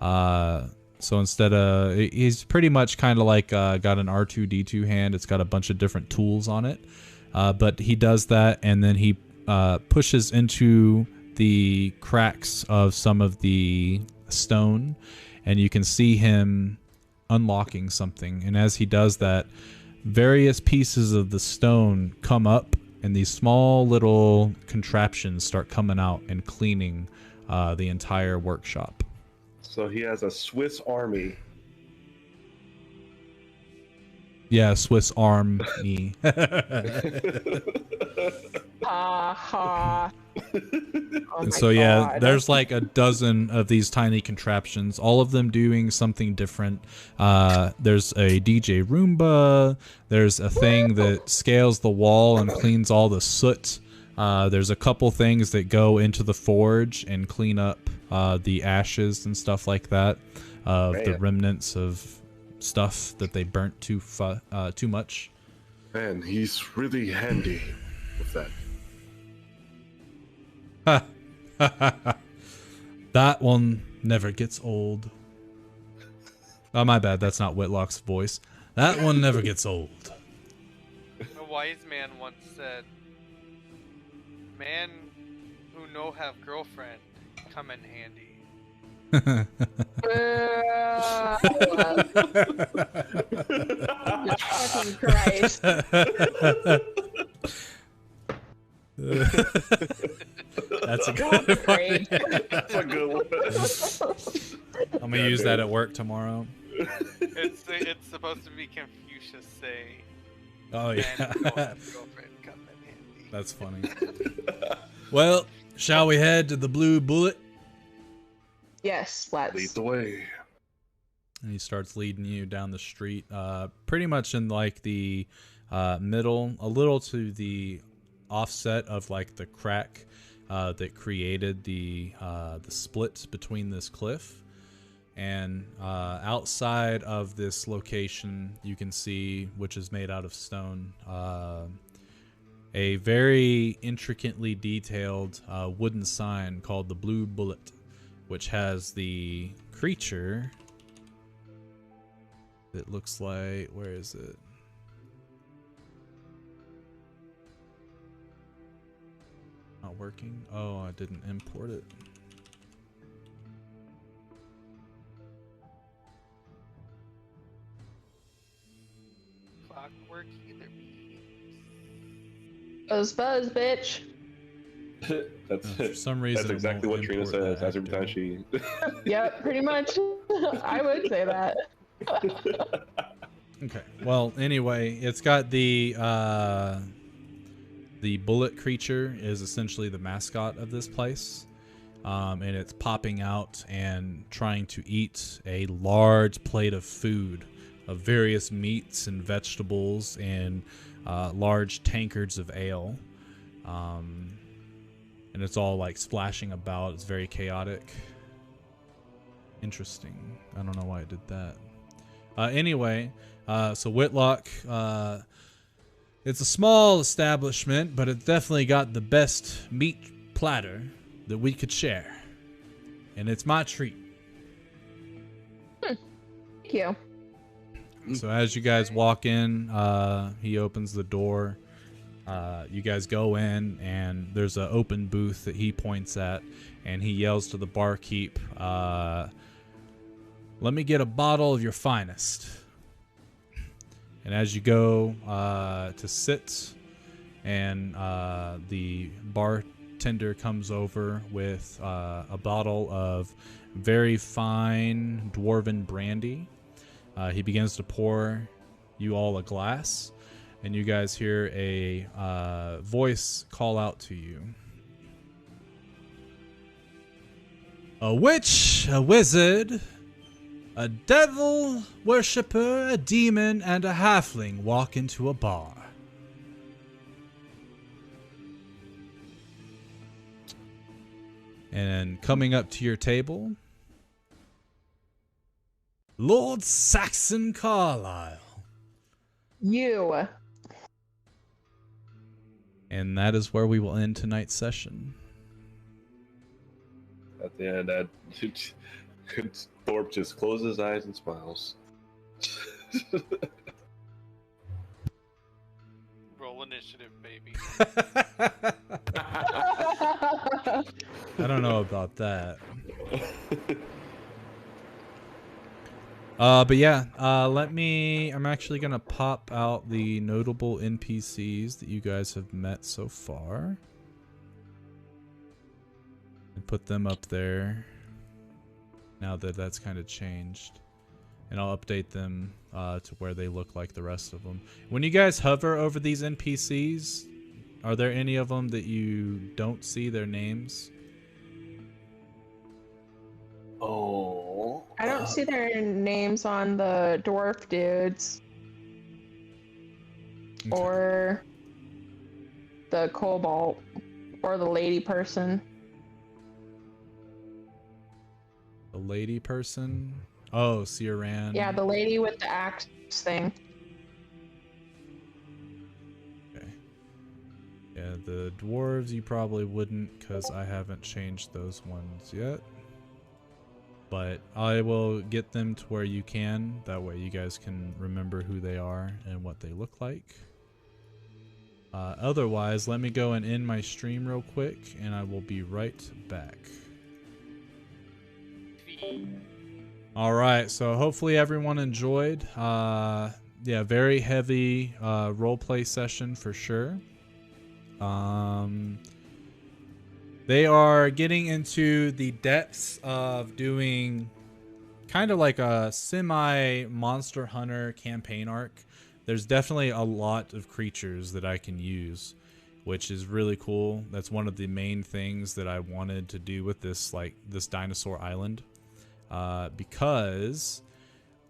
So instead of, he's pretty much kind of like got an R2-D2 hand. It's got a bunch of different tools on it. But he does that, and then he pushes into the cracks of some of the stone, and you can see him unlocking something. And as he does that, various pieces of the stone come up, and these small little contraptions start coming out and cleaning the entire workshop. So he has a Swiss army. Yeah, Swiss arm me. Ha ha. Oh And my so yeah, God. there's like a dozen of these tiny contraptions, all of them doing something different. There's a DJ Roomba. There's a thing that scales the wall and cleans all the soot. There's a couple things that go into the forge and clean up the ashes and stuff like that of the Man. remnants of stuff that they burnt too much. Man, he's really handy with that. That one never gets old. Oh, my bad. That's not Whitlock's voice. That one never gets old. A wise man once said, "Man who no have girlfriend come in handy." Fucking Christ. That's a good one. That's a good one. I'm gonna use that at work tomorrow. It's supposed to be Confucius say, Oh "Man who no yeah, have girlfriend come in handy." that's funny. Well, shall we head to the Blue Bullet? Yes, Lead let's. the way. And he starts leading you down the street, pretty much in like the middle, a little to the offset of like the crack that created the split between this cliff. And outside of this location, you can see, which is made out of stone, a very intricately detailed wooden sign called the Blue Bullet, which has the creature that looks like, where is it? Not working? Oh, I didn't import it. Clockwork either be. Buzz, buzz, bitch. That's For some reason, That's it exactly won't what Trina import says. that Every time active. she. Yep, pretty much. I would say that. Okay. Well, anyway, it's got the bullet creature is essentially the mascot of this place, and it's popping out and trying to eat a large plate of food of various meats and vegetables and large tankards of ale, and it's all like splashing about. It's very chaotic. Interesting. I don't know why it did that. Anyway, so Whitlock, it's a small establishment, but it definitely got the best meat platter that we could share. And it's my treat. Thank you. So as you guys walk in, he opens the door. You guys go in, and there's an open booth that he points at, and he yells to the barkeep, "Let me get a bottle of your finest." And as you go to sit, and the bartender comes over with a bottle of very fine dwarven brandy. He begins to pour you all a glass, and you guys hear a voice call out to you. A witch, a wizard, a devil worshipper, a demon, and a halfling walk into a bar. And coming up to your table, Lord Saxon Carlisle. You. And that is where we will end tonight's session. At the end, Thorpe just closes his eyes and smiles. Roll initiative, baby. I don't know about that. But yeah, I'm actually gonna pop out the notable NPCs that you guys have met so far. And put them up there. Now that that's kind of changed. And I'll update them to where they look like the rest of them. When you guys hover over these NPCs, are there any of them that you don't see their names? Oh. I don't see their names on the dwarf dudes. Okay. Or the cobalt. Or the lady person. The lady person? Oh, Sierran. Yeah, the lady with the axe thing. Okay. Yeah, the dwarves you probably wouldn't, because I haven't changed those ones yet. But I will get them to where you can. That way you guys can remember who they are and what they look like. Otherwise, let me go and end my stream real quick, and I will be right back. Alright, so hopefully everyone enjoyed. Yeah, very heavy roleplay session for sure. They are getting into the depths of doing kind of like a semi-Monster Hunter campaign arc. There's definitely a lot of creatures that I can use, which is really cool. That's one of the main things that I wanted to do with this, like, this dinosaur island. Because,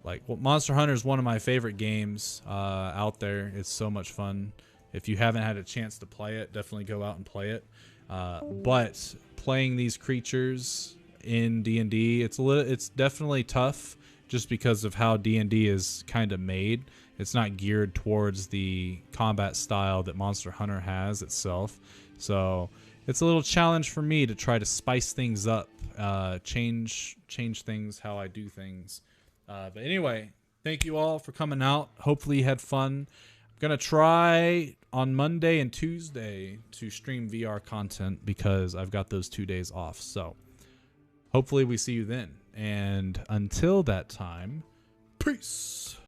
like, well, Monster Hunter is one of my favorite games out there. It's so much fun. If you haven't had a chance to play it, definitely go out and play it. But playing these creatures in D&D, it's definitely tough just because of how D&D is kind of made. It's not geared towards the combat style that Monster Hunter has itself. So it's a little challenge for me to try to spice things up, change things how I do things. But anyway, thank you all for coming out. Hopefully you had fun. I'm gonna try on Monday and Tuesday to stream VR content because I've got those 2 days off. So hopefully we see you then. And until that time, peace.